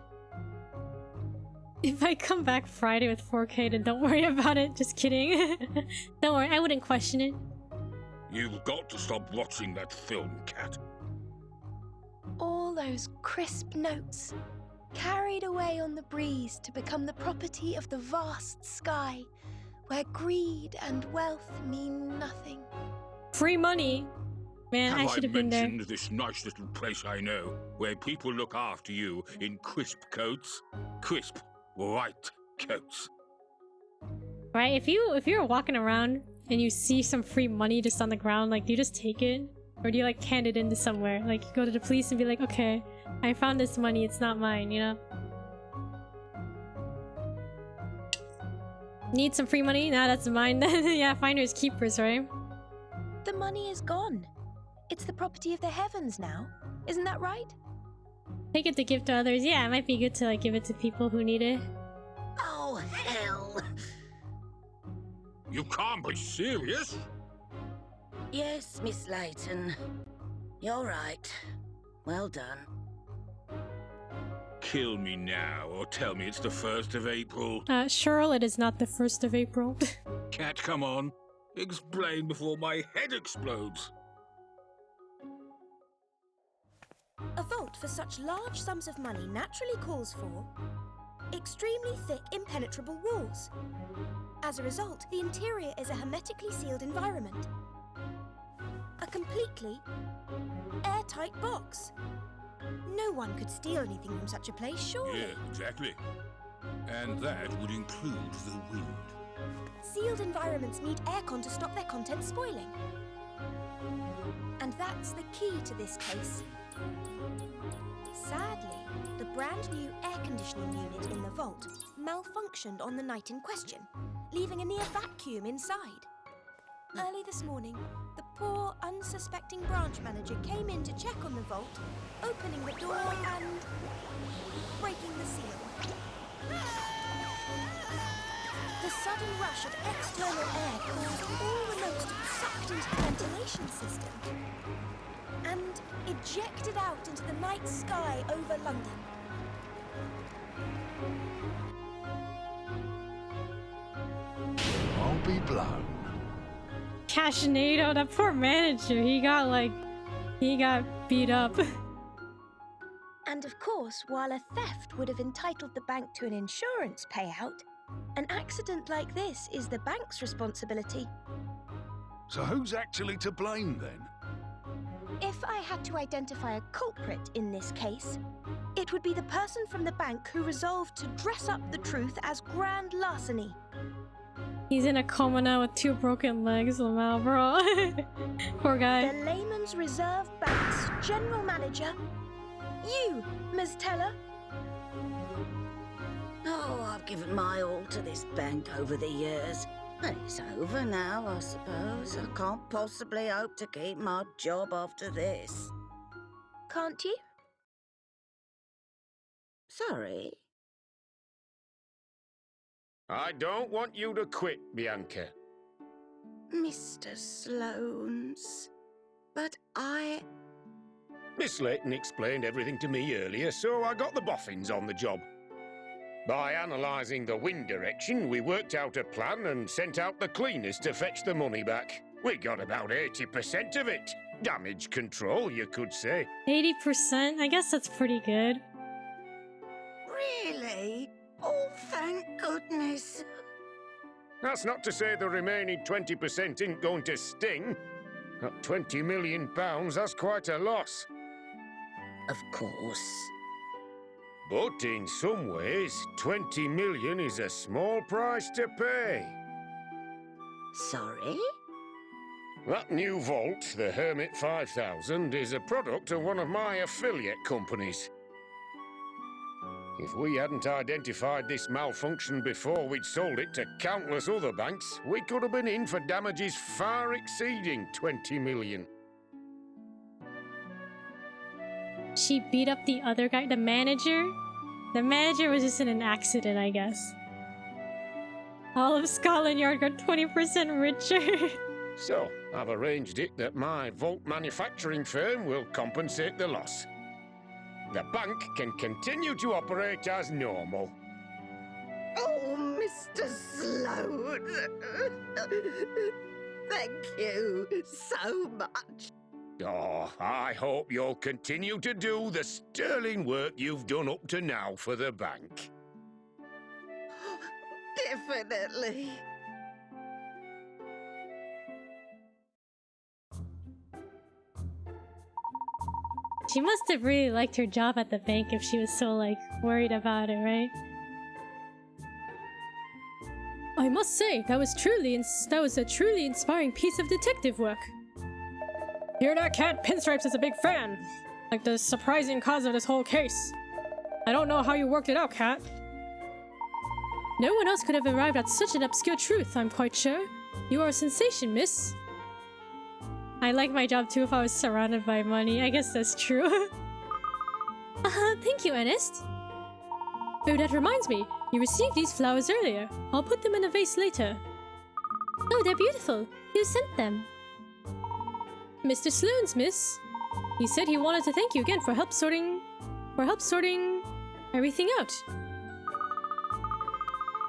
If I come back Friday with 4K, then don't worry about it. Just kidding. Don't worry, I wouldn't question it. You've got to stop watching that film, Kat. All those crisp notes, carried away on the breeze to become the property of the vast sky, where greed and wealth mean nothing. Free money! Man, I should have been there. Have I mentioned this nice little place I know, where people look after you in crisp coats? Crisp, white coats. Right, if you're walking around and you see some free money just on the ground, like, do you just take it? Or do you, like, hand it into somewhere? Like, you go to the police and be like, okay, I found this money, it's not mine, you know? Need some free money? Nah, that's mine then. Yeah, finders keepers, right? The money is gone. It's the property of the heavens now. Isn't that right? Take it to give to others. Yeah, it might be good to, like, give it to people who need it. Oh, hell. You can't be serious. Yes, Miss Layton. You're right. Well done. Kill me now, or tell me it's the 1st of April. Cheryl, it is not the 1st of April. Kat, come on. Explain before my head explodes. A vault for such large sums of money naturally calls for extremely thick, impenetrable walls. As a result, the interior is a hermetically sealed environment. A completely airtight box. No one could steal anything from such a place, surely. Yeah, exactly. And that would include the wind. Sealed environments need aircon to stop their contents spoiling. And that's the key to this case. Sadly, the brand new air conditioning unit in the vault malfunctioned on the night in question, leaving a near vacuum inside. Early this morning, the poor, unsuspecting branch manager came in to check on the vault, opening the door and breaking the seal. The sudden rush of external air caused all the notes to be sucked into the ventilation system and ejected out into the night sky over London. I'll be blown. Cashinado, that poor manager, he got beat up. And of course, while a theft would have entitled the bank to an insurance payout, an accident like this is the bank's responsibility. So who's actually to blame then? If I had to identify a culprit in this case, it would be the person from the bank who resolved to dress up the truth as grand larceny. He's in a coma now with 2 broken legs, Lamau, bro. Poor guy. The Layman's Reserve Bank's general manager, you, Ms. Teller. Oh, I've given my all to this bank over the years. And it's over now, I suppose. I can't possibly hope to keep my job after this. Can't you? Sorry. I don't want you to quit, Bianca. Mr. Sloanes. But I... Miss Layton explained everything to me earlier, so I got the boffins on the job. By analysing the wind direction, we worked out a plan and sent out the cleaners to fetch the money back. We got about 80% of it. Damage control, you could say. 80%? I guess that's pretty good. Really? Oh, thank goodness. That's not to say the remaining 20% isn't going to sting. At £20 million, that's quite a loss. Of course. But in some ways, 20 million is a small price to pay. Sorry? That new vault, the Hermit 5000, is a product of one of my affiliate companies. If we hadn't identified this malfunction before we'd sold it to countless other banks, we could have been in for damages far exceeding 20 million. She beat up the other guy, the manager? The manager was just in an accident, I guess. All of Scotland Yard got 20% richer. So, I've arranged it that my vault manufacturing firm will compensate the loss. The bank can continue to operate as normal. Oh, Mr. Sloan. Thank you so much. Oh, I hope you'll continue to do the sterling work you've done up to now for the bank. Definitely. She must have really liked her job at the bank if she was so, like, worried about it, right? I must say, that was a truly inspiring piece of detective work. Hear that, Cat? Pinstripes is a big fan. Like the surprising cause of this whole case. I don't know how you worked it out, Cat. No one else could have arrived at such an obscure truth, I'm quite sure. You are a sensation, miss. I like my job too if I was surrounded by money. I guess that's true. Thank you, Ernest. Oh, that reminds me. You received these flowers earlier. I'll put them in a vase later. Oh, they're beautiful. Who sent them? Mr. Sloanes, miss. He said he wanted to thank you again for help sorting everything out.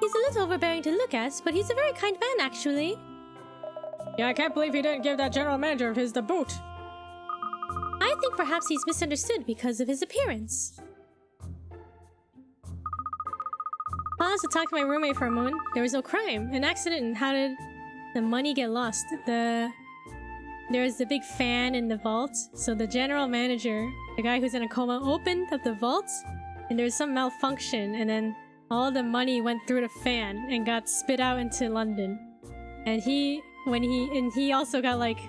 He's a little overbearing to look at, but he's a very kind man, actually. Yeah, I can't believe he didn't give that general manager of his the boot. I think perhaps he's misunderstood because of his appearance. Pause to talk to my roommate for a moment. There was no crime, an accident, and how did the money get lost? There's the big fan in the vault, so the general manager, the guy who's in a coma, opened up the vault, and there was some malfunction, and then all the money went through the fan and got spit out into London. And he also got, like,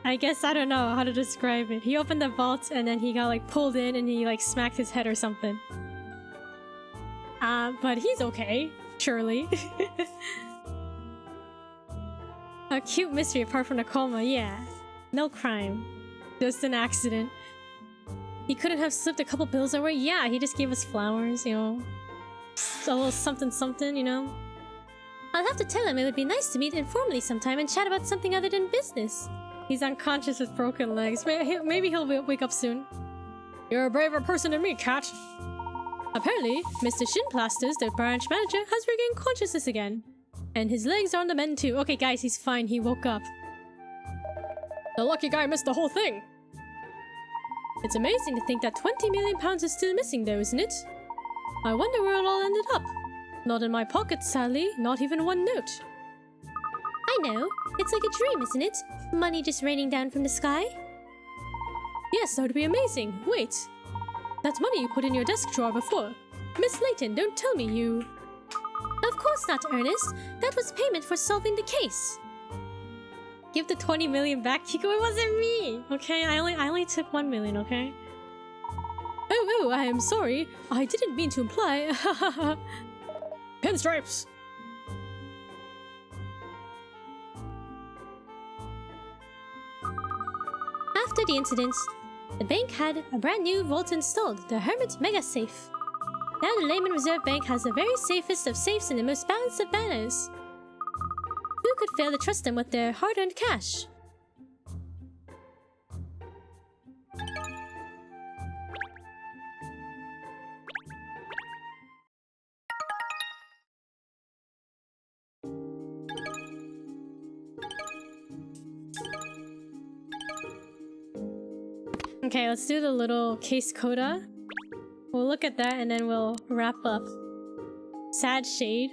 I guess I don't know how to describe it. He opened the vault and then he got, like, pulled in and he, like, smacked his head or something. But he's okay, surely. A cute mystery apart from the coma, yeah. No crime. Just an accident. He couldn't have slipped a couple bills away? Yeah, he just gave us flowers, you know. A little something something, you know. I'll have to tell him it would be nice to meet informally sometime and chat about something other than business. He's unconscious with broken legs. Maybe he'll wake up soon. You're a braver person than me, Cat. Apparently, Mr. Shinplasters, the branch manager, has regained consciousness again. And his legs are on the mend too. Okay, guys, he's fine. He woke up. The lucky guy missed the whole thing. It's amazing to think that 20 million pounds is still missing though, isn't it? I wonder where it all ended up. Not in my pocket, sadly. Not even one note. I know. It's like a dream, isn't it? Money just raining down from the sky. Yes, that would be amazing. Wait. That's money you put in your desk drawer before. Miss Layton, don't tell me you... Of course not, Ernest. That was payment for solving the case. Give the 20 million back, Chico. It wasn't me. Okay, I only took 1 million, okay? Oh, I am sorry. I didn't mean to imply. Pinstripes! After the incident, The bank had a brand new vault installed, the Hermit Mega Safe. Now the Lehman Reserve Bank has the very safest of safes and the most balanced of banners. Who could fail to trust them with their hard-earned cash? Okay, let's do the little case coda. We'll look at that and then we'll wrap up. Sad Shady.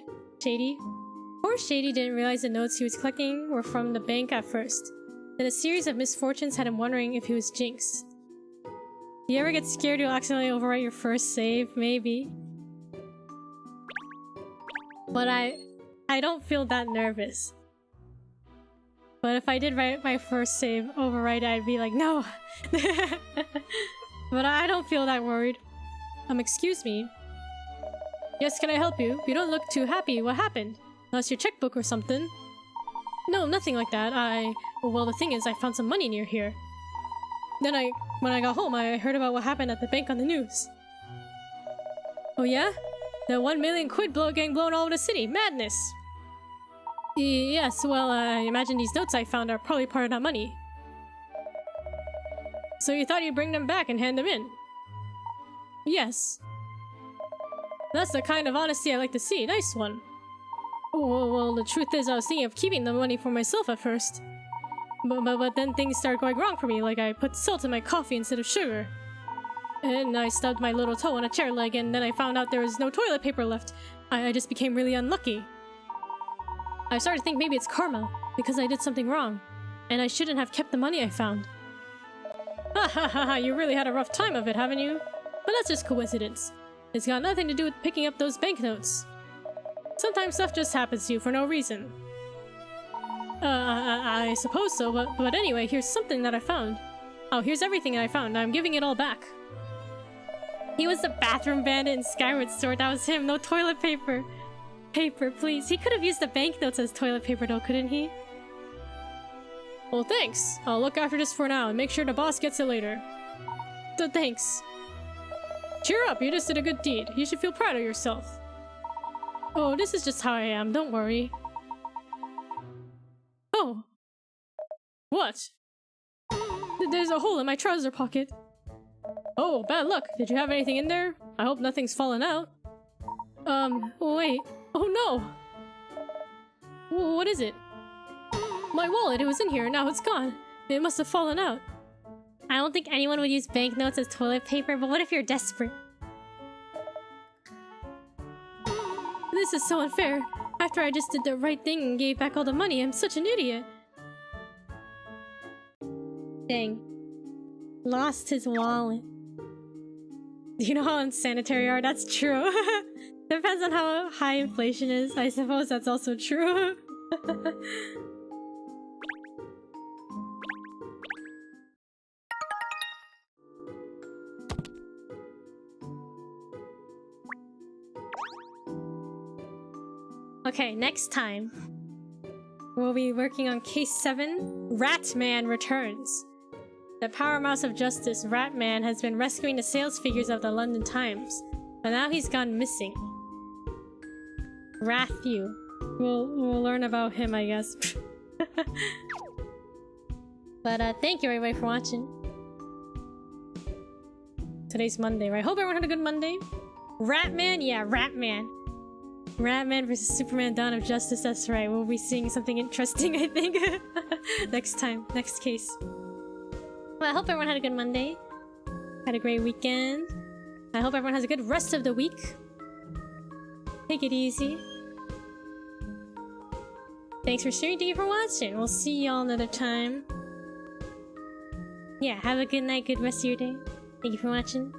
Poor Shady didn't realize the notes he was collecting were from the bank at first. Then a series of misfortunes had him wondering if he was jinxed. Do you ever get scared you'll accidentally overwrite your first save? Maybe. But I don't feel that nervous. But if I did write my first save overwrite, I'd be like, no! But I don't feel that worried. Excuse me. Yes, can I help you? You don't look too happy. What happened? Lost your checkbook or something? No, nothing like that. Well, the thing is, I found some money near here. Then when I got home, I heard about what happened at the bank on the news. Oh yeah? The 1 million quid getting blown all over the city. Madness! Yes, well, I imagine these notes I found are probably part of that money. So you thought you'd bring them back and hand them in? Yes. That's the kind of honesty I like to see. Nice one. Well, the truth is I was thinking of keeping the money for myself at first. But then things started going wrong for me, like I put salt in my coffee instead of sugar. And I stubbed my little toe on a chair leg, and then I found out there was no toilet paper left. I just became really unlucky. I started to think maybe it's karma, because I did something wrong. And I shouldn't have kept the money I found. Ha ha ha ha, you really had a rough time of it, haven't you? But that's just coincidence. It's got nothing to do with picking up those banknotes. Sometimes stuff just happens to you for no reason. I suppose so, but anyway, here's something that I found. Oh, here's everything I found. I'm giving it all back. He was the bathroom bandit in Skyward Sword. That was him. No toilet paper. Paper, please. He could have used the banknotes as toilet paper though, couldn't he? Well, thanks. I'll look after this for now and make sure the boss gets it later. Thanks. Cheer up, you just did a good deed. You should feel proud of yourself. Oh, this is just how I am. Don't worry. Oh. What? There's a hole in my trouser pocket. Oh, bad luck. Did you have anything in there? I hope nothing's fallen out. Wait. Oh no! What is it? My wallet, it was in here, now it's gone. It must have fallen out. I don't think anyone would use banknotes as toilet paper, but what if you're desperate? This is so unfair. After I just did the right thing and gave back all the money, I'm such an idiot. Dang. Lost his wallet. Do you know how unsanitary are? That's true. Depends on how high inflation is. I suppose that's also true. Okay, next time we'll be working on Case 7, Ratman Returns. The Power Mouse of Justice, Ratman, has been rescuing the sales figures of the London Times, but now he's gone missing. Rathu. We'll learn about him, I guess. But thank you everybody for watching. Today's Monday, right? Hope everyone had a good Monday. Ratman? Yeah, Ratman. Ratman vs. Superman Dawn of Justice, that's right. We'll be seeing something interesting, I think. Next time. Next case. Well, I hope everyone had a good Monday. Had a great weekend. I hope everyone has a good rest of the week. Take it easy. Thanks for sharing. Thank you for watching. We'll see y'all another time. Yeah, have a good night, good rest of your day. Thank you for watching.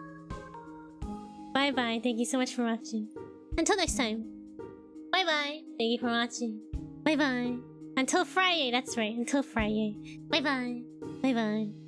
Bye bye. Thank you so much for watching. Until next time. Bye bye. Thank you for watching. Bye bye. Until Friday. That's right. Until Friday. Bye bye. Bye bye.